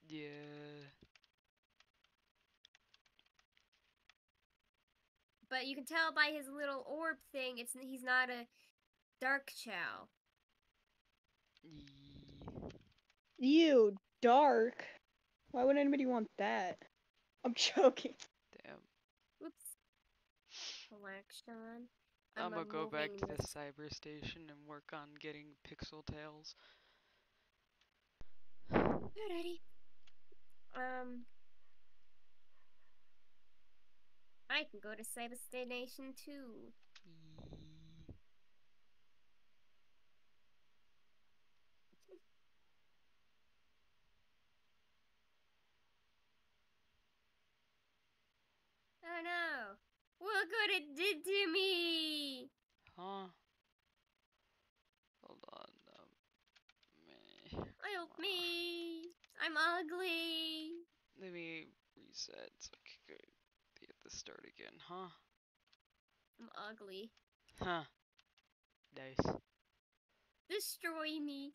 Yeah. But you can tell by his little orb thing, he's not a Dark Chow. Ew, dark. Why would anybody want that? I'm joking. Damn. Oops. Collection. I'm gonna go back to removing the cyber station and work on getting Pixel Tails. Alrighty. I can go to Cyber Station too. Oh no! Look what it did to me! Huh? Hold on. Help me! I'm ugly! Let me reset so I can be at the start again, huh? I'm ugly. Huh. Nice. Destroy me!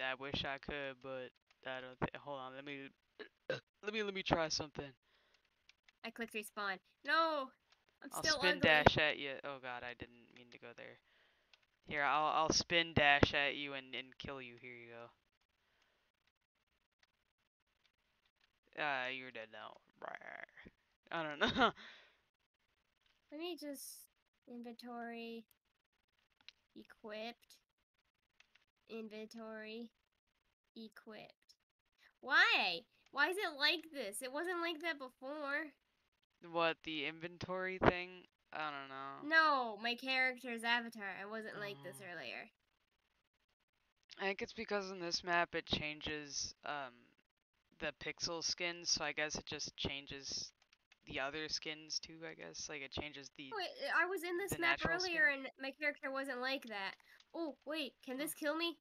I wish I could, but I don't think. Hold on, let me try something. I clicked respawn. No! I'm I'll still spin ugly. dash at you. Oh god, I didn't mean to go there. Here, I'll spin dash at you and kill you. Here you go. You're dead now. I don't know. Let me just inventory equipped. Inventory equipped. Why? Why is it like this? It wasn't like that before. What, the inventory thing? I don't know. No, my character's avatar. I wasn't like this Oh. earlier. I think it's because in this map it changes the pixel skins, so I guess it just changes the other skins too, I guess. Like it changes the Oh, I was in this the map natural earlier skin. and my character wasn't like that. Oh, wait, can this kill me?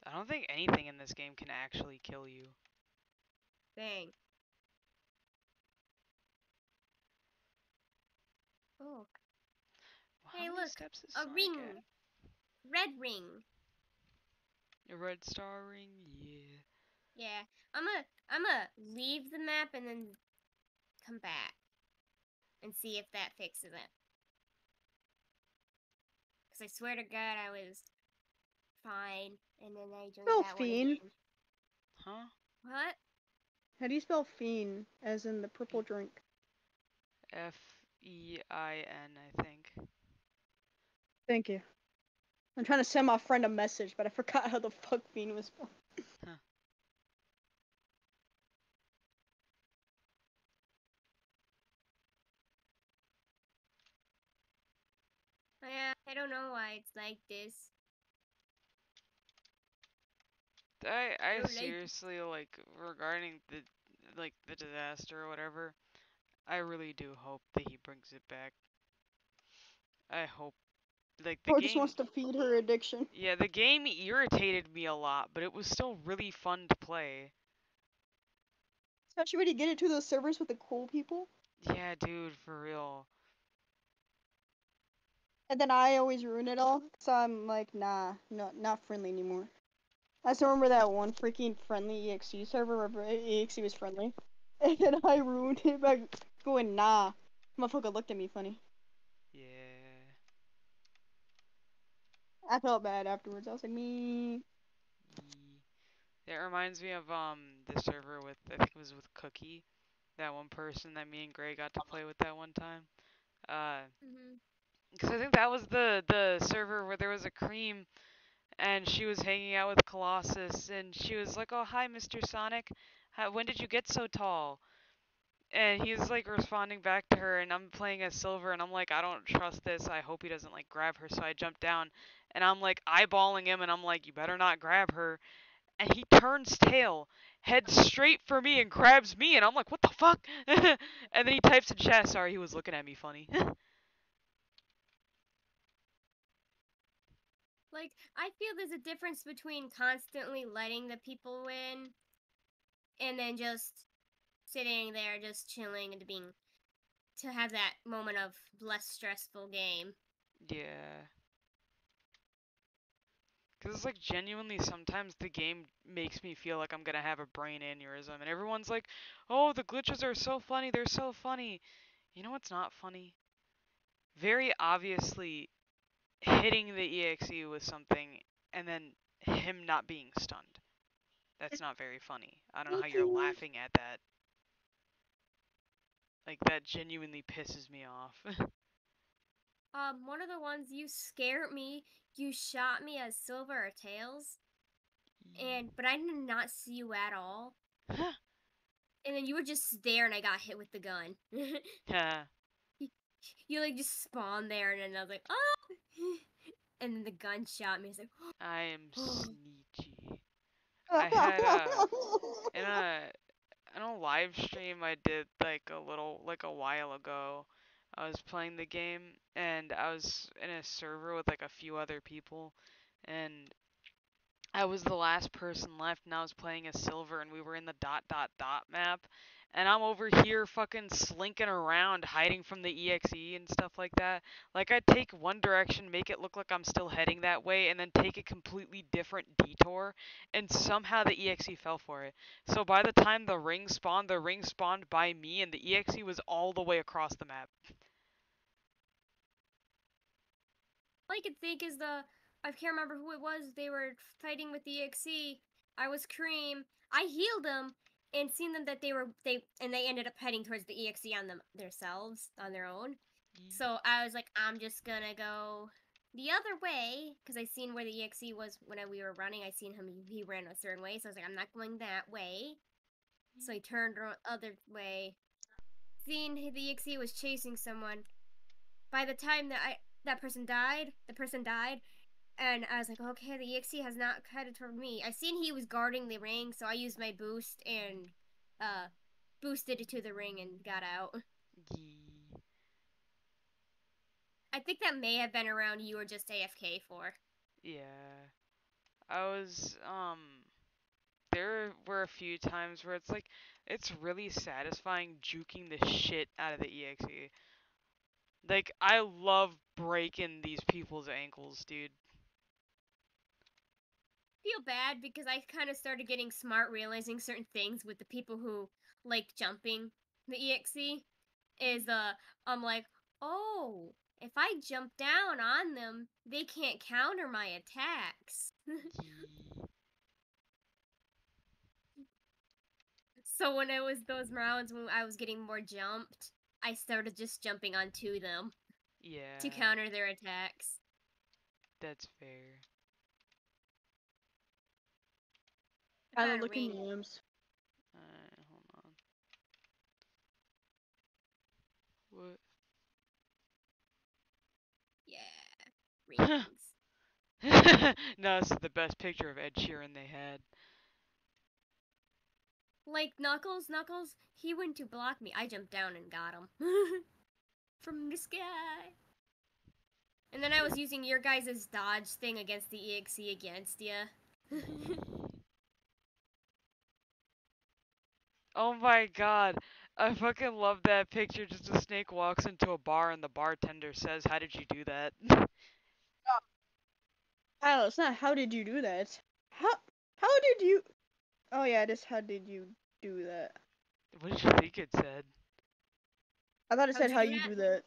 I don't think anything in this game can actually kill you. Dang. Oh. How Hey, many look, steps is a Sonic ring. at? Red ring. A red star ring? Yeah. Yeah, I'm gonna leave the map and then come back and see if that fixes it. Cause I swear to God, I was fine, and then I joined Spell that one fiend. again. Huh? What? How do you spell fiend, as in the purple drink? F-E-I-N, I think. Thank you. I'm trying to send my friend a message, but I forgot how the fuck fiend was spelled. Huh. Yeah, I don't know why it's like this. I Like- seriously, like, regarding the disaster or whatever, I really do hope that he brings it back. I hope like the Or just game. wants to feed her addiction. Yeah, the game irritated me a lot, but it was still really fun to play. Especially when you get into those servers with the cool people. Yeah, dude, for real. And then I always ruin it all, so I'm like, nah, no, not friendly anymore. I still remember that one freaking friendly EXE server where EXE was friendly. And then I ruined it by going, nah. Motherfucker looked at me funny. Yeah. I felt bad afterwards. I was like, me. Yee. That reminds me of the server with, I think it was with Cookie, that one person that me and Gray got to play with that one time. Mhm. Because I think that was the server where there was a Cream and she was hanging out with Colossus and she was like, "Oh, hi, Mr. Sonic. When did you get so tall?" And he's like responding back to her, and I'm playing as Silver, and I'm like, I don't trust this. I hope he doesn't like grab her. So I jump down, and I'm like eyeballing him, and I'm like, you better not grab her. And he turns tail, heads straight for me, and grabs me, and I'm like, what the fuck? And then he types in chat, sorry, he was looking at me funny. Like, I feel there's a difference between constantly letting the people win and then just sitting there, just chilling and to have that moment of less stressful game. Yeah. Because it's like genuinely sometimes the game makes me feel like I'm gonna have a brain aneurysm, and everyone's like, oh, the glitches are so funny, they're so funny. You know what's not funny? Very obviously hitting the EXE with something and then him not being stunned. That's not very funny. I don't know how you're laughing at that. Like, that genuinely pisses me off. One of the ones you scared me, you shot me as Silver or Tails, but I did not see you at all. And then you were just there and I got hit with the gun. Yeah. You like just spawned there and then I was like, oh! And then the gun shot me. I was like, I am sneaky. I had in a live stream I did like a while ago. I was playing the game and I was in a server with like a few other people and I was the last person left and I was playing as Silver and we were in the dot dot dot map and I'm over here fucking slinking around hiding from the EXE and stuff like that. Like I'd take one direction, make it look like I'm still heading that way and then take a completely different detour and somehow the EXE fell for it. So by the time the ring spawned by me and the EXE was all the way across the map. all I could think is I can't remember who it was. They were fighting with the EXE. I was Cream. I healed them and seen them that they ended up heading towards the EXE on themselves on their own. So I was like, I'm just gonna go the other way because I seen where the EXE was when we were running. I seen him. He ran a certain way, so I was like, I'm not going that way. So I turned the other way. Seeing the EXE was chasing someone. By the time that person died, and I was like, okay, the EXE has not headed toward me. I seen he was guarding the ring, so I used my boost and boosted it to the ring and got out. I think that may have been around you were just AFK for. Yeah. I was there were a few times where it's really satisfying juking the shit out of the EXE. Like I love breaking these people's ankles, dude. Feel bad because I kind of started getting smart, realizing certain things with the people who like jumping the EXE. I'm like, oh, if I jump down on them, they can't counter my attacks. So when it was those rounds when I was getting more jumped, I started just jumping onto them. Yeah. To counter their attacks. That's fair. I don't look at memes. Hold on. What? Yeah. Rings. No, this is the best picture of Ed Sheeran they had. Like Knuckles, he went to block me. I jumped down and got him. From the sky. And then I was using your guys' dodge thing against the EXE against ya. Oh my god. I fucking love that picture. Just a snake walks into a bar and the bartender says, "How did you do that?" Oh, it's not how did you do that. It's how did you? Oh yeah, it is how did you do that? What did you think it said? I thought it How'd said you how do you that? do that.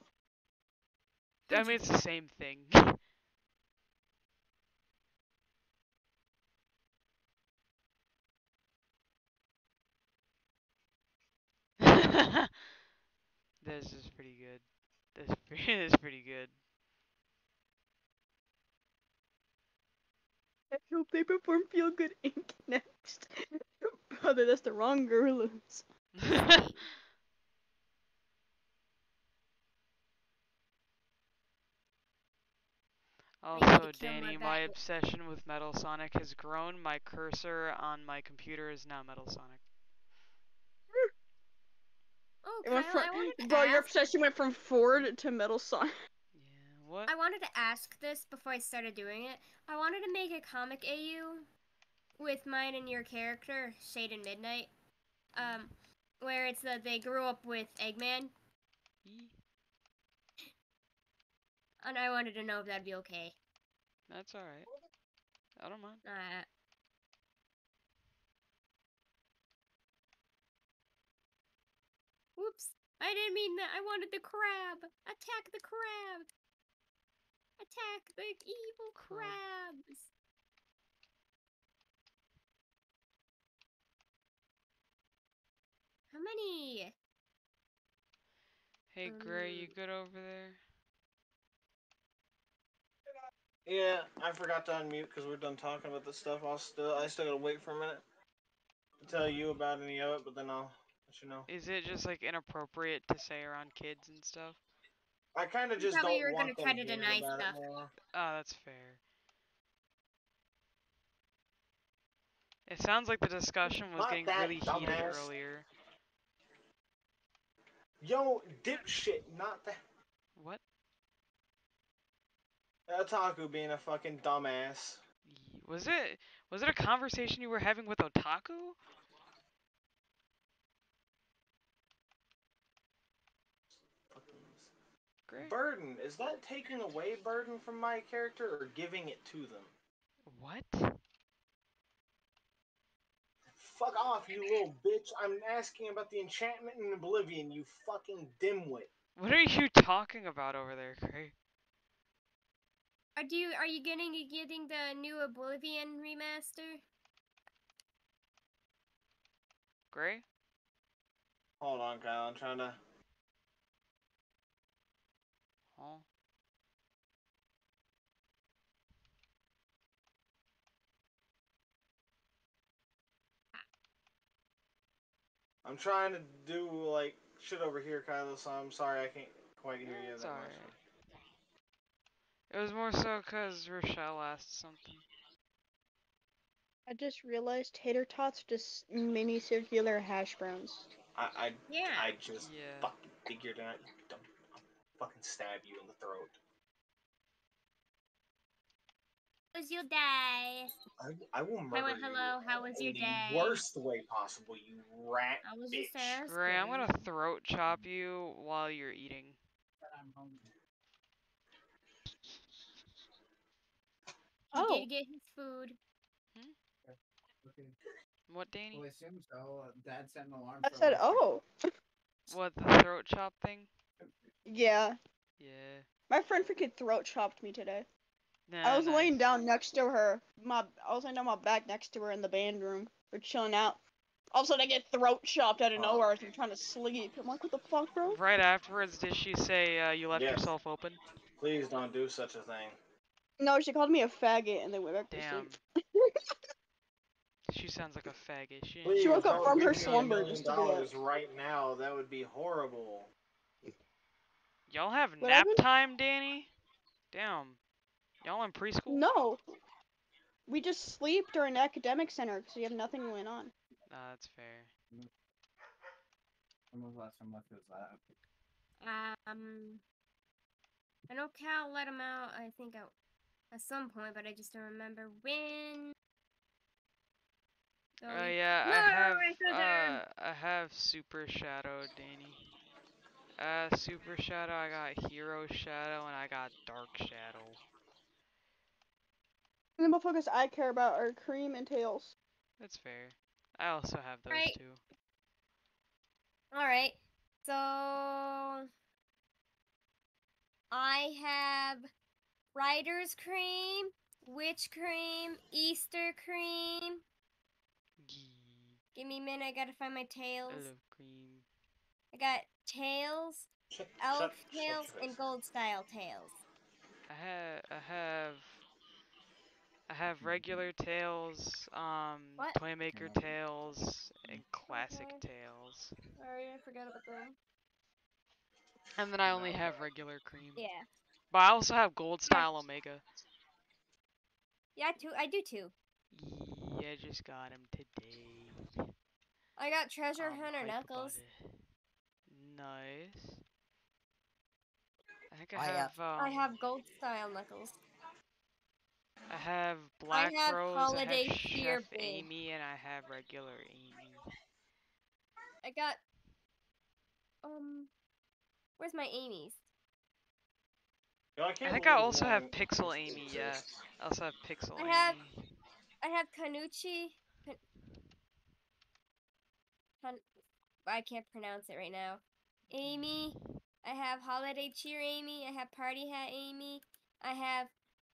I mean, it's the same thing. This is pretty good. This is pretty good. I hope they perform Feel Good Inc. next. Brother, that's the wrong Gorillas. Also, kill my Danny, my obsession with Metal Sonic has grown. My cursor on my computer is now Metal Sonic. Oh, It went Kyle, from, I wanted to bro, your ask. obsession went from Ford to Metal Sonic. Yeah, what? I wanted to ask this before I started doing it. I wanted to make a comic AU with mine and your character, Shade and Midnight. Where it's that they grew up with Eggman, Yee. and I wanted to know if that'd be okay. That's alright. I don't mind. Whoops. I didn't mean that. I wanted the crab. Attack the crab. Attack the evil crabs. How many? Hey, Gray, you good over there? Yeah, I forgot to unmute because we're done talking about this stuff. I still gotta wait for a minute to tell you about any of it, but then I'll let you know. Is it just like inappropriate to say around kids and stuff? I kind of You just probably don't were gonna want them try to hearing deny about stuff. it more. Oh, that's fair. It sounds like the discussion was Not getting that, really heated dumbass. earlier. Yo, dipshit, not that. What? Otaku being a fucking dumbass. Was it a conversation you were having with Otaku? Great. Burden, is that taking away burden from my character or giving it to them? What? Fuck off, you little bitch. I'm asking about the enchantment in Oblivion, you fucking dimwit. What are you talking about over there, Gray? Are you getting the new Oblivion remaster? Gray? Hold on, Kyle, I'm trying to... Oh. I'm trying to do, like, shit over here, Kyle, so I'm sorry I can't quite hear you It's that alright. much. It was more so because Rochelle asked something. I just realized tater tots are just mini circular hash browns. I Yeah. just Yeah. fucking figured it out, you dumb... I'll fucking stab you in the throat. Cause you'll die. I will murder Hello, you how was your in the day? worst way possible, you rat I was just bitch. asking. Gray, I'm gonna throat chop you while you're eating. He Oh, did get his food. What, Danny? Well, I assume so. Dad set an alarm I for said like oh. What, the throat chop thing? Yeah, Yeah. my friend freaking throat chopped me today. Nah, I was laying nice. down next to her. I was laying down my back next to her in the band room. We're chilling out. All of a sudden, I get throat chopped out of nowhere as I'm trying to sleep. I'm like, what the fuck, bro? Right afterwards, did she say you left Yes. yourself open? Please don't do such a thing. No, she called me a faggot and then went back to Damn. sleep. She sounds like a faggot. She ain't Please She woke up don't from give her me slumber $1 just to do million that. right now. That would be horrible. Y'all have What nap happened? time, Danny? Damn. Y'all in preschool? No. We just sleep during academic center because we have nothing going on. Nah, that's fair. when was the last time left his lab? I know Cal let him out, I think, at some point, but I just don't remember when. So Yeah, no, it's his turn. I have Super Shadow, Danny. Super Shadow, I got Hero Shadow, and I got Dark Shadow. The motherfuckers I care about are Cream and Tails. That's fair. I also have those Right. two. Alright. So I have Rider's Cream, Witch Cream, Easter Cream. Yee, Give me a minute, I gotta find my I tails. love cream. I got tails, elf tails, and gold style tails. I have regular tails, What? Toymaker tails, and classic Okay. tails. Sorry, I forgot about them. And then I only have regular cream. Yeah. But I also have gold style Omega. Yeah, I do too. Yeah, I just got him today. I got Treasure I'm Hunter hype Knuckles. about it. Nice. I think I, I have gold style Knuckles. I have I Black have Rose, Holiday I have Cheer Chef Big. Amy, and I have regular Amy. I got where's my Amy's? I I think I also have Pixel Amy, yeah. I also have Pixel I have Amy. I have Kanuchi. I can't pronounce it right now. Amy. I have Holiday Cheer Amy. I have Party Hat Amy. I have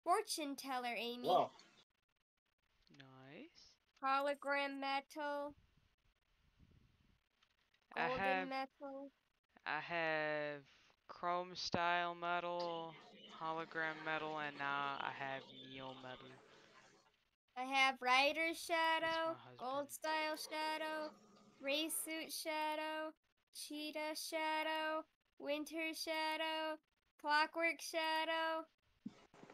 Fortune Teller Amy. Whoa. Nice. Hologram Metal. Golden Metal. I have Chrome Style Metal, Hologram Metal, and now I have Neo Metal. I have Rider Shadow, husband. Gold Style Shadow, Race Suit Shadow, Cheetah Shadow, Winter Shadow, Clockwork Shadow,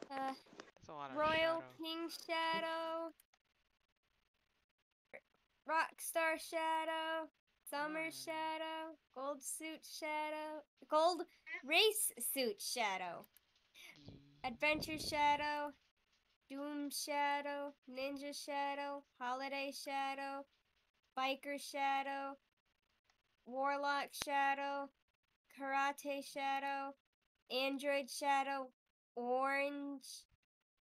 That's a lot of Royal shadow. Pink Shadow, Rockstar Shadow, Summer Shadow, Gold Suit Shadow, Gold Race Suit Shadow, Adventure Shadow, Doom Shadow, Ninja Shadow, Holiday Shadow, Biker Shadow, Warlock Shadow, Karate Shadow, Android Shadow, Orange,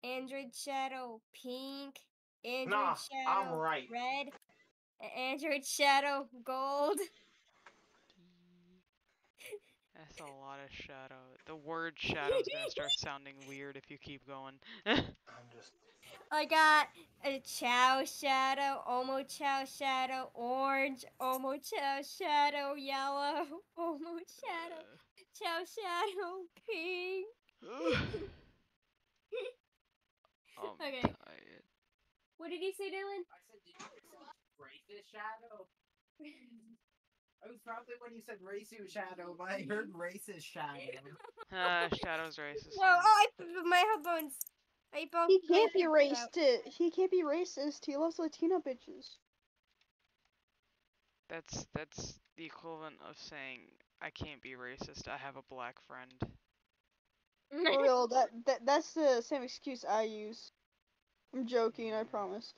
Android Shadow, Pink, Android Shadow, I'm right. Red, Android Shadow, Gold. That's a lot of shadow. The word shadow is gonna start sounding weird if you keep going. I'm just. I got a Chow Shadow, Omo Chow Shadow, Orange, Omo Chow Shadow, Yellow, Omo Shadow, Chow Shadow, Pink. I'm Okay. tired. What did you say, Dylan? I said, did you say racist shadow? It was probably when you said racist shadow, but I heard racist shadow. Shadow's racist. No, I my headphones. He can't be racist. He can't be racist. He loves Latina bitches. That's the equivalent of saying I can't be racist. I have a black friend. For real, that's the same excuse I use. I'm joking, I promise.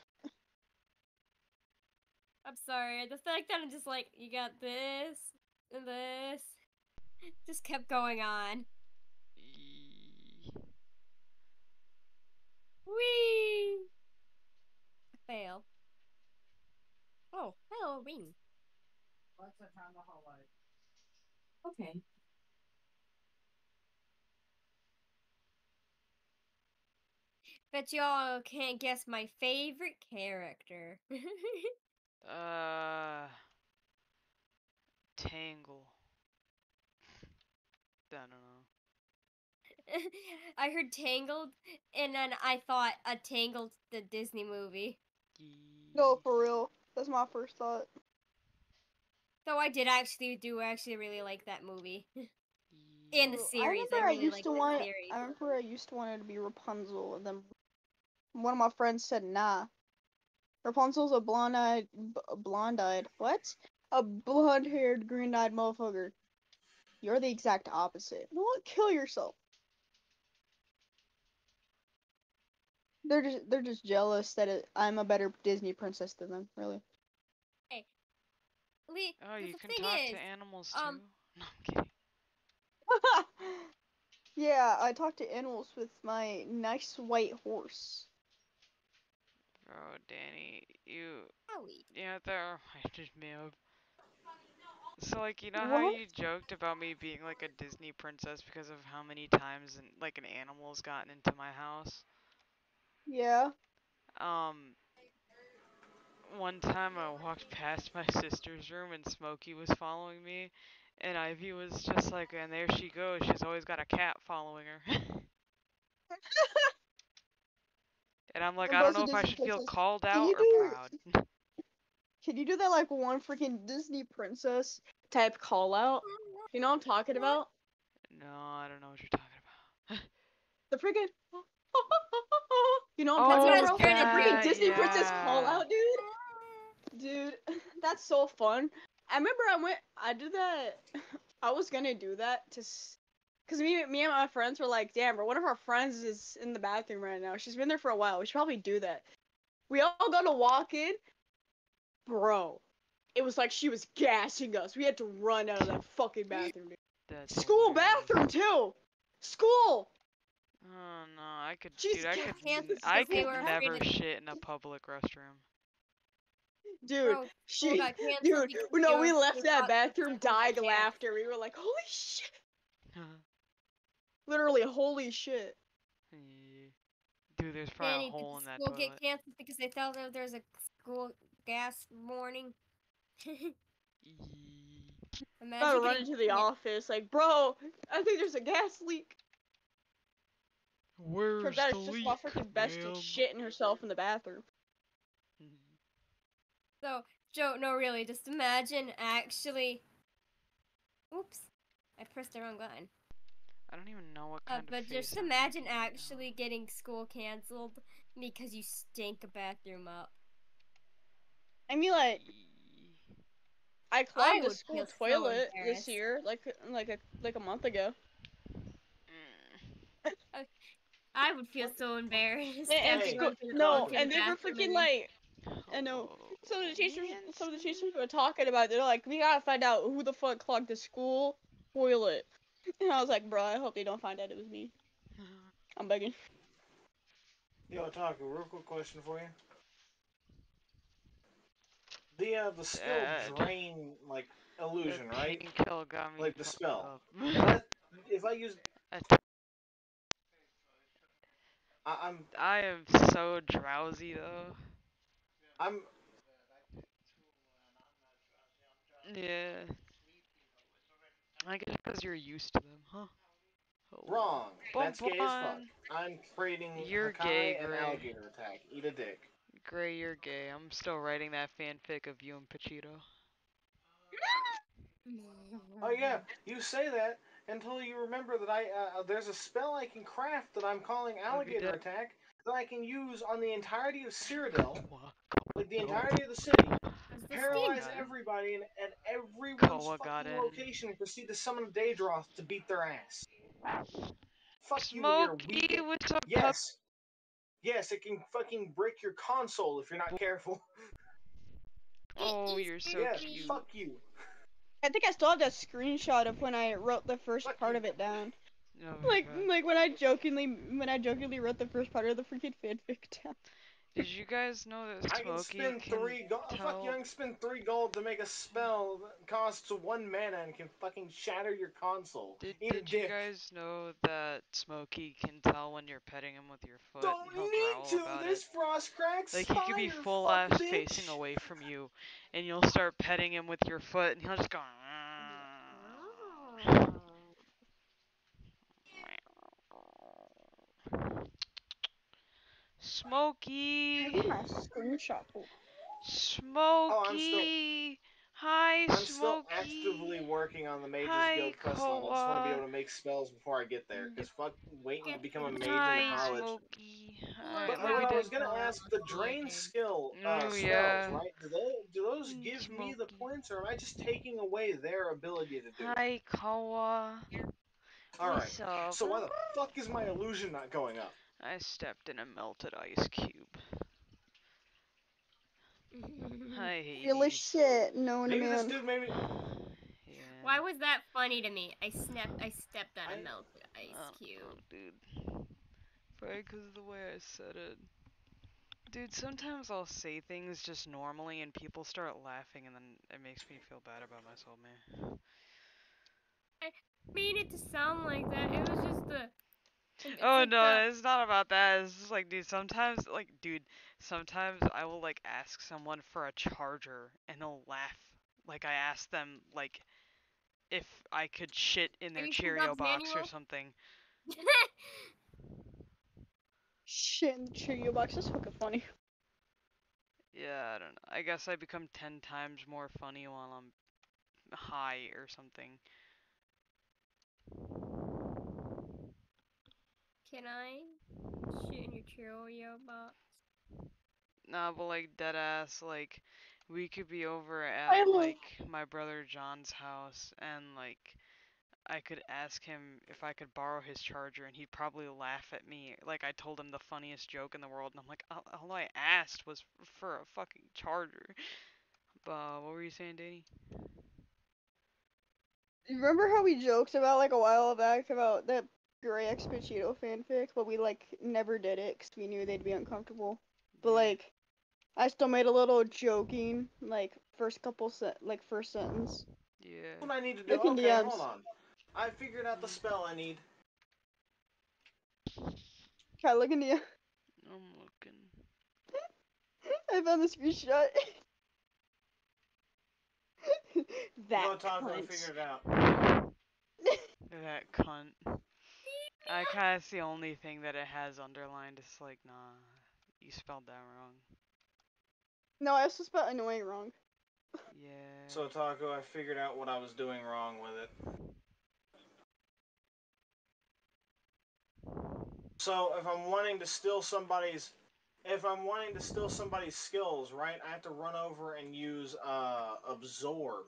I'm sorry. The fact that I'm just like, you got this and this, just kept going on. Whee! Fail. Oh, hello, ring. Alexa, turn the hallway. Okay. Bet y'all can't guess my favorite character. Tangle. I don't know. I heard Tangled, and then I thought a Tangled, the Disney movie. No, for real. That's my first thought. So I did actually really like that movie. And the Well, series. I really used liked to the want. series. I remember I used to want it to be Rapunzel, and then one of my friends said, "Nah, Rapunzel's a blonde-eyed. What? A blonde-haired, green-eyed motherfucker. You're the exact opposite. You know what? Kill yourself." they're just jealous that I'm a better Disney princess than them. Really. Oh, you the can thing talk is, to animals too? um, No, I'm kidding. Yeah, I talk to animals with my nice white horse. Bro, Danny, you Howie. that reminded me of. So, like, you know how What? you joked about me being like a Disney princess because of how many times an animal's gotten into my house? Yeah. One time I walked past my sister's room and Smokey was following me, and Ivy was just like, and there she goes, she's always got a cat following her. And I'm like, And I don't Bro's know a if I Disney should feel princess. called Can out you or do? proud. Can you do that like one freaking Disney princess type call out? You know what I'm talking about? No, I don't know what you're talking about. The freaking. You know what I'm That's what talking I about, was bro? trying to The freaking that, do. Disney princess call yeah. out, dude. Dude, that's so fun. I remember I did that. I was gonna do that cause me and my friends were like, damn, bro, one of our friends is in the bathroom right now. She's been there for a while. We should probably do that. We all got to walk in, bro. It was like she was gassing us. We had to run out of that fucking bathroom, dude. That's School hilarious. bathroom too. School. Oh no, I could, She's dude, I could, Kansas I because they could were never afraid to- shit in a public restroom. Dude, Bro, school got canceled dude, because no, they we were left they that thought bathroom people got dying canceled. laughter. We were like, holy shit. Literally, holy shit. Dude, there's probably Danny, a hole did in the that school toilet. get canceled because they thought that there was a school gas warning? Imagine Gotta run getting into the office, like, bro, I think there's a gas leak. Where's Turns out the it's just leak, while freaking Bestie ma'am? shitting herself in the bathroom. So, Joe, no, really, just imagine actually. Oops, I pressed the wrong button. I don't even know what kind of But face just I'm imagine making right actually getting school canceled because you stink a bathroom up. I mean, like, I I clogged the would school feel so toilet this embarrassed. year, like a month ago. I would feel so embarrassed. And after Hey, going through no, going to the and they were bathroom freaking and- like, I know. Some of the teachers were talking about it. They're like, we gotta find out who the fuck clogged the school toilet. And I was like, bro, I hope they don't find out it was me. I'm begging. Yo, Taco, real quick question for you. The skill Dad. drain like illusion, The right? painkiller got me Like the fucked spell. up. If I use, I'm I am so drowsy though. I'm Yeah. I guess because you're used to them, huh? wrong. Bum That's gay as fuck. bum. I'm trading You're Hakai gay, and Gray. alligator attack. Eat a dick. Gray, you're gay. I'm still writing that fanfic of you and Pachito. Oh yeah, you say that until you remember that there's a spell I can craft that I'm calling alligator attack that I can use on the entirety of Cyrodiil, like the entirety of the city, paralyze everybody at everyone's Koa got fucking in. location, and proceed to summon a Daedroth to beat their ass. Fuck you and your Smokey, weak. what's up, Yes. Yes, it can fucking break your console if you're not careful. Oh, you're so Yeah, cute. fuck you. I think I still have that screenshot of when I wrote the first part of it down. Oh my God. Like when I jokingly wrote the first part of the freaking fanfic down. Did you guys know that I can Smokey spend can three gold. Fuck you! I can spend 3 gold to make a spell that costs 1 mana and can fucking shatter your console. Eat a Did you dick. guys know that Smokey can tell when you're petting him with your foot? Don't and he'll need growl to. about There's it. frost cracks. Like he could be Spire, full fuck, ass bitch. facing away from you, and you'll start petting him with your foot, and he'll just go. Smokey. Maybe my screenshot. Smokey. Hi, I'm Smokey. still actively working on the Mages Hi, Guild quest line. I just want to be able to make spells before I get there. Because fuck waiting to become a mage Hi, in the college. Smokey. But Look at I this. was gonna ask, the drain skill Oh, spells, yeah. right? Do those give me the points, or am I just taking away their ability to do it? Hi, Kawa. Alright, What's up? so why the fuck is my illusion not going up? I stepped in a melted ice cube. Hi, Really Hades. shit, no Maybe this man. dude made me. Yeah. Why was that funny to me? I stepped on a I- melted ice Oh, cube. dude. Probably because of the way I said it. Dude, sometimes I'll say things just normally and people start laughing and then it makes me feel bad about myself, man. I mean it to sound like that. It was just the. It's Oh like no, the. it's not about that. It's just like, dude, sometimes I will like ask someone for a charger and they'll laugh. Like I asked them like if I could shit in their Have you seen Cheerio Bob's box or Manual? something. Shit in the Cheerio box. That's fucking funny. Yeah, I don't know. I guess I become 10 times more funny while I'm high or something. Can I shit in your Cheerio box? Nah, but like dead ass, like we could be over I at know. like my brother John's house and like I could ask him if I could borrow his charger and he'd probably laugh at me. Like I told him the funniest joke in the world and I'm like, all I asked was for a fucking charger. But what were you saying, Danny? Remember how we joked about like a while back about that Grey X Cheeto fanfic, but we like never did it because we knew they'd be uncomfortable. But Yeah. like, I still made a little joking like first sentence. Yeah. What I need to do? Look in Okay, DMs. hold on. I figured out the spell I need. Try looking at you. I'm looking. I found the screenshot. That Go talk. I cunt. figured it out. That cunt. I kinda see the only thing that it has underlined. It's like, nah, you spelled that wrong. No, I also spelled annoying wrong. Yeah. So Taco, I figured out what I was doing wrong with it. So if I'm wanting to steal somebody's skills, right? I have to run over and use absorb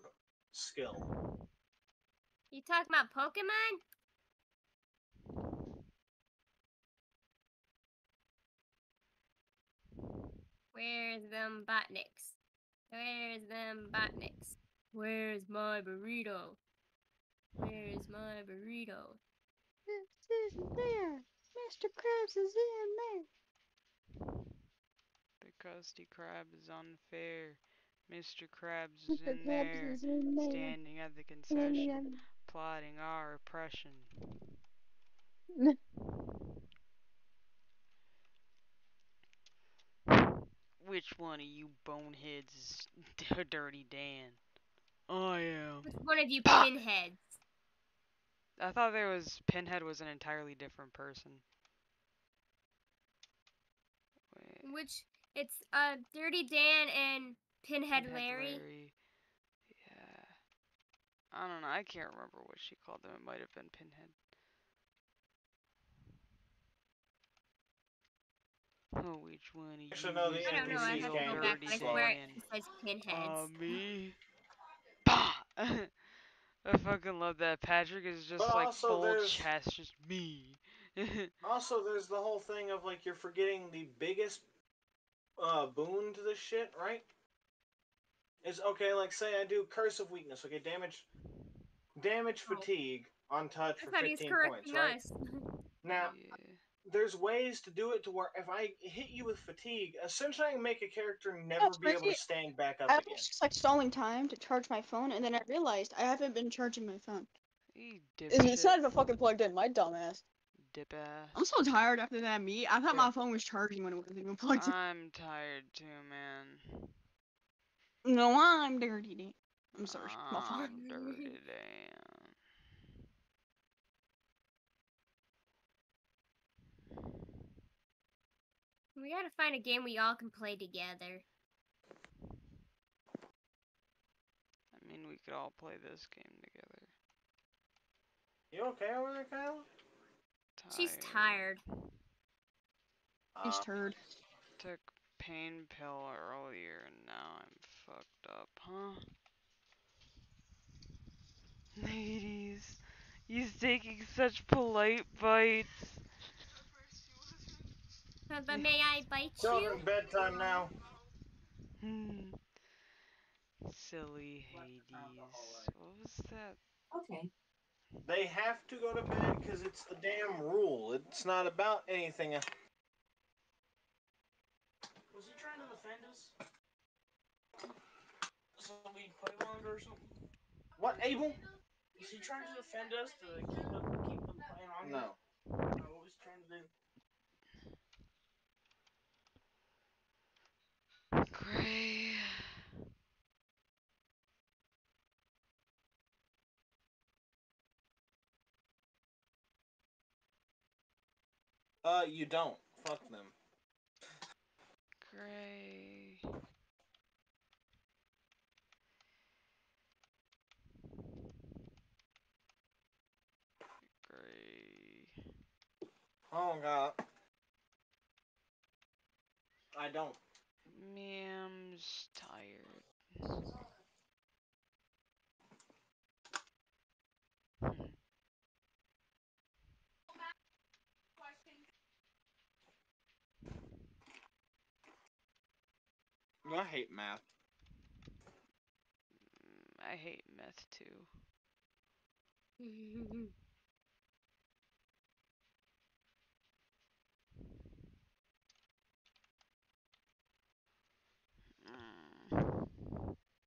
skill. You talking about Pokemon? Where's them botniks? Where's them botniks? Where's my burrito? Where's my burrito? This isn't there. Mr. Krabs is in there. The Krusty Krab is unfair. Mr. Krabs is Mr. in Krabs there, is in there. standing at the concession, plotting our oppression. Which one of you boneheads is Dirty Dan? I am. Which one of you Bah! pinheads? I thought Pinhead was an entirely different person. Wait, Which it's Dirty Dan and Pinhead Larry. Yeah. I don't know. I can't remember what she called them. It might have been Pinhead. Oh, which one of you Actually, no, the is I don't know. I NPCs have the to can't go do back, Dirty but I slow. swear Dan? it says pinheads. Me. Bah! I fucking love that. Patrick is just But like also full there's- chest, just me. Also, there's the whole thing of like you're forgetting the biggest boon to this shit, right? Is okay. Like say I do Curse of Weakness. Okay, damage Oh. fatigue on touch I for thought he was 15 points, correcting right? us. Now, Yeah. there's ways to do it to where if I hit you with fatigue, essentially I can make a character never That's be able to crazy. stand back up I again. was just like stalling time to charge my phone, and then I realized I haven't been charging my phone. You dip And shit. it's not even fucking plugged in, my dumbass. Dip ass. I'm so tired after that meet. I thought Yeah. my phone was charging when it wasn't even plugged in. I'm tired too, man. No, I'm dirty. Dan. I'm sorry. My fault. I'm Dirty Dan. We gotta find a game we all can play together. I mean, we could all play this game together. You okay over there, Kyle? She's tired. He's turd. Took pain pill earlier and now I'm fucked up, huh? Ladies, he's taking such polite bites. but may I bite you? Children, bedtime now. Silly Hades. What was that? Okay. They have to go to bed because it's the damn rule. It's not about anything else. Was he trying to defend us? So we play longer or something? What, Abel? Was he trying to defend us to keep them playing longer? No. What was he trying to do? Gray. You don't. Fuck them. Gray. Gray. Oh, God. I don't. Mam's tired. I hate math. I hate meth too.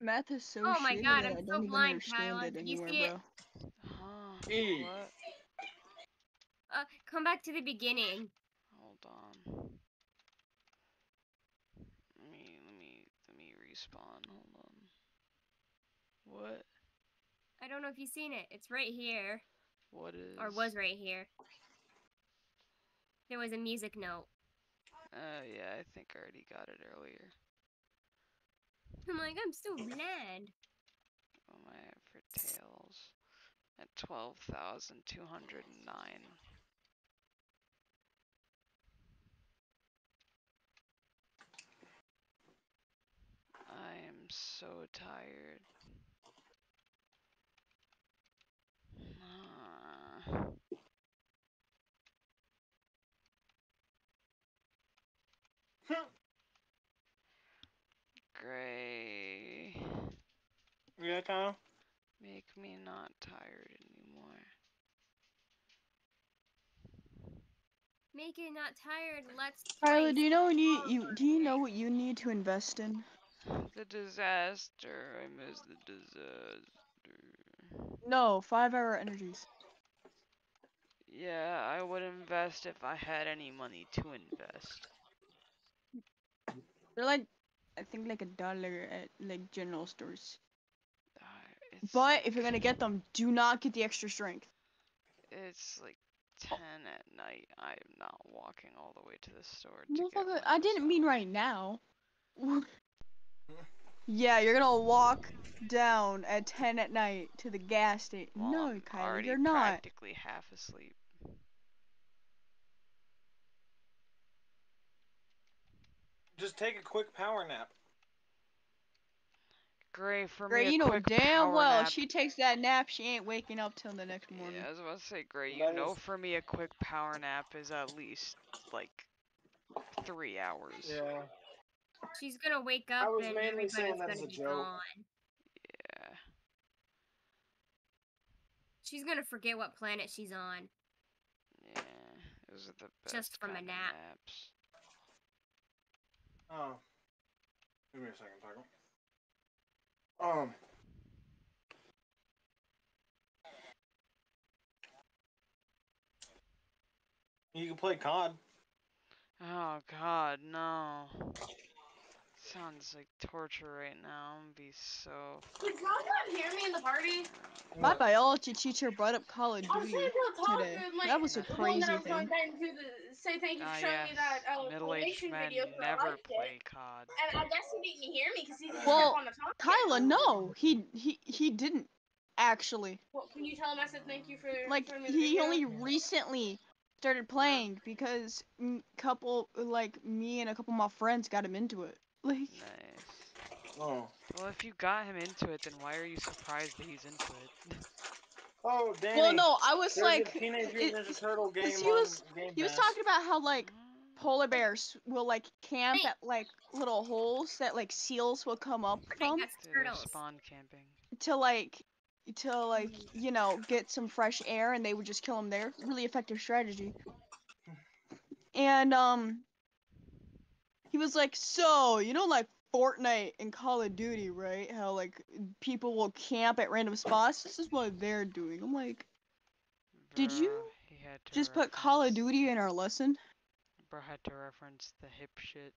Math is so Oh my shitty god, that I'm I so don't even blind, understand Kyla. it Did you anymore, see it? bro. Huh? E. What? Come back to the beginning. Hold on. Let me respawn. Hold on. What? I don't know if you've seen it. It's right here. What is? Or was right here. There was a music note. Yeah, I think I already got it earlier. I'm like, I'm so bland. What am I at for tails? At 12,209. I am so tired. Gray. Yeah, Kyle? Make me not tired anymore. Make it not tired. Let's Kyla, play. do you know what do you know what you need to invest in? The disaster. I miss the disaster. No, 5-hour energies. Yeah, I would invest if I had any money to invest. They're like, I think like $1 at like general stores. It's But like, if you're gonna get them, do not get the extra strength. it's like 10 at night. I am not walking all the way to the store to get Motherfucker, one I didn't mean right now. Yeah, you're gonna walk down at 10 at night to the gas station. Well, No, I'm Kyla, already you're not. practically half asleep. Just take a quick power nap. Gray, for Gray, me, a you know quick damn power well nap. if she takes that nap, she ain't waking up till the next morning. Yeah, I was about to say, Gray, you That know is- for me a quick power nap is at least, like, 3 hours. Yeah. She's gonna wake up I was and mainly saying everybody's that as gonna a be joke. gone. Yeah. She's gonna forget what planet she's on. Yeah. Those are the best Just from a kind of nap. naps. Oh. Give me a second, Taco. You can play COD. Oh god, no. Sounds like torture right now. I'm gonna be so. Did y'all not hear me in the party? My biology teacher brought up Call of I was Duty trying to talk today. to, like, That was a Nothing. well, crazy no, I was thing. going to say thank you for showing me Yes. that Middle-aged animation men video, 'cause I never liked play it. COD. And I guess he didn't hear me because he just Well, kept on the talk. Kyla, no, he didn't actually. Well, can you tell him I said thank you for Like showing me the he video? only recently started playing because me and a couple of my friends got him into it. Like, Nice. Oh. Well, if you got him into it, then why are you surprised that he's into it? Oh, Danny. well, no, I was There's like, a Teenage Mutant Ninja Turtle game because on Game he was Pass. talking about how like polar bears will like camp Hey. at like little holes that like seals will come up from That's Dude, they're turtles. spawn camping. to like you know, get some fresh air, and they would just kill them there. Really effective strategy. And he was like, so you know, like Fortnite and Call of Duty, right? How like people will camp at random spots. This is what they're doing. I'm like, did you Bruh, he had to just put Call of reference- Duty in our lesson? Bro had to reference the hip shit.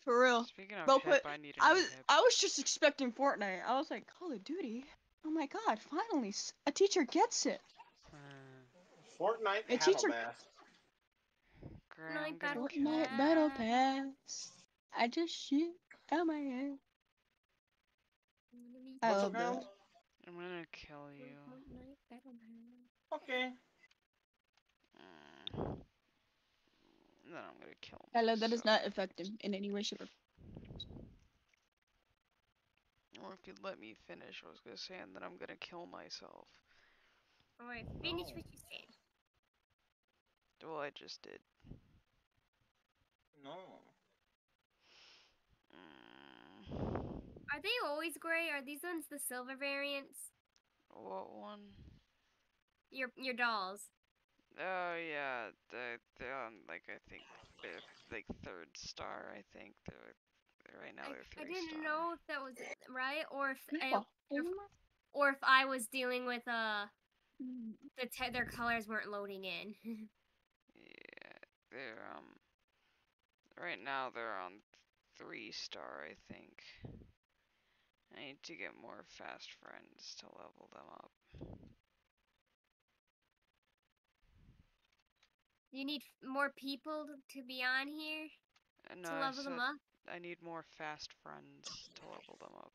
For real. Speaking of Bro, hip, but I need a I new was hip. I was just expecting Fortnite. I was like, Call of Duty. Oh my god! Finally, a teacher gets it. Fortnite A Paddle teacher. Bath. Graham, I'm Fortnite gonna Battle kill Fortnite you. Battle Pass. I just shoot out my head. I What's love up, that. I'm gonna kill you. Fortnite Battle Pass. Okay. Then I'm gonna kill Hello, that is myself. not effective in any way, shape, or Or if you'd let me finish, I was gonna say, and then I'm gonna kill myself. Alright, finish No. what you said. Well, I just did. No. Are they always gray? Are these ones the silver variants? What one? Your dolls. Oh yeah, they're on like I think they're like 3rd star. I think they're right now they're I 3 didn't star. know if that was right or if something. or if I was dealing with their colors weren't loading in. Yeah, they're right now they're on 3 star. I think. I need to get more fast friends to level them up. You need more people to be on here No, to I level them said up. I need more fast friends to level them up.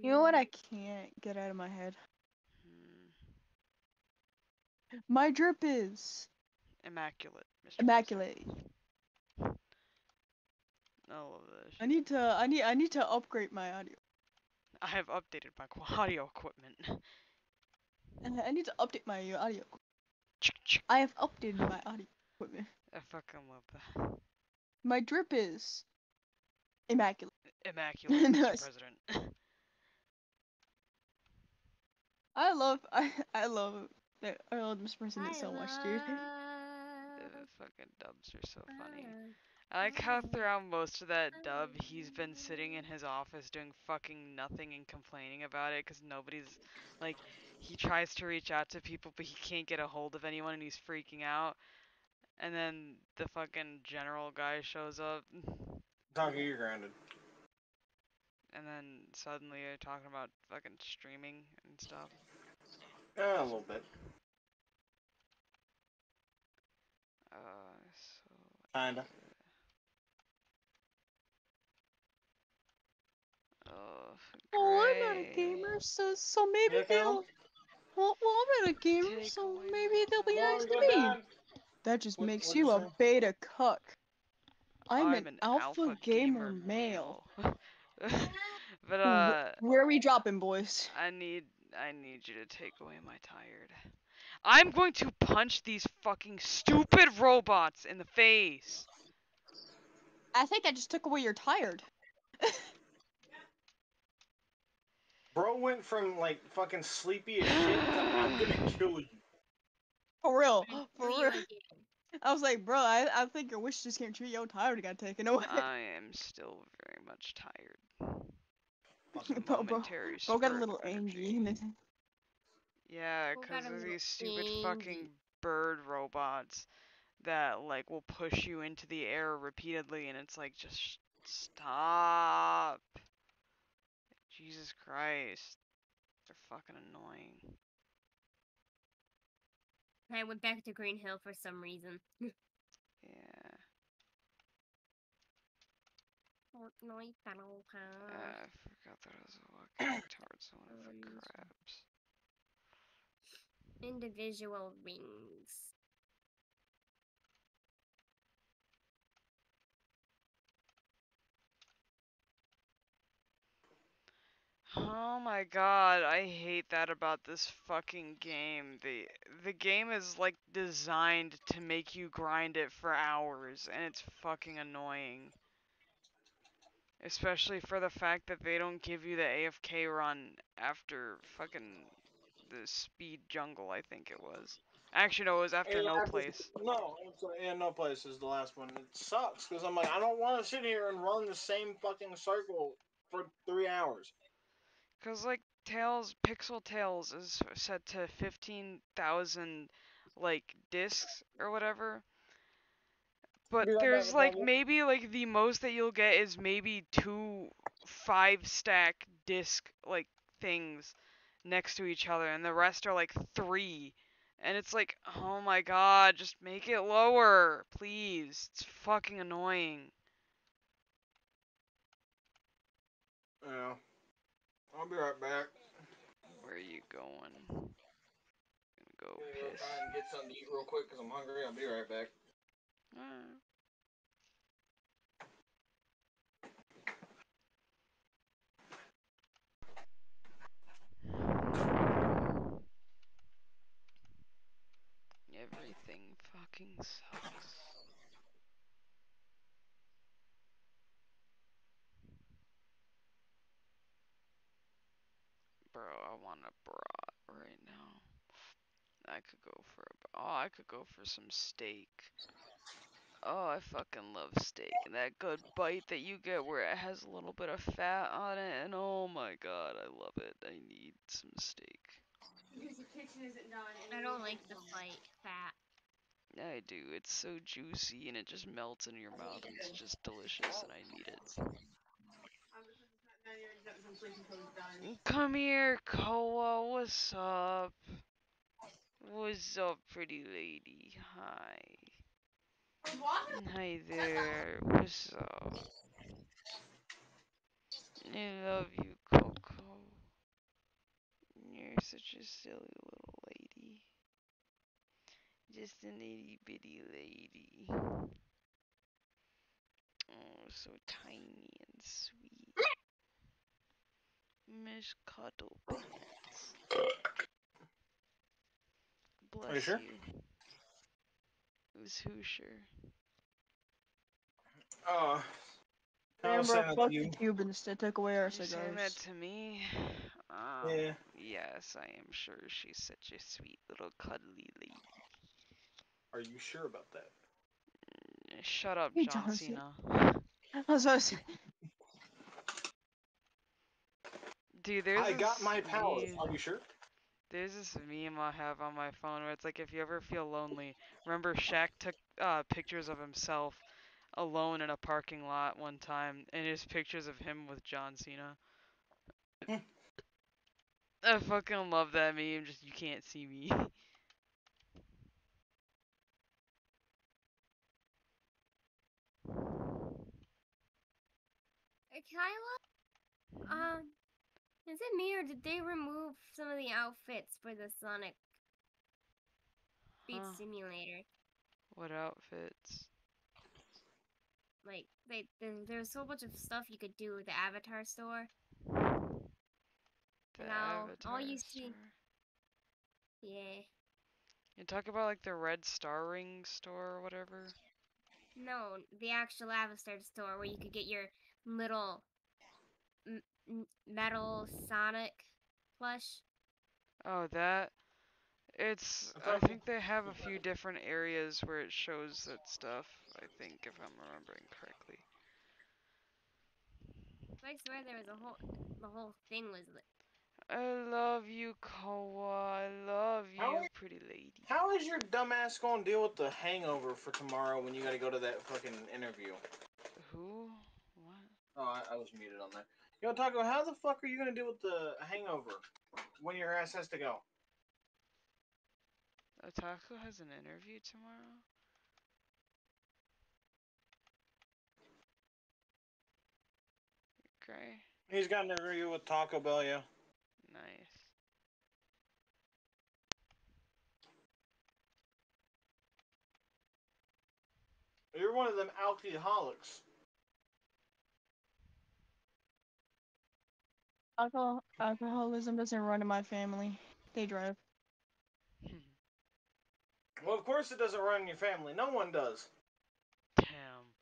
You know what I can't get out of my head? My drip is Immaculate, Mr. immaculate. I love this. I need to upgrade my audio. I have updated my audio equipment. I need to update my audio. I have updated my audio equipment. I fucking love that. My drip is immaculate. Immaculate, Mr. Nice. President. I love that. I love Mr. President so much, dude. The fucking dubs are so funny. I like how throughout most of that dub, he's been sitting in his office doing fucking nothing and complaining about it because nobody's, like, he tries to reach out to people but he can't get a hold of anyone and he's freaking out. And then the fucking general guy shows up. Donkey, you're grounded. And then suddenly they're talking about fucking streaming and stuff. A little bit. So... Kinda. Oh, I'm not a gamer, so maybe You okay, they'll. Mom? Well, I'm not a gamer, Take so away maybe they'll be Mom, nice you to good, me. Dad? That just makes What'd you you a say? beta cuck. I'm I'm an alpha gamer male. But Where are we dropping, boys? I need you to take away my tired. I'm going to punch these fucking stupid robots in the face. I think I just took away your tired. Bro went from like fucking sleepy as shit to I'm gonna kill you. For real, for Real real. again. I was like, bro, I think your wish just came true. Your tired got taken away. I am still very much tired. bro, Momentary bro got a spurt little of energy. angry. Yeah, Bro because got a of little these stupid angry. fucking bird robots that like will push you into the air repeatedly, and it's like just stop. Jesus Christ, they're fucking annoying. I went back to Green Hill for some reason. Yeah. Fortnite Battle Pass. I forgot that I was walking towards one of the crabs. Individual rings. Oh my god, I hate that about this fucking game. The game is like designed to make you grind it for hours, and it's fucking annoying. Especially for the fact that they don't give you the AFK run after fucking the speed jungle, I think it was. Actually, no, it was after Yeah, no place. No place is the last one. It sucks because I'm like, I don't want to sit here and run the same fucking circle for 3 hours. Cause like Pixel Tails is set to 15,000 like discs or whatever. But Be right back, there's like Nathaniel. maybe like the most that you'll get is maybe 2 5-stack disc like things next to each other, and the rest are like 3. And it's like, oh my god, just make it lower, please. It's fucking annoying. Yeah. I'll be right back. Where are you going? Gonna go I'm piss. try and get something to eat real quick because I'm hungry. I'll be right back. Alright. Everything fucking sucks. Bro, I want a brat right now. I could go for I could go for some steak. Oh, I fucking love steak. And that good bite that you get where it has a little bit of fat on it, and oh my god, I love it. I need some steak. Because the kitchen isn't done. I don't like the fight fat. I do. It's so juicy and it just melts in your mouth and it's just delicious and I need it. Come here, Koa. What's up? What's up, pretty lady? Hi. Hi there. What's up? I love you, Coco. You're such a silly little lady. Just an itty bitty lady. Oh, so tiny and sweet. Miss Cuddle Pants. Bless Are you sure? Who's Hoosier? I was Remember, saying I that to fucked you. the Cubans to take away our You saying that cigars. to me? Yeah. Yes, I am sure she's such a sweet little cuddly lady. Are you sure about that? Shut up, Hey, John Jonathan. Cena. I was about to say, Dude, there's I this got my powers. meme. Are you sure? There's this meme I have on my phone where it's like if you ever feel lonely, remember Shaq took pictures of himself alone in a parking lot one time, and there's pictures of him with John Cena. I fucking love that meme, just you can't see me. Hey, Kyla, is it me or did they remove some of the outfits for the Sonic Beat Huh. Simulator? What outfits? Like, there's a whole bunch of stuff you could do with the Avatar store. The Now, Avatar all you store. see, yeah. You talk about like the Red Star Ring store or whatever? No, the actual Avatar store where you could get your little metal Sonic plush. Oh, that. It's. I think they have a few different areas where it shows that stuff, I think, if I'm remembering correctly. I swear there was the whole thing was I love you, Koa. I love you, pretty lady. How is your dumbass gonna deal with the hangover for tomorrow when you gotta go to that fucking interview? Who? What? Oh, I was muted on that. Yo, Taco, how the fuck are you gonna deal with the hangover when your ass has to go? Otaku has an interview tomorrow? Okay. He's got an interview with Taco Bell, yeah. Nice. You're one of them alcoholics. Alcoholism doesn't run in my family. They drive. Well, of course it doesn't run in your family. No one does. Damn.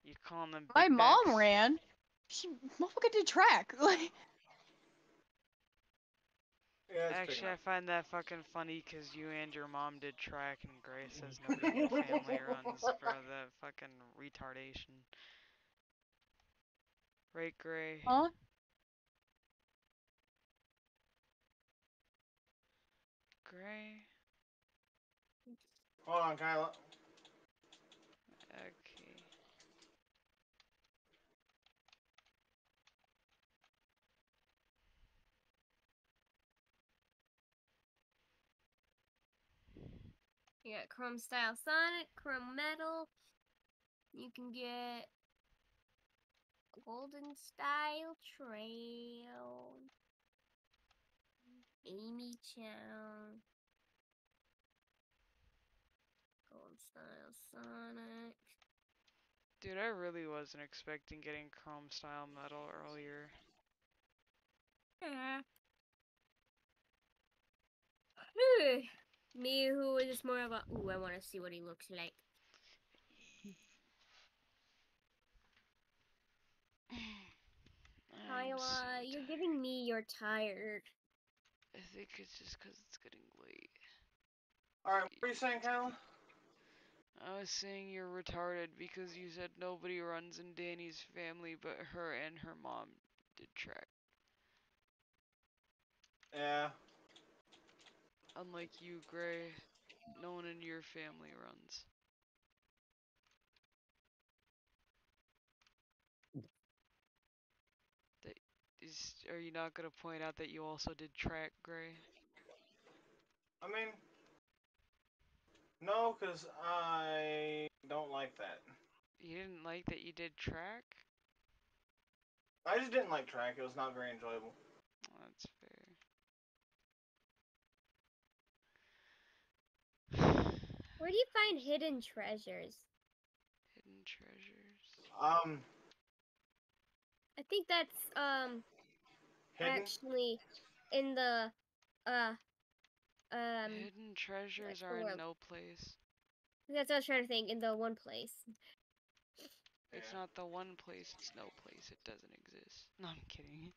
You calling them My big mom backs? ran. She motherfucker did track. Like Yeah, it's Actually, I find that fucking funny because you and your mom did track and Gray says nobody in the family runs for the fucking retardation. Right, Gray? huh? Gray? Hold on, Kyla. Okay. You got Chrome Style Sonic, Chrome Metal. You can get Golden Style Trail, Amy Chow, Golden Style Sonic. Dude, I really wasn't expecting getting Chrome Style Metal earlier. Yeah. Me, who is more of a, ooh, I want to see what he looks like. Kyla, you're giving me you're tired. I think it's just because it's getting late. Alright, what are you saying, Kyla? I was saying you're retarded because you said nobody runs in Danny's family but her and her mom did track. Yeah. Unlike you, Gray, no one in your family runs. Are you not gonna point out that you also did track, Gray? I mean, no, because I don't like that. You didn't like that you did track? I just didn't like track. It was not very enjoyable. That's fair. Where do you find hidden treasures? Hidden treasures. I think that's Hidden? actually in the Hidden treasures are in no place. That's what I was trying to think. In the one place. It's not the one place, it's no place. It doesn't exist. No, I'm kidding.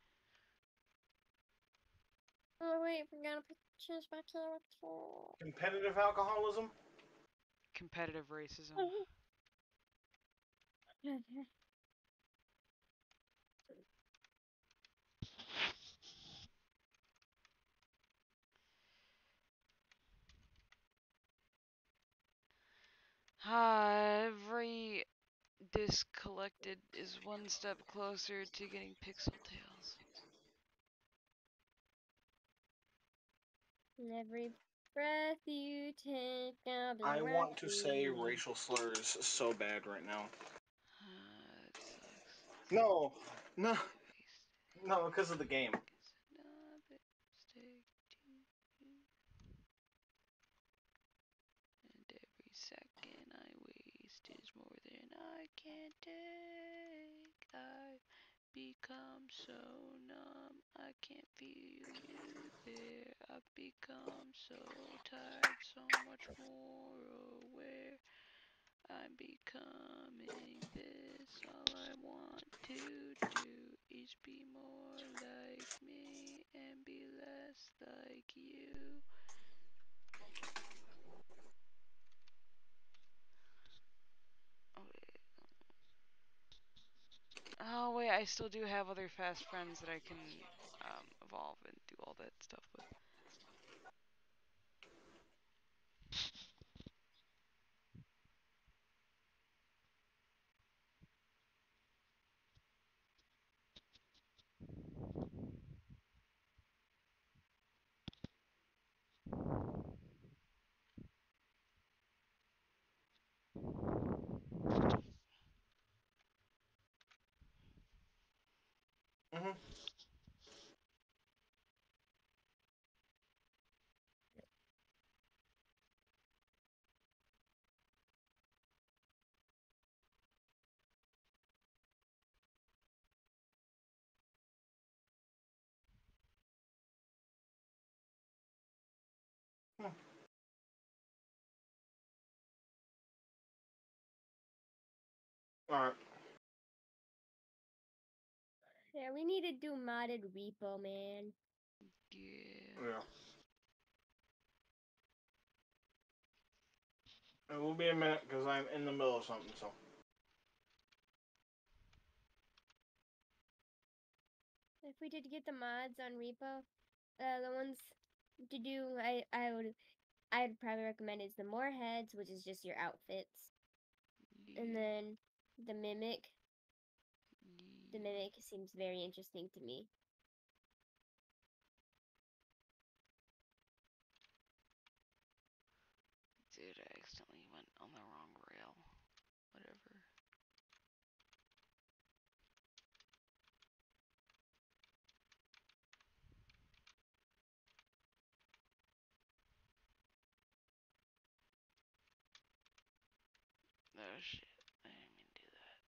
Oh wait, we're gonna choose my character. Competitive alcoholism? Competitive racism. Every disc collected is one step closer to getting Pixel Tails. Every breath you take, I'll be I want to say lucky. racial slurs so bad right now. That sucks. No, no, no, because of the game. And every second I waste is more than I can take. I've become so numb, I can't feel you there. I've become so tired, so much more aware. I'm becoming this. All I want to do is be more like me and be less like you. Oh wait, I still do have other fast friends that I can evolve and do all that stuff with. Alright. Yeah, we need to do modded repo, man. Yeah. Yeah. It will be a minute because I'm in the middle of something, so. If we did get the mods on repo, the ones to do, I'd probably recommend is the Moorheads, which is just your outfits, and then the Mimic. The Mimic seems very interesting to me. Dude, I accidentally went on the wrong rail. Whatever. Oh shit, I didn't mean to do that.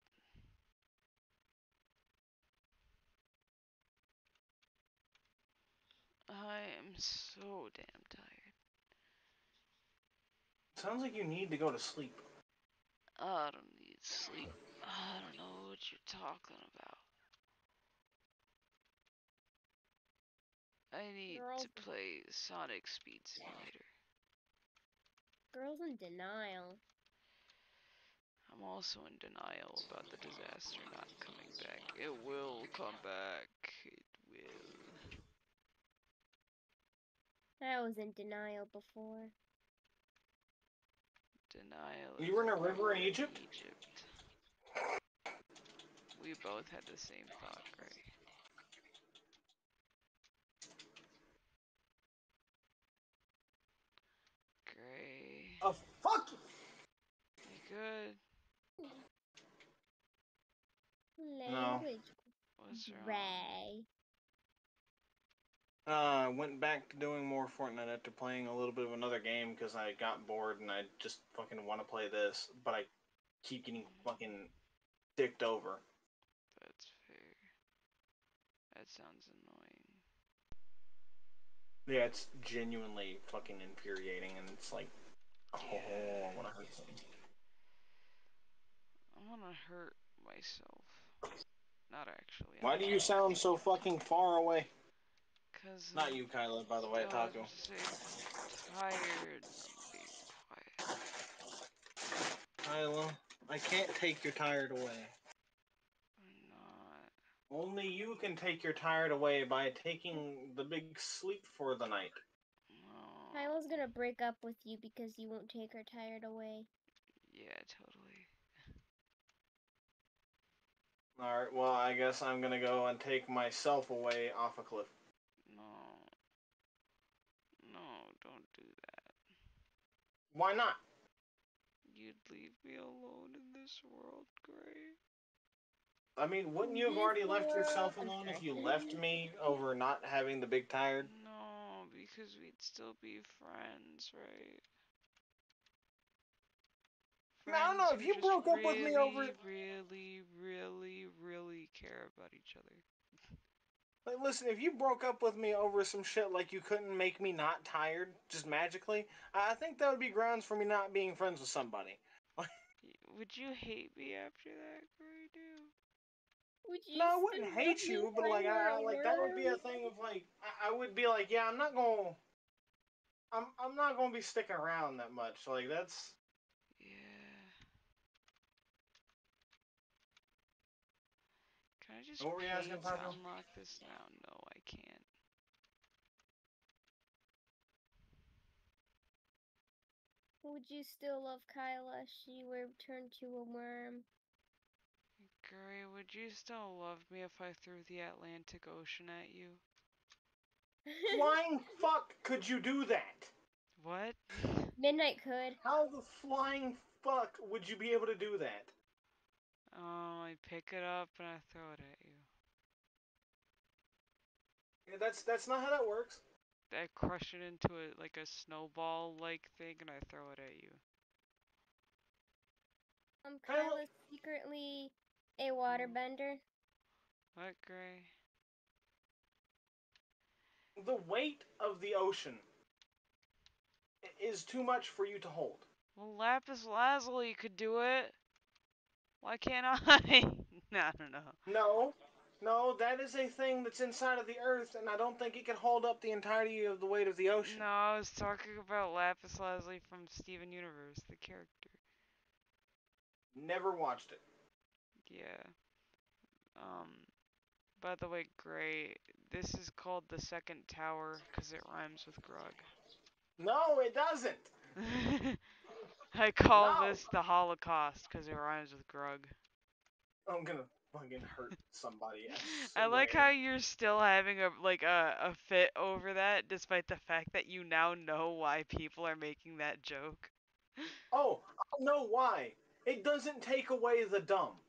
I am so damn tired. Sounds like you need to go to sleep. I don't need sleep. I don't know what you're talking about. I need Girls, to play Sonic Speed Simulator. girls in denial. I'm also in denial about the disaster not coming back. It will come back. It will. I was in denial before. Denial. You were in a river in Egypt? We both had the same thought, Gray. Gray. Oh, fuck! You good? Language. What's wrong? Gray. Went back to doing more Fortnite after playing a little bit of another game because I got bored and I just fucking want to play this, but I keep getting fucking dicked over. That's fair. That sounds annoying. Yeah, it's genuinely fucking infuriating, and it's like, oh, Yeah. I want to hurt something. I want to hurt myself. Not actually. Why do you sound so fucking far away? Cause Not you, Kyla, by the way, Taco. I'm tired. I'm being quiet. Kyla, I can't take your tired away. I'm not. Only you can take your tired away by taking the big sleep for the night. No. Kyla's gonna break up with you because you won't take her tired away. Yeah, totally. Alright, well, I guess I'm gonna go and take myself away off a cliff. No. No, don't do that. Why not? You'd leave me alone in this world, Gray. I mean, wouldn't you have already left yourself alone if you left me over not having the big tired? No, because we'd still be friends, right? I don't know, if you broke up with me over... really care about each other. Like, listen, if you broke up with me over some shit like you couldn't make me not tired, just magically, I think that would be grounds for me not being friends with somebody. Would you hate me after that, Gray, dude? Would you No, I wouldn't hate you, but like, that would be a thing of like, I would be like, yeah, I'm not gonna be sticking around that much. Like, that's... Yeah. Can I just What were you pay asking, to Taco? unlock this now? No, I can't. Would you still love Kyla if she were turned to a worm? Gray, would you still love me if I threw the Atlantic Ocean at you? Flying fuck could you do that? What? Midnight could. How the flying fuck would you be able to do that? Oh, I pick it up and I throw it at you. Yeah, that's not how that works. I crush it into like a snowball-like thing and I throw it at you. Kyla's secretly a waterbender. What, Gray? The weight of the ocean is too much for you to hold. Well, Lapis Lazuli could do it. Why can't I? I don't know. No, that is a thing that's inside of the Earth, and I don't think it can hold up the entirety of the weight of the ocean. No, I was talking about Lapis Lazuli from Steven Universe, the character. Never watched it. Yeah. By the way, Gray, this is called the Second Tower because it rhymes with Grug. No, it doesn't. I call No. this the Holocaust because it rhymes with Grug. I'm gonna fucking hurt somebody. I like how you're still having a fit over that, despite the fact that you now know why people are making that joke. Oh, I know why. It doesn't take away the dumb.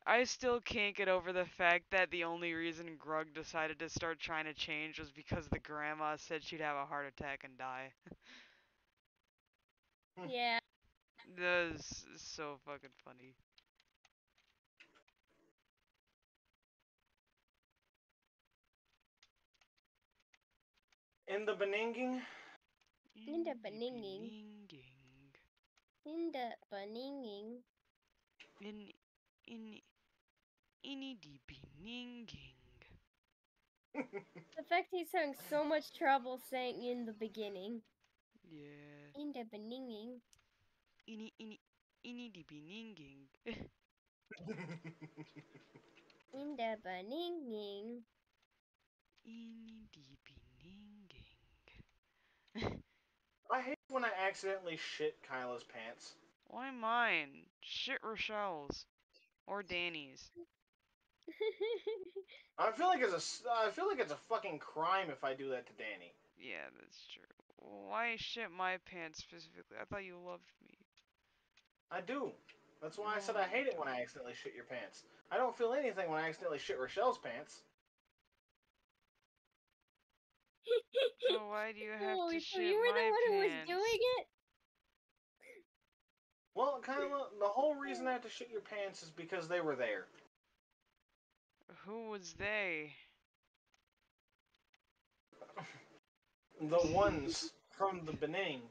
I still can't get over the fact that the only reason Grug decided to start trying to change was because the grandma said she'd have a heart attack and die. Yeah. That is so fucking funny. In the Beninging? In the Beninging. In the Beninging. In the Beninging. The fact he's having so much trouble saying in the beginning. Yeah. In the Beninging. In the Beninging. In the Beninging. In the Beninging. I hate when I accidentally shit Kyla's pants. Why mine? Shit Rochelle's. Or Danny's. I feel like it's a fucking crime if I do that to Danny. Yeah, that's true. Why shit my pants specifically? I thought you loved me. I do. That's why I said I hate it when I accidentally shit your pants. I don't feel anything when I accidentally shit Rochelle's pants. So why do you have Holy to so shit you were my the one who was pants? doing it? Well, Kyla, the whole reason I had to shit your pants is because they were there. Who was they? The ones from the Bening.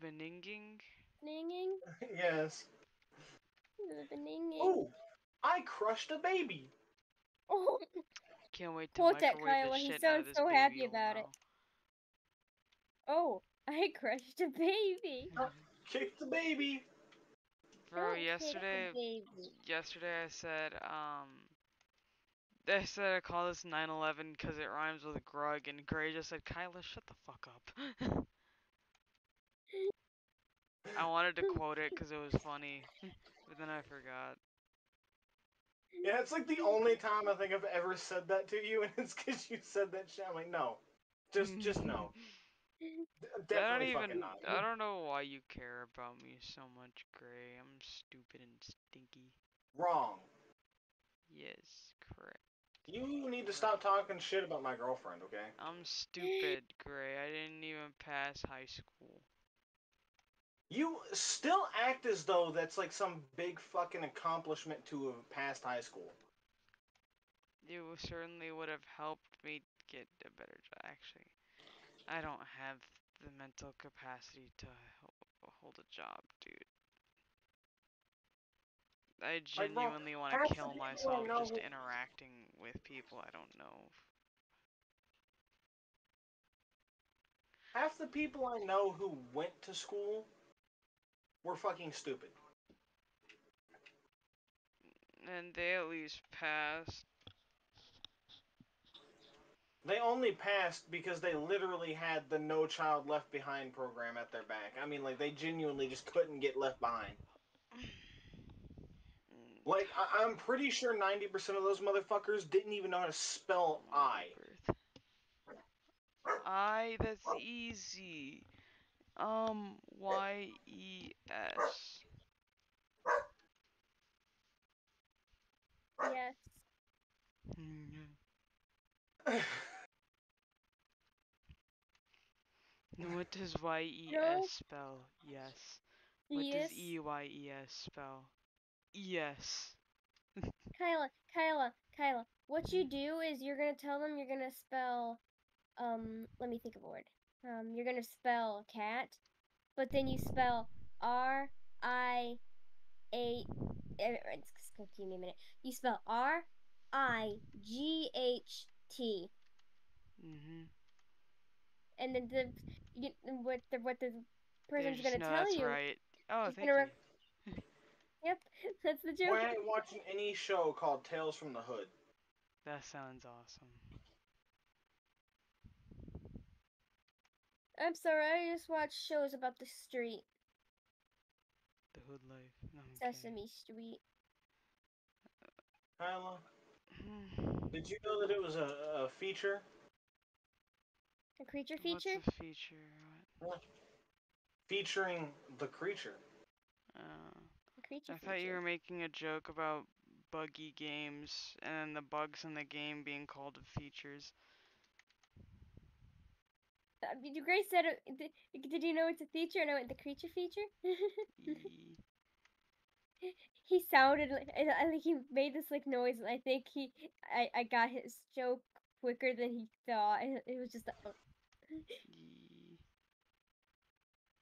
The Beninging? Beninging? Yes. The Beninging. Oh, I crushed a baby. Oh. Can't wait to Quote that, microwave Kyla. the He shit out of sounds this so baby happy about it. now. Oh, I crushed a baby. Kick the baby. Bro, Don't kick the baby. yesterday I said I call this 9/11 because it rhymes with Grug, and Gray just said, Kyla, shut the fuck up. I wanted to quote it because it was funny, but then I forgot. Yeah, it's like the only time I think I've ever said that to you, and it's because you said that shit. I'm like, no. Just no. Definitely fucking not. I don't know why you care about me so much, Gray. I'm stupid and stinky. Wrong. Yes, correct. You need to stop talking shit about my girlfriend, okay? I'm stupid, Gray. I didn't even pass high school. You still act as though that's like some big fucking accomplishment to have passed high school. You certainly would have helped me get a better job. Actually, I don't have the mental capacity to hold a job, dude. I genuinely want to kill myself just interacting with people I don't know. Half the people I know who went to school were fucking stupid. And they at least passed. They only passed because they literally had the No Child Left Behind program at their back. I mean, like, they genuinely just couldn't get left behind. Like, I'm pretty sure 90% of those motherfuckers didn't even know how to spell I. I, that's easy. Y-E-S. Yes. What does Y-E-S spell? Yes. What does E-Y-E-S spell? Yes. Kyla, what you do is you're gonna tell them you're gonna spell, let me think of a word. You're gonna spell cat, but then you spell R-I-S-K. Give me a minute. You spell RIGHT, Mhm. and then what the They person's just gonna know tell that's you. right. Oh, He's thank gonna. you. Yep, that's the Boy, joke. I ain't watching any show called Tales from the Hood. That sounds awesome. I'm sorry, I just watch shows about the street, The hood life. No, I'm kidding. Sesame Street. Kyla, Hmm. did you know that it was a feature? A creature What's feature. a feature? What? Featuring the creature. A creature I thought you feature. were making a joke about buggy games and the bugs in the game being called features. Grace said, did you know it's a feature? And I went, the creature feature? Yee. He sounded like, I think he made this like noise, and I think I got his joke quicker than he thought. And it was just a, Yee.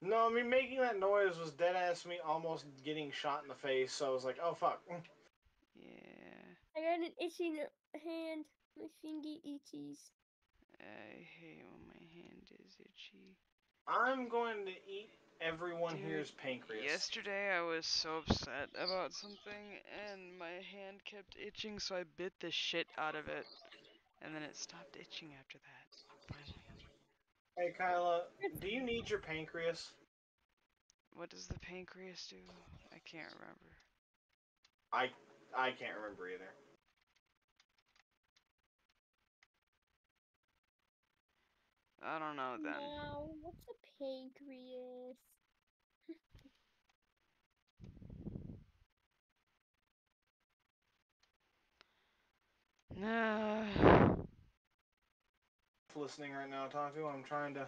No, I mean, making that noise was dead ass me almost getting shot in the face, so I was like, oh fuck. Yeah. I got an itchy hand. My fingy itchies. I hate when my hand is itchy. I'm going to eat everyone Dude, here's pancreas. Yesterday I was so upset about something and my hand kept itching, so I bit the shit out of it. And then it stopped itching after that. Finally. Hey Kyla, do you need your pancreas? What does the pancreas do? I can't remember. I can't remember either. I don't know then. Now, what's a pancreas? Nah. Listening right now, Taku. I'm trying to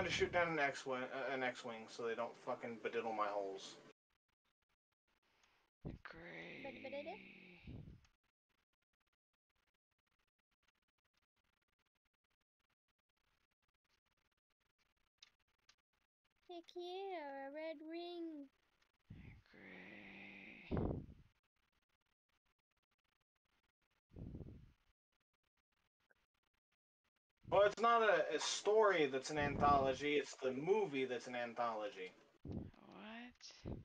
shoot down an X-wing, so they don't fucking bediddle my holes. Great. Heck yeah, a red ring. Great. Well, it's not a story that's an anthology, it's the movie that's an anthology. What?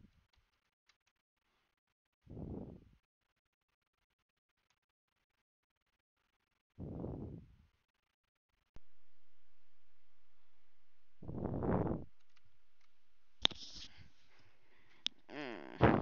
Mm.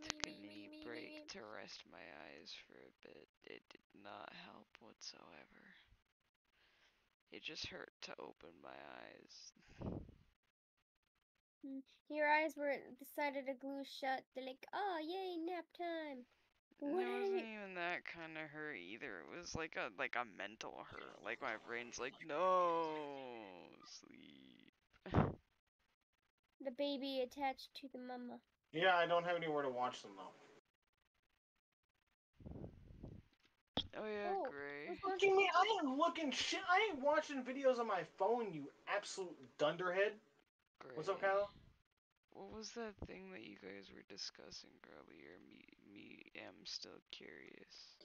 Took a neat break to rest my eyes for a bit. It did not help whatsoever. It just hurt to open my eyes. Your eyes were decided to glue shut. They're like, oh yay, nap time. What? It wasn't even that kind of hurt either. It was like a mental hurt. Like my brain's like, no, sleep. The baby attached to the mama. Yeah, I don't have anywhere to watch them though. Oh yeah, Oh, great. Fucking me, I ain't looking shit. I ain't watching videos on my phone, you absolute dunderhead. Great. What's up, Kyle? What was that thing that you guys were discussing earlier? Me am still curious.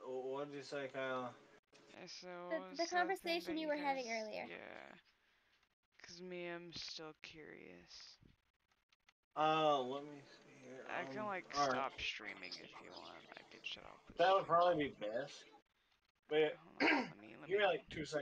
What did you say, Kyle? So the conversation you were having earlier. Yeah. Cause me am still curious. Let me see here. I can like alright. stop streaming if you want. I could shut off the That would stream. probably be best. Wait, Hold on, let me give me like 2 seconds.